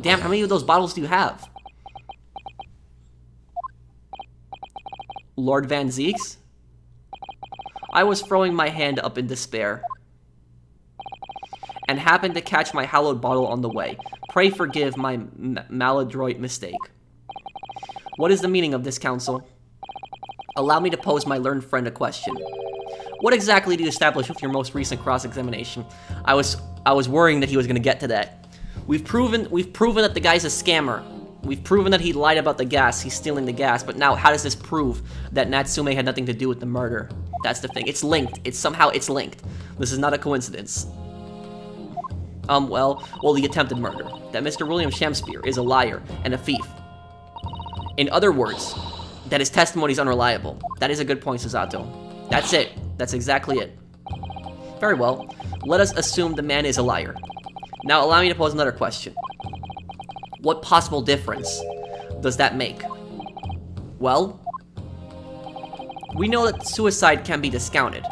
Speaker 1: Damn, how many of those bottles do you have? Lord Van Zieks? I was throwing my hand up in despair, and happened to catch my hallowed bottle on the way. Pray forgive my maladroit mistake. What is the meaning of this, counsel? Allow me to pose my learned friend a question. What exactly do you establish with your most recent cross-examination? I was worrying that he was going to get to that. We've proven that the guy's a scammer. We've proven that he lied about the gas. He's stealing the gas. But now, how does this prove that Natsume had nothing to do with the murder? That's the thing. It's linked. Somehow it's linked. This is not a coincidence. Well, the attempted murder. That Mr. William Shamspeare is a liar and a thief. In other words, that his testimony is unreliable. That is a good point, Susato. That's it. That's exactly it. Very well. Let us assume the man is a liar. Now, allow me to pose another question. What possible difference does that make? Well, we know that suicide can be discounted.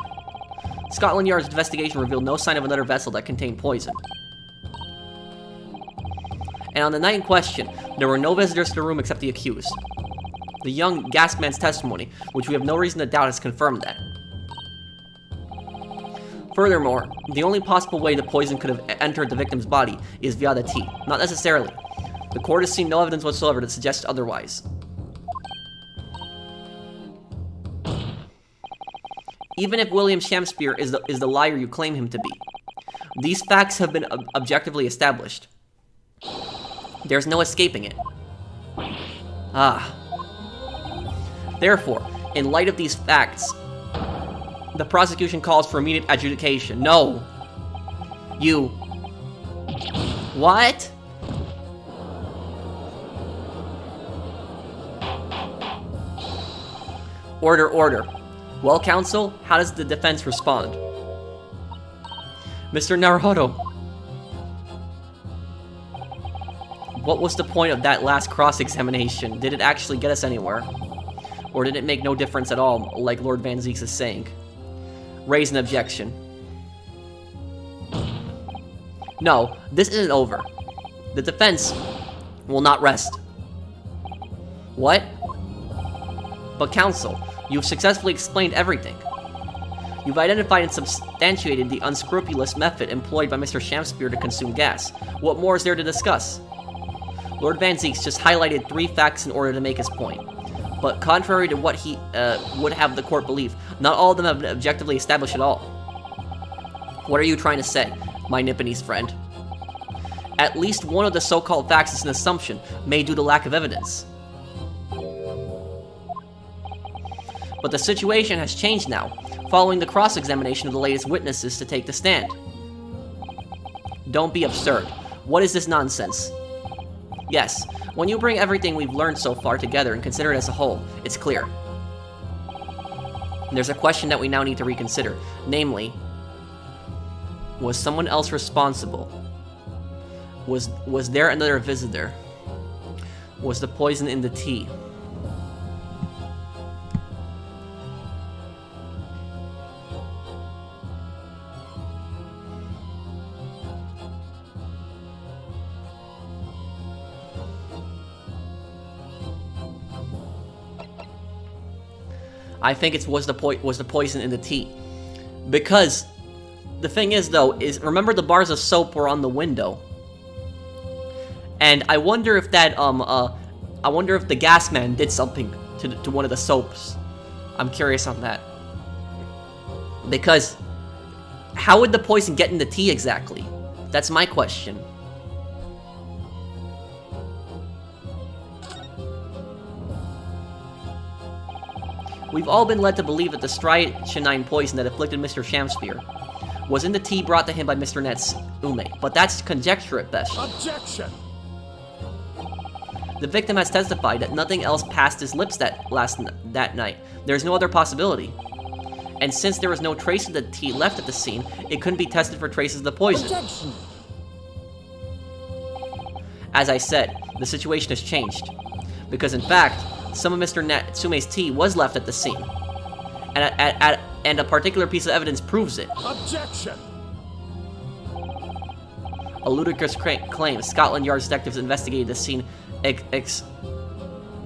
Speaker 1: Scotland Yard's investigation revealed no sign of another vessel that contained poison. And on the night in question, there were no visitors to the room except the accused. The young gas man's testimony, which we have no reason to doubt, has confirmed that. Furthermore, the only possible way the poison could have entered the victim's body is via the tea. Not necessarily. The court has seen no evidence whatsoever to suggest otherwise. Even if William Shamspeare is the liar you claim him to be, these facts have been objectively established. There's no escaping it. Therefore, in light of these facts, the prosecution calls for immediate adjudication. No! You... What? Order, order. Well, counsel, how does the defense respond? Mr. Naruhodo. What was the point of that last cross-examination? Did it actually get us anywhere? Or did it make no difference at all, like Lord Van Zieks is saying? Raise an objection. No, this isn't over. The defense will not rest. What? But counsel, you've successfully explained everything. You've identified and substantiated the unscrupulous method employed by Mr. Shamspeare to consume gas. What more is there to discuss? Lord Van Zieks just highlighted 3 facts in order to make his point. But contrary to what he would have the court believe, not all of them have been objectively established at all. What are you trying to say, my Nipponese friend? At least one of the so-called facts is an assumption made due to lack of evidence. But the situation has changed now, following the cross-examination of the latest witnesses to take the stand. Don't be absurd. What is this nonsense? Yes, when you bring everything we've learned so far together and consider it as a whole, it's clear. There's a question that we now need to reconsider, namely, was someone else responsible? Was there another visitor? Was the poison in the tea? I think it was the poison in the tea. Because the thing is, though, is remember the bars of soap were on the window. And I wonder if that, I wonder if the gas man did something to one of the soaps. I'm curious on that. Because, how would the poison get in the tea exactly? That's my question. We've all been led to believe that the strychnine poison that afflicted Mr. Shamspeare was in the tea brought to him by Mr. Natsume, but that's conjecture at best.
Speaker 2: Objection!
Speaker 1: The victim has testified that nothing else passed his lips that night. There's no other possibility. And since there was no trace of the tea left at the scene, it couldn't be tested for traces of the poison.
Speaker 3: Objection!
Speaker 1: As I said, the situation has changed. Because in fact, some of Mr. Natsume's tea was left at the scene. And a particular piece of evidence proves it.
Speaker 2: Objection!
Speaker 1: A ludicrous claim. Scotland Yard detectives investigated the scene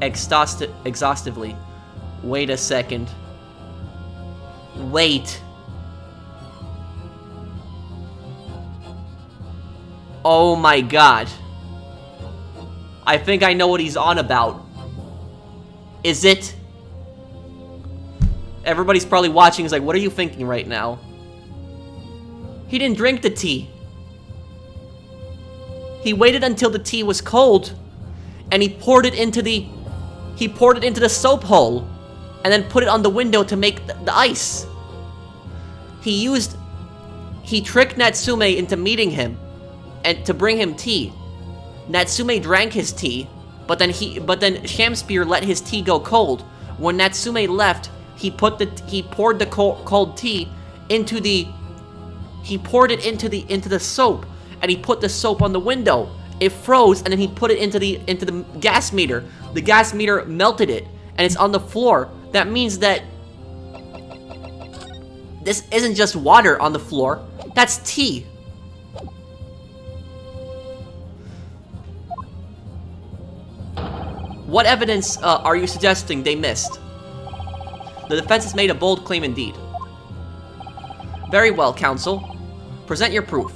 Speaker 1: exhaustively. Wait a second. Wait. Oh my god. I think I know what he's on about. Is it? Everybody's probably watching is like, what are you thinking right now? He didn't drink the tea. He waited until the tea was cold and he poured it into the soap hole and then put it on the window to make the ice. He tricked Natsume into meeting him and to bring him tea. Natsume drank his tea, but then Shamspeare let his tea go cold. When Natsume left, he poured the cold tea into the soap, and he put the soap on the window. It froze, and then he put it into the gas meter. The gas meter melted it, and it's on the floor. That means that this isn't just water on the floor. That's tea. What evidence are you suggesting they missed? The defense has made a bold claim indeed. Very well, counsel. Present your proof.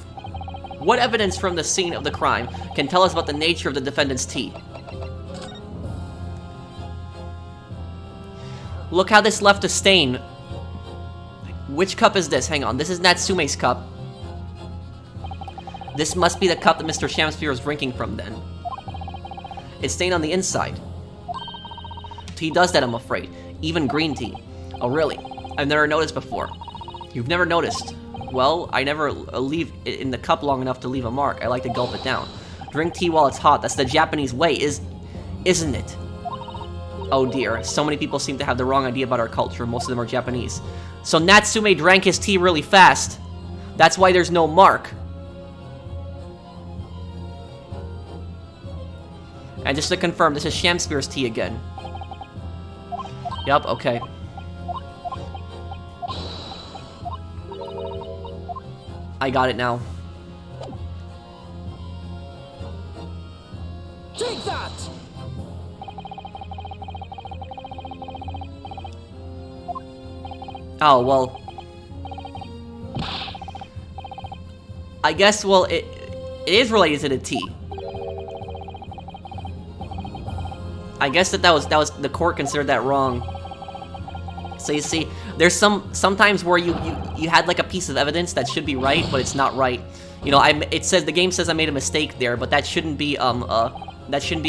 Speaker 1: What evidence from the scene of the crime can tell us about the nature of the defendant's tea? Look how this left a stain. Which cup is this? Hang on, this is Natsume's cup. This must be the cup that Mr. Shamspeare was drinking from then. It's stained on the inside. Tea does that, I'm afraid. Even green tea. Oh, really? I've never noticed before. You've never noticed? Well, I never leave it in the cup long enough to leave a mark. I like to gulp it down. Drink tea while it's hot. That's the Japanese way, isn't it? Oh dear, so many people seem to have the wrong idea about our culture. Most of them are Japanese. So Natsume drank his tea really fast. That's why there's no mark. And just to confirm, this is Shamspeare's tea again. Yup, okay. I got it now.
Speaker 3: Take that!
Speaker 1: Oh, well. I guess, well, it is related to the tea. I guess that was the court considered that wrong. So you see, there's sometimes where you had like a piece of evidence that should be right, but it's not right. You know, it says the game says I made a mistake there, but that shouldn't be a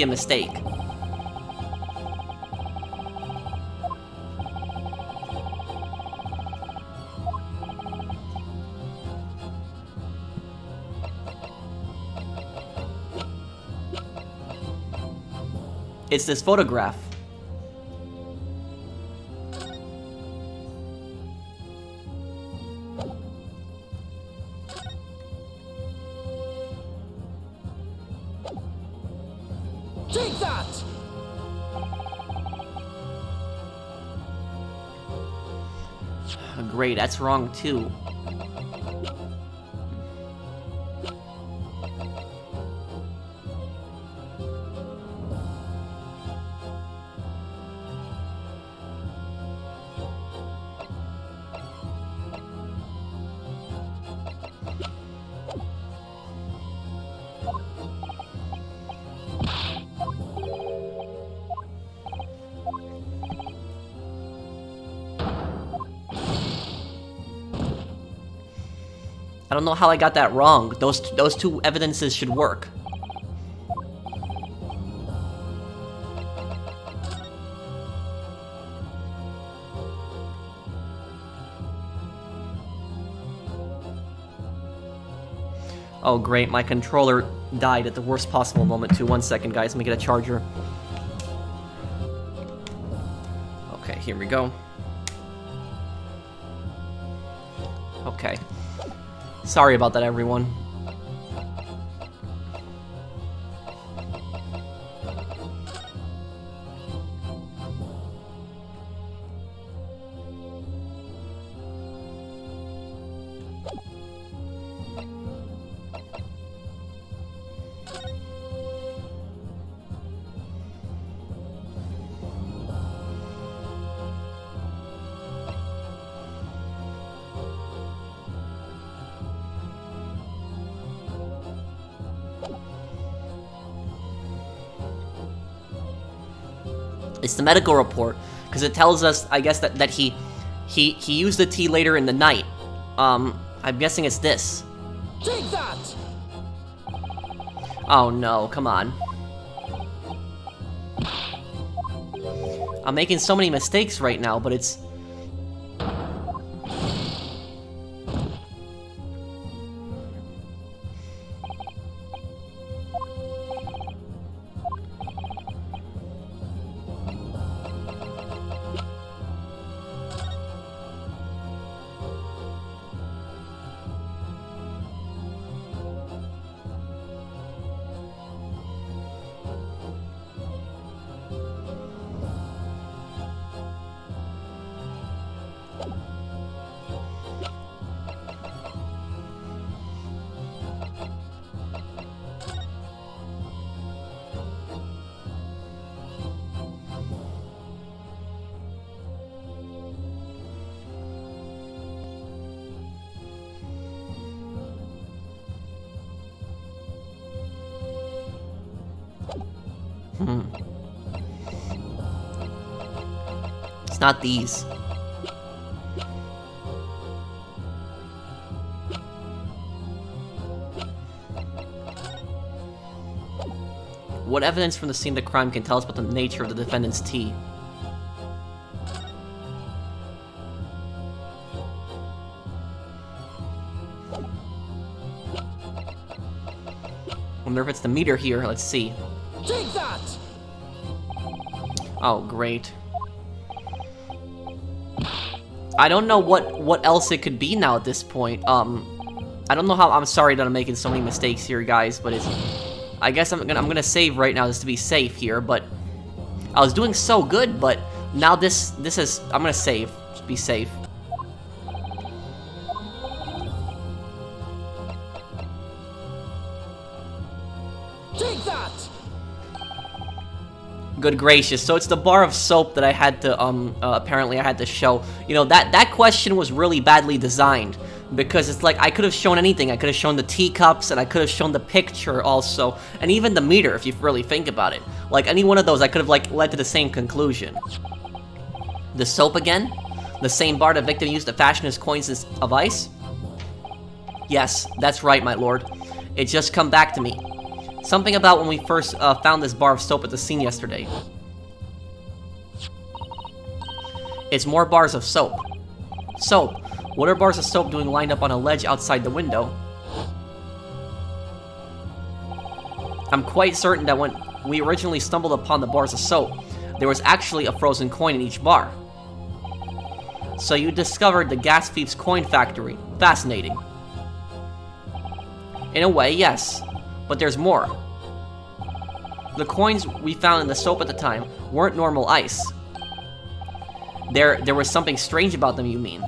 Speaker 1: mistake. It's this photograph.
Speaker 3: Take that!
Speaker 1: Great, that's wrong too. I don't know how I got that wrong. Those two evidences should work. Oh great, my controller died at the worst possible moment too. 1 second, guys, let me get a charger. Okay, here we go. Okay. Sorry about that, everyone. It's the medical report, because it tells us, I guess, that he used the tea later in the night. I'm guessing it's this.
Speaker 3: Take that!
Speaker 1: Oh no, come on. I'm making so many mistakes right now, but it's... It's not these. What evidence from the scene of the crime can tell us about the nature of the defendant's tea? Wonder if it's the meter here. Let's see.
Speaker 3: Take that!
Speaker 1: Oh, great. I don't know what else it could be now at this point. I don't know how. I'm sorry that I'm making so many mistakes here, guys, but it's... I guess I'm gonna save right now just to be safe here, but... I was doing so good, but now this is... I'm gonna save. Just be safe.
Speaker 3: Take that!
Speaker 1: Good gracious, so it's the bar of soap that I had to, apparently I had to show. You know, that question was really badly designed, because it's like, I could have shown anything. I could have shown the teacups, and I could have shown the picture also, and even the meter, if you really think about it. Like, any one of those, I could have, like, led to the same conclusion. The soap again? The same bar the victim used to fashion his coins of ice? Yes, that's right, my lord. It just come back to me. Something about when we first found this bar of soap at the scene yesterday. It's more bars of soap. Soap. What are bars of soap doing lined up on a ledge outside the window? I'm quite certain that when we originally stumbled upon the bars of soap, there was actually a frozen coin in each bar. So you discovered the gas thief's coin factory. Fascinating. In a way, yes. But there's more. The coins we found in the soap at the time weren't normal ice. There was something strange about them, you mean?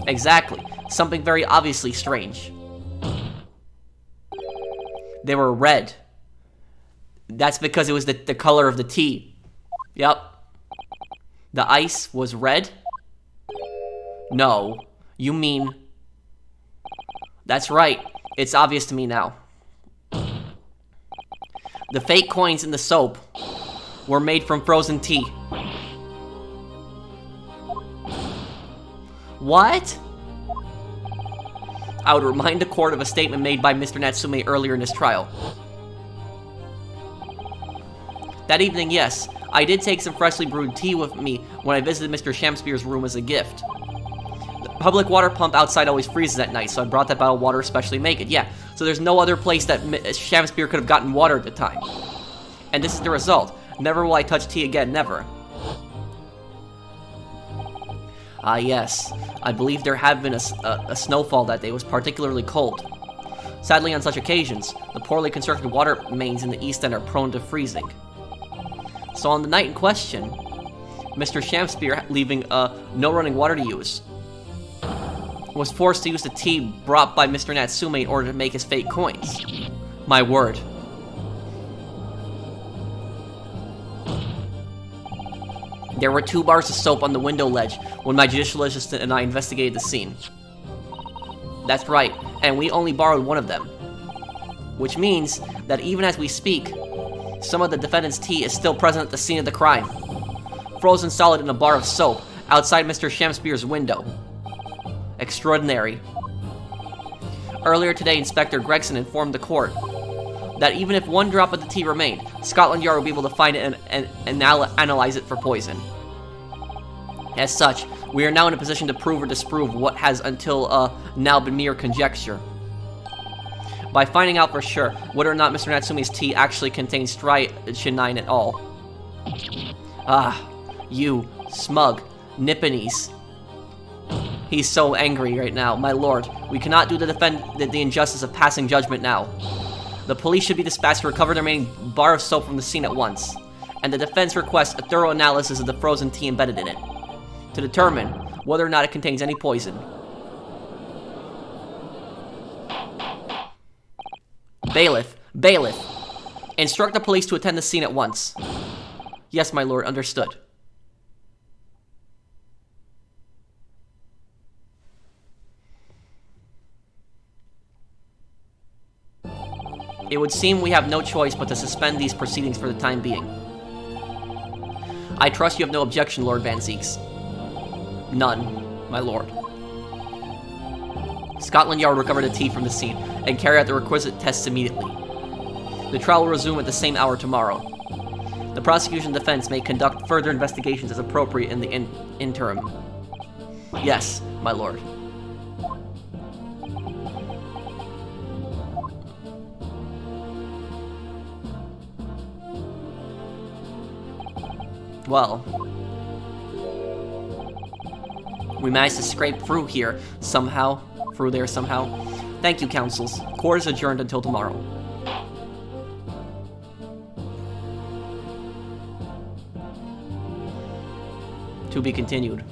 Speaker 1: Exactly. Something very obviously strange. They were red. That's because it was the color of the tea. Yep. The ice was red? No. You mean... That's right. It's obvious to me now. The fake coins in the soap were made from frozen tea. What? I would remind the court of a statement made by Mr. Natsume earlier in his trial. That evening, yes, I did take some freshly brewed tea with me when I visited Mr. Shamspeare's room as a gift. The public water pump outside always freezes at night, so I brought that bottle of water especially to make it. Yeah, so there's no other place that Shamspeare could have gotten water at the time. And this is the result. Never will I touch tea again, never. Ah, yes. I believe there had been a snowfall that day. It was particularly cold. Sadly, on such occasions, the poorly constructed water mains in the East End are prone to freezing. So on the night in question, Mr. Shamspeare, leaving no running water to use, was forced to use the tea brought by Mr. Natsume in order to make his fake coins. My word. There were 2 bars of soap on the window ledge when my judicial assistant and I investigated the scene. That's right, and we only borrowed one of them. Which means that even as we speak, some of the defendant's tea is still present at the scene of the crime, frozen solid in a bar of soap outside Mr. Shamspeare's window. Extraordinary. Earlier today, Inspector Gregson informed the court that even if 1 drop of the tea remained, Scotland Yard would be able to find it and analyze it for poison. As such, we are now in a position to prove or disprove what has until now been mere conjecture. By finding out for sure whether or not Mr. Natsume's tea actually contains strychnine at all. Ah, you, smug, Nipponese. He's so angry right now, my lord. We cannot do to defend the injustice of passing judgment now. The police should be dispatched to recover the remaining bar of soap from the scene at once, and the defense requests a thorough analysis of the frozen tea embedded in it, to determine whether or not it contains any poison. Bailiff, bailiff, instruct the police to attend the scene at once. Yes, my lord, understood. It would seem we have no choice but to suspend these proceedings for the time being. I trust you have no objection, Lord Van Zeeks. None, my lord. Scotland Yard will recover the tea from the scene and carry out the requisite tests immediately. The trial will resume at the same hour tomorrow. The prosecution and defense may conduct further investigations as appropriate in the interim. Yes, my lord. Well, we managed to scrape through here somehow. Through there somehow. Thank you, counsels. Court is adjourned until tomorrow. To be continued.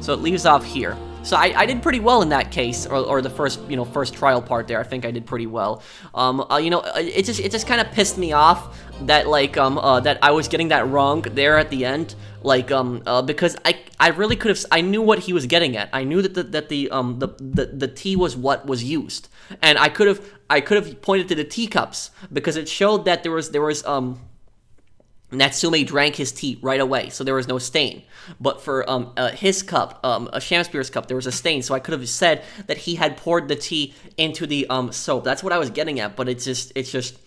Speaker 1: So it leaves off here. So I did pretty well in that case, or the first, first trial part there. I think I did pretty well. It just kind of pissed me off that that I was getting that wrong there at the end, because I really could have. I knew what he was getting at. I knew that the tea was what was used, and I could have pointed to the teacups because it showed that there was Natsume drank his tea right away, so there was no stain. But for his cup, Shamspeare's cup, there was a stain. So I could have said that he had poured the tea into the soap. That's what I was getting at. But it's just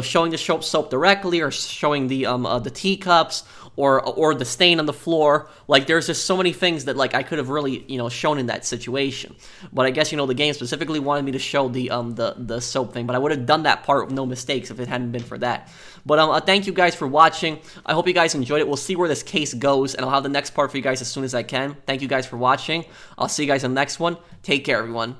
Speaker 1: showing the soap directly, or showing the teacups, or the stain on the floor. Like, there's just so many things that I could have really shown in that situation. But I guess the game specifically wanted me to show the soap thing. But I would have done that part with no mistakes if it hadn't been for that. But thank you guys for watching. I hope you guys enjoyed it. We'll see where this case goes, and I'll have the next part for you guys as soon as I can. Thank you guys for watching. I'll see you guys in the next one. Take care, everyone.